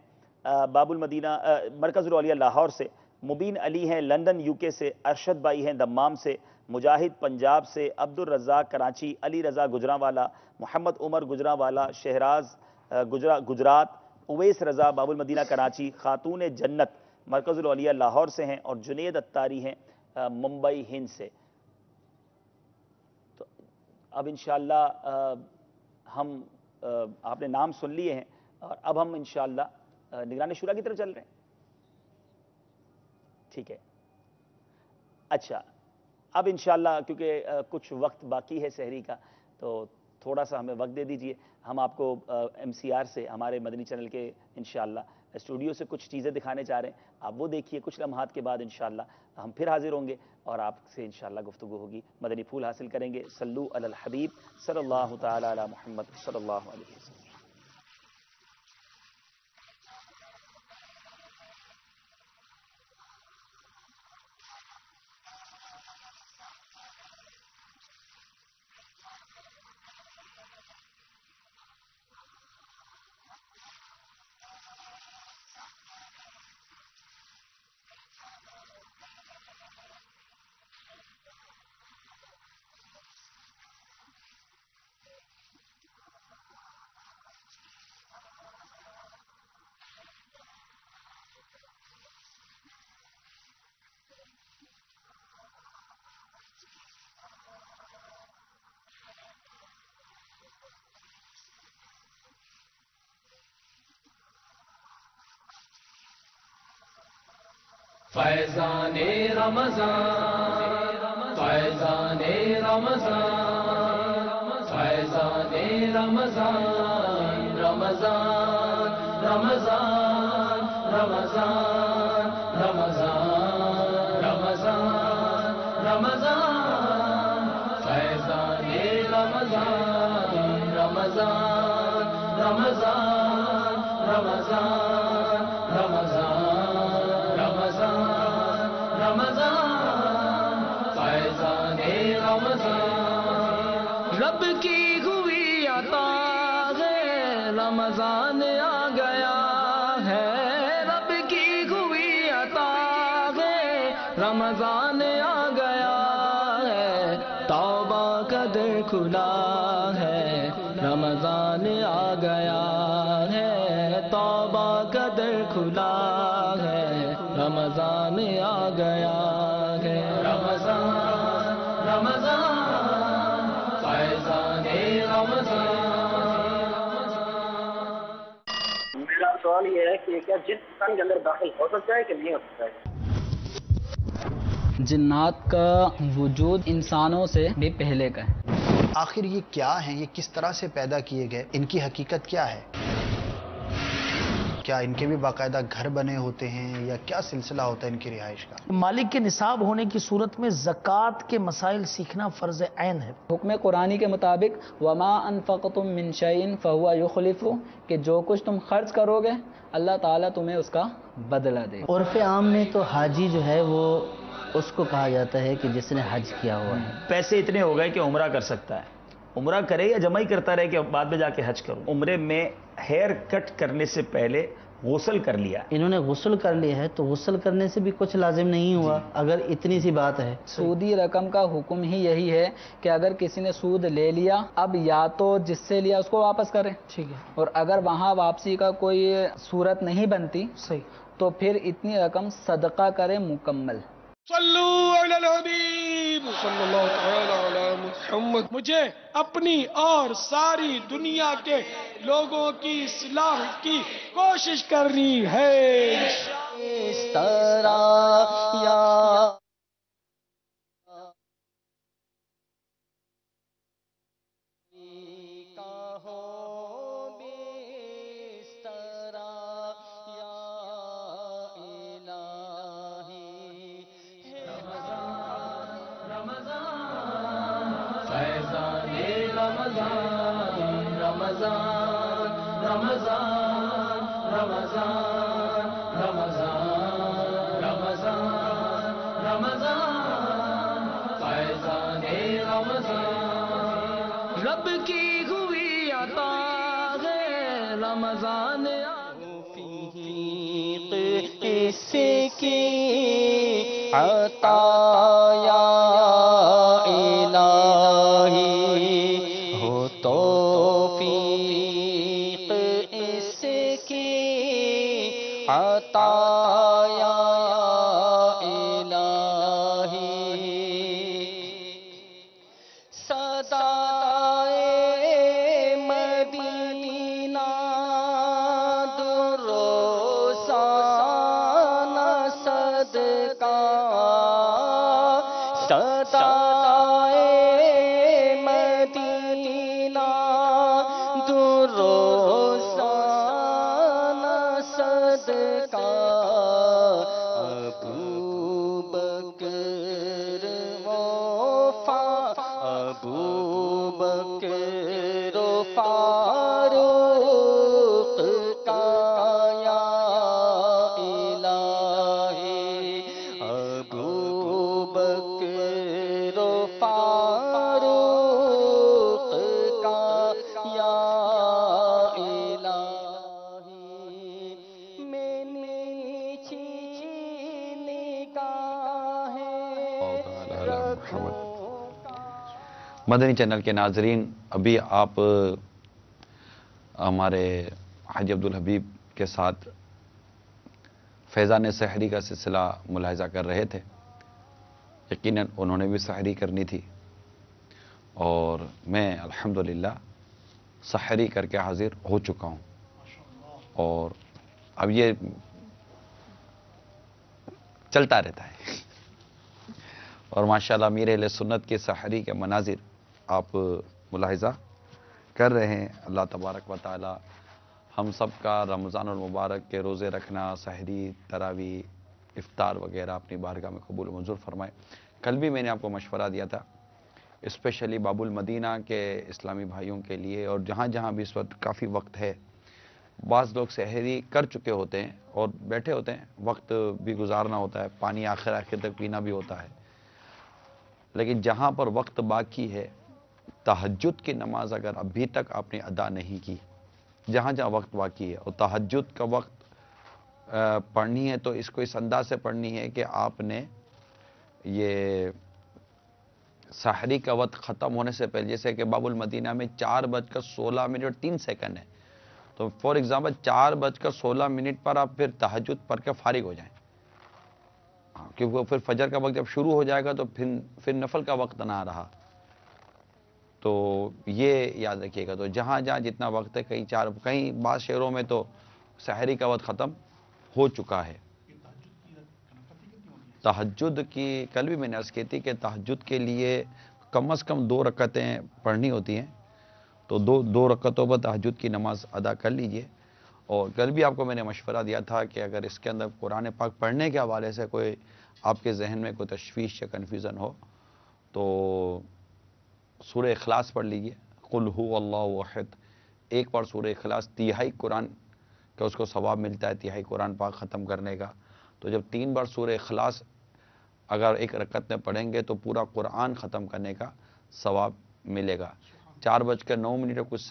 باب المدینہ مرکز الاولیاء لاہور سے، مبین علی ہیں لندن یو کے سے، ارشد بھائی ہیں دمام سے، مجاہد پنجاب سے، عبد الرزاق کراچی، علی رضا گجرانوالا، محمد عمر گجرانوالا شہراز گجرات، اویس رضا باب المدینہ کراچی، خاتون جنت مرکز الاولیاء لاہور سے ہیں، اور جنید اتاری ہیں ممبئی ہند سے۔ تو اب انشاءاللہ ہم آپ نے نام سن لیے ہیں، اور اب ہم انشاءاللہ نگران شورا کی طرف چل رہے ہیں۔ ٹھیک ہے، اچھا اب انشاءاللہ کیونکہ کچھ وقت باقی ہے سحری کا، تو تھوڑا سا ہمیں وقت دے دیجئے، ہم آپ کو ایم سی آر سے ہمارے مدنی چینل کے انشاءاللہ اسٹوڈیو سے کچھ چیزیں دکھانے چاہ رہے ہیں، آپ وہ دیکھیے، کچھ لمحات کے بعد انشاءاللہ ہم پھر حاضر ہوں گے اور آپ سے انشاءاللہ گفتگو ہوگی، مدنی پھول حاصل کریں گے۔ صلو علی الحبیب صلی اللہ تعالی علی محمد صلی اللہ علیہ وسلم۔ فیضان رمضان فیضان رمضان فیضان رمضان رمضان رمضان رمضان رمضان رمضان رمضان فیضان رمضان رمضان رمضان رمضان رمضان فیضان رمضان رب کی ہوئی عطا ہے رمضان آ گیا ہے رب کی ہوئی عطا ہے رمضان آ گیا ہے توبہ کا در کھلا ہے رمضان آ گیا ہے توبہ کا در کھلا ہے رمضان آ گیا ہے رمضان رمضان فیضان رمضان۔ میرا سوال یہ ہے کہ کیا جن انسان کے اندر داخل ہو سکتا ہے کہ نہیں ہو سکتا ہے؟ جنات کا وجود انسانوں سے بھی پہلے کا ہے۔ آخر یہ کیا ہیں، یہ کس طرح سے پیدا کیے گئے، ان کی حقیقت کیا ہے؟ کیا ان کے بھی باقاعدہ گھر بنے ہوتے ہیں یا کیا سلسلہ ہوتا ہے ان کی رہائش کا؟ مالک کے نصاب ہونے کی صورت میں زکوٰۃ کے مسائل سیکھنا فرض عین ہے۔ حکم قرآنی کے مطابق وما انفقتم من شیء فہو یخلفہ، کہ جو کچھ تم خرچ کرو گے اللہ تعالیٰ تمہیں اس کا بدلہ دے گا۔ عرف عام میں تو حاجی جو ہے وہ اس کو کہا جاتا ہے کہ جس نے حج کیا ہوا ہے۔ پیسے اتنے ہو گئے کہ عمرہ کر سکتا ہے، عمرہ کرے یا جمع ہی کرتا رہے کہ بعد میں جا کے حج کروں۔ عمرے میں ہیئر کٹ کرنے سے پہلے غسل کر لیا، انہوں نے غسل کر لیا ہے تو غسل کرنے سے بھی کچھ لازم نہیں ہوا اگر اتنی سی بات ہے۔ سودی رقم کا حکم ہی یہی ہے کہ اگر کسی نے سود لے لیا، اب یا تو جس سے لیا اس کو واپس کرے، ٹھیک ہے، اور اگر وہاں واپسی کا کوئی صورت نہیں بنتی صحیح، تو پھر اتنی رقم صدقہ کرے مکمل۔ صلو علی الحبیب صلی اللہ تعالی علی محمد۔ مجھے اپنی اور ساری دنیا کے لوگوں کی اصلاح کی کوشش کرنی ہے۔ اس طرح یا رب کی ہوئی عطا ہے رمضان اس کی عطا یا الہی ہو توفیق اس کی عطا یا الہی صدائے مدینہ صدقہ صدائے مدینہ دروزانہ صدقہ ابو بکر و فاروق کا یا مدنی چینل کے ناظرین، ابھی آپ ہمارے حاجی عبدالحبیب کے ساتھ فیضان سحری کا سلسلہ ملاحظہ کر رہے تھے۔ یقیناً انہوں نے بھی سحری کرنی تھی اور میں الحمدللہ سحری کر کے حاضر ہو چکا ہوں، اور اب یہ چلتا رہتا ہے اور ماشاءاللہ امیر اہل سنت کے سحری کے مناظر آپ ملاحظہ کر رہے ہیں۔ اللہ تبارک و تعالی ہم سب کا رمضان المبارک کے روزے رکھنا، سحری، تراویح، افطار وغیرہ اپنی بارگاہ میں قبول و منظور فرمائے۔ کل بھی میں نے آپ کو مشورہ دیا تھا اسپیشلی باب المدینہ کے اسلامی بھائیوں کے لیے، اور جہاں جہاں بھی اس وقت کافی وقت ہے، بعض لوگ سحری کر چکے ہوتے ہیں اور بیٹھے ہوتے ہیں، وقت بھی گزارنا ہوتا ہے، پانی آخر تک پینا بھی ہوتا ہے، لیکن جہاں پر وقت باقی ہے، تہجد کی نماز اگر ابھی تک آپ نے ادا نہیں کی، جہاں جہاں وقت باقی ہے، اور تہجد کا وقت پڑھنی ہے تو اس کو اس انداز سے پڑھنی ہے کہ آپ نے یہ سحری کا وقت ختم ہونے سے پہلے، جیسے کہ باب المدینہ میں 4:16 ہے، تو فار ایگزامپل 4:16 پر آپ پھر تہجد پڑھ کے فارغ ہو جائیں، کیونکہ پھر فجر کا وقت جب شروع ہو جائے گا تو پھر نفل کا وقت نہ رہا، تو یہ یاد رکھیے گا۔ تو جہاں جہاں جتنا وقت ہے، کہیں بعض شہروں میں تو سحری کا وقت ختم ہو چکا ہے۔ تہجد کی کل بھی میں نے عرض کی تھی کہ تہجد کے لیے کم از کم 2 رکعتیں پڑھنی ہوتی ہیں، تو دو رکعتوں پر تہجد کی نماز ادا کر لیجئے، اور کل بھی آپ کو میں نے مشورہ دیا تھا کہ اگر اس کے اندر قرآن پاک پڑھنے کے حوالے سے کوئی آپ کے ذہن میں کوئی تشویش یا کنفیوژن ہو تو سورہ اخلاص پڑھ لیجئے، قل هو اللہ احد، ایک بار سورہ اخلاص تہائی قرآن کا اس کو ثواب ملتا ہے، تہائی قرآن پاک ختم کرنے کا. تو جب 3 بار سورہ اخلاص اگر ایک رکعت میں پڑھیں گے تو پورا قرآن ختم کرنے کا ثواب ملے گا. 4:09 اور کچھ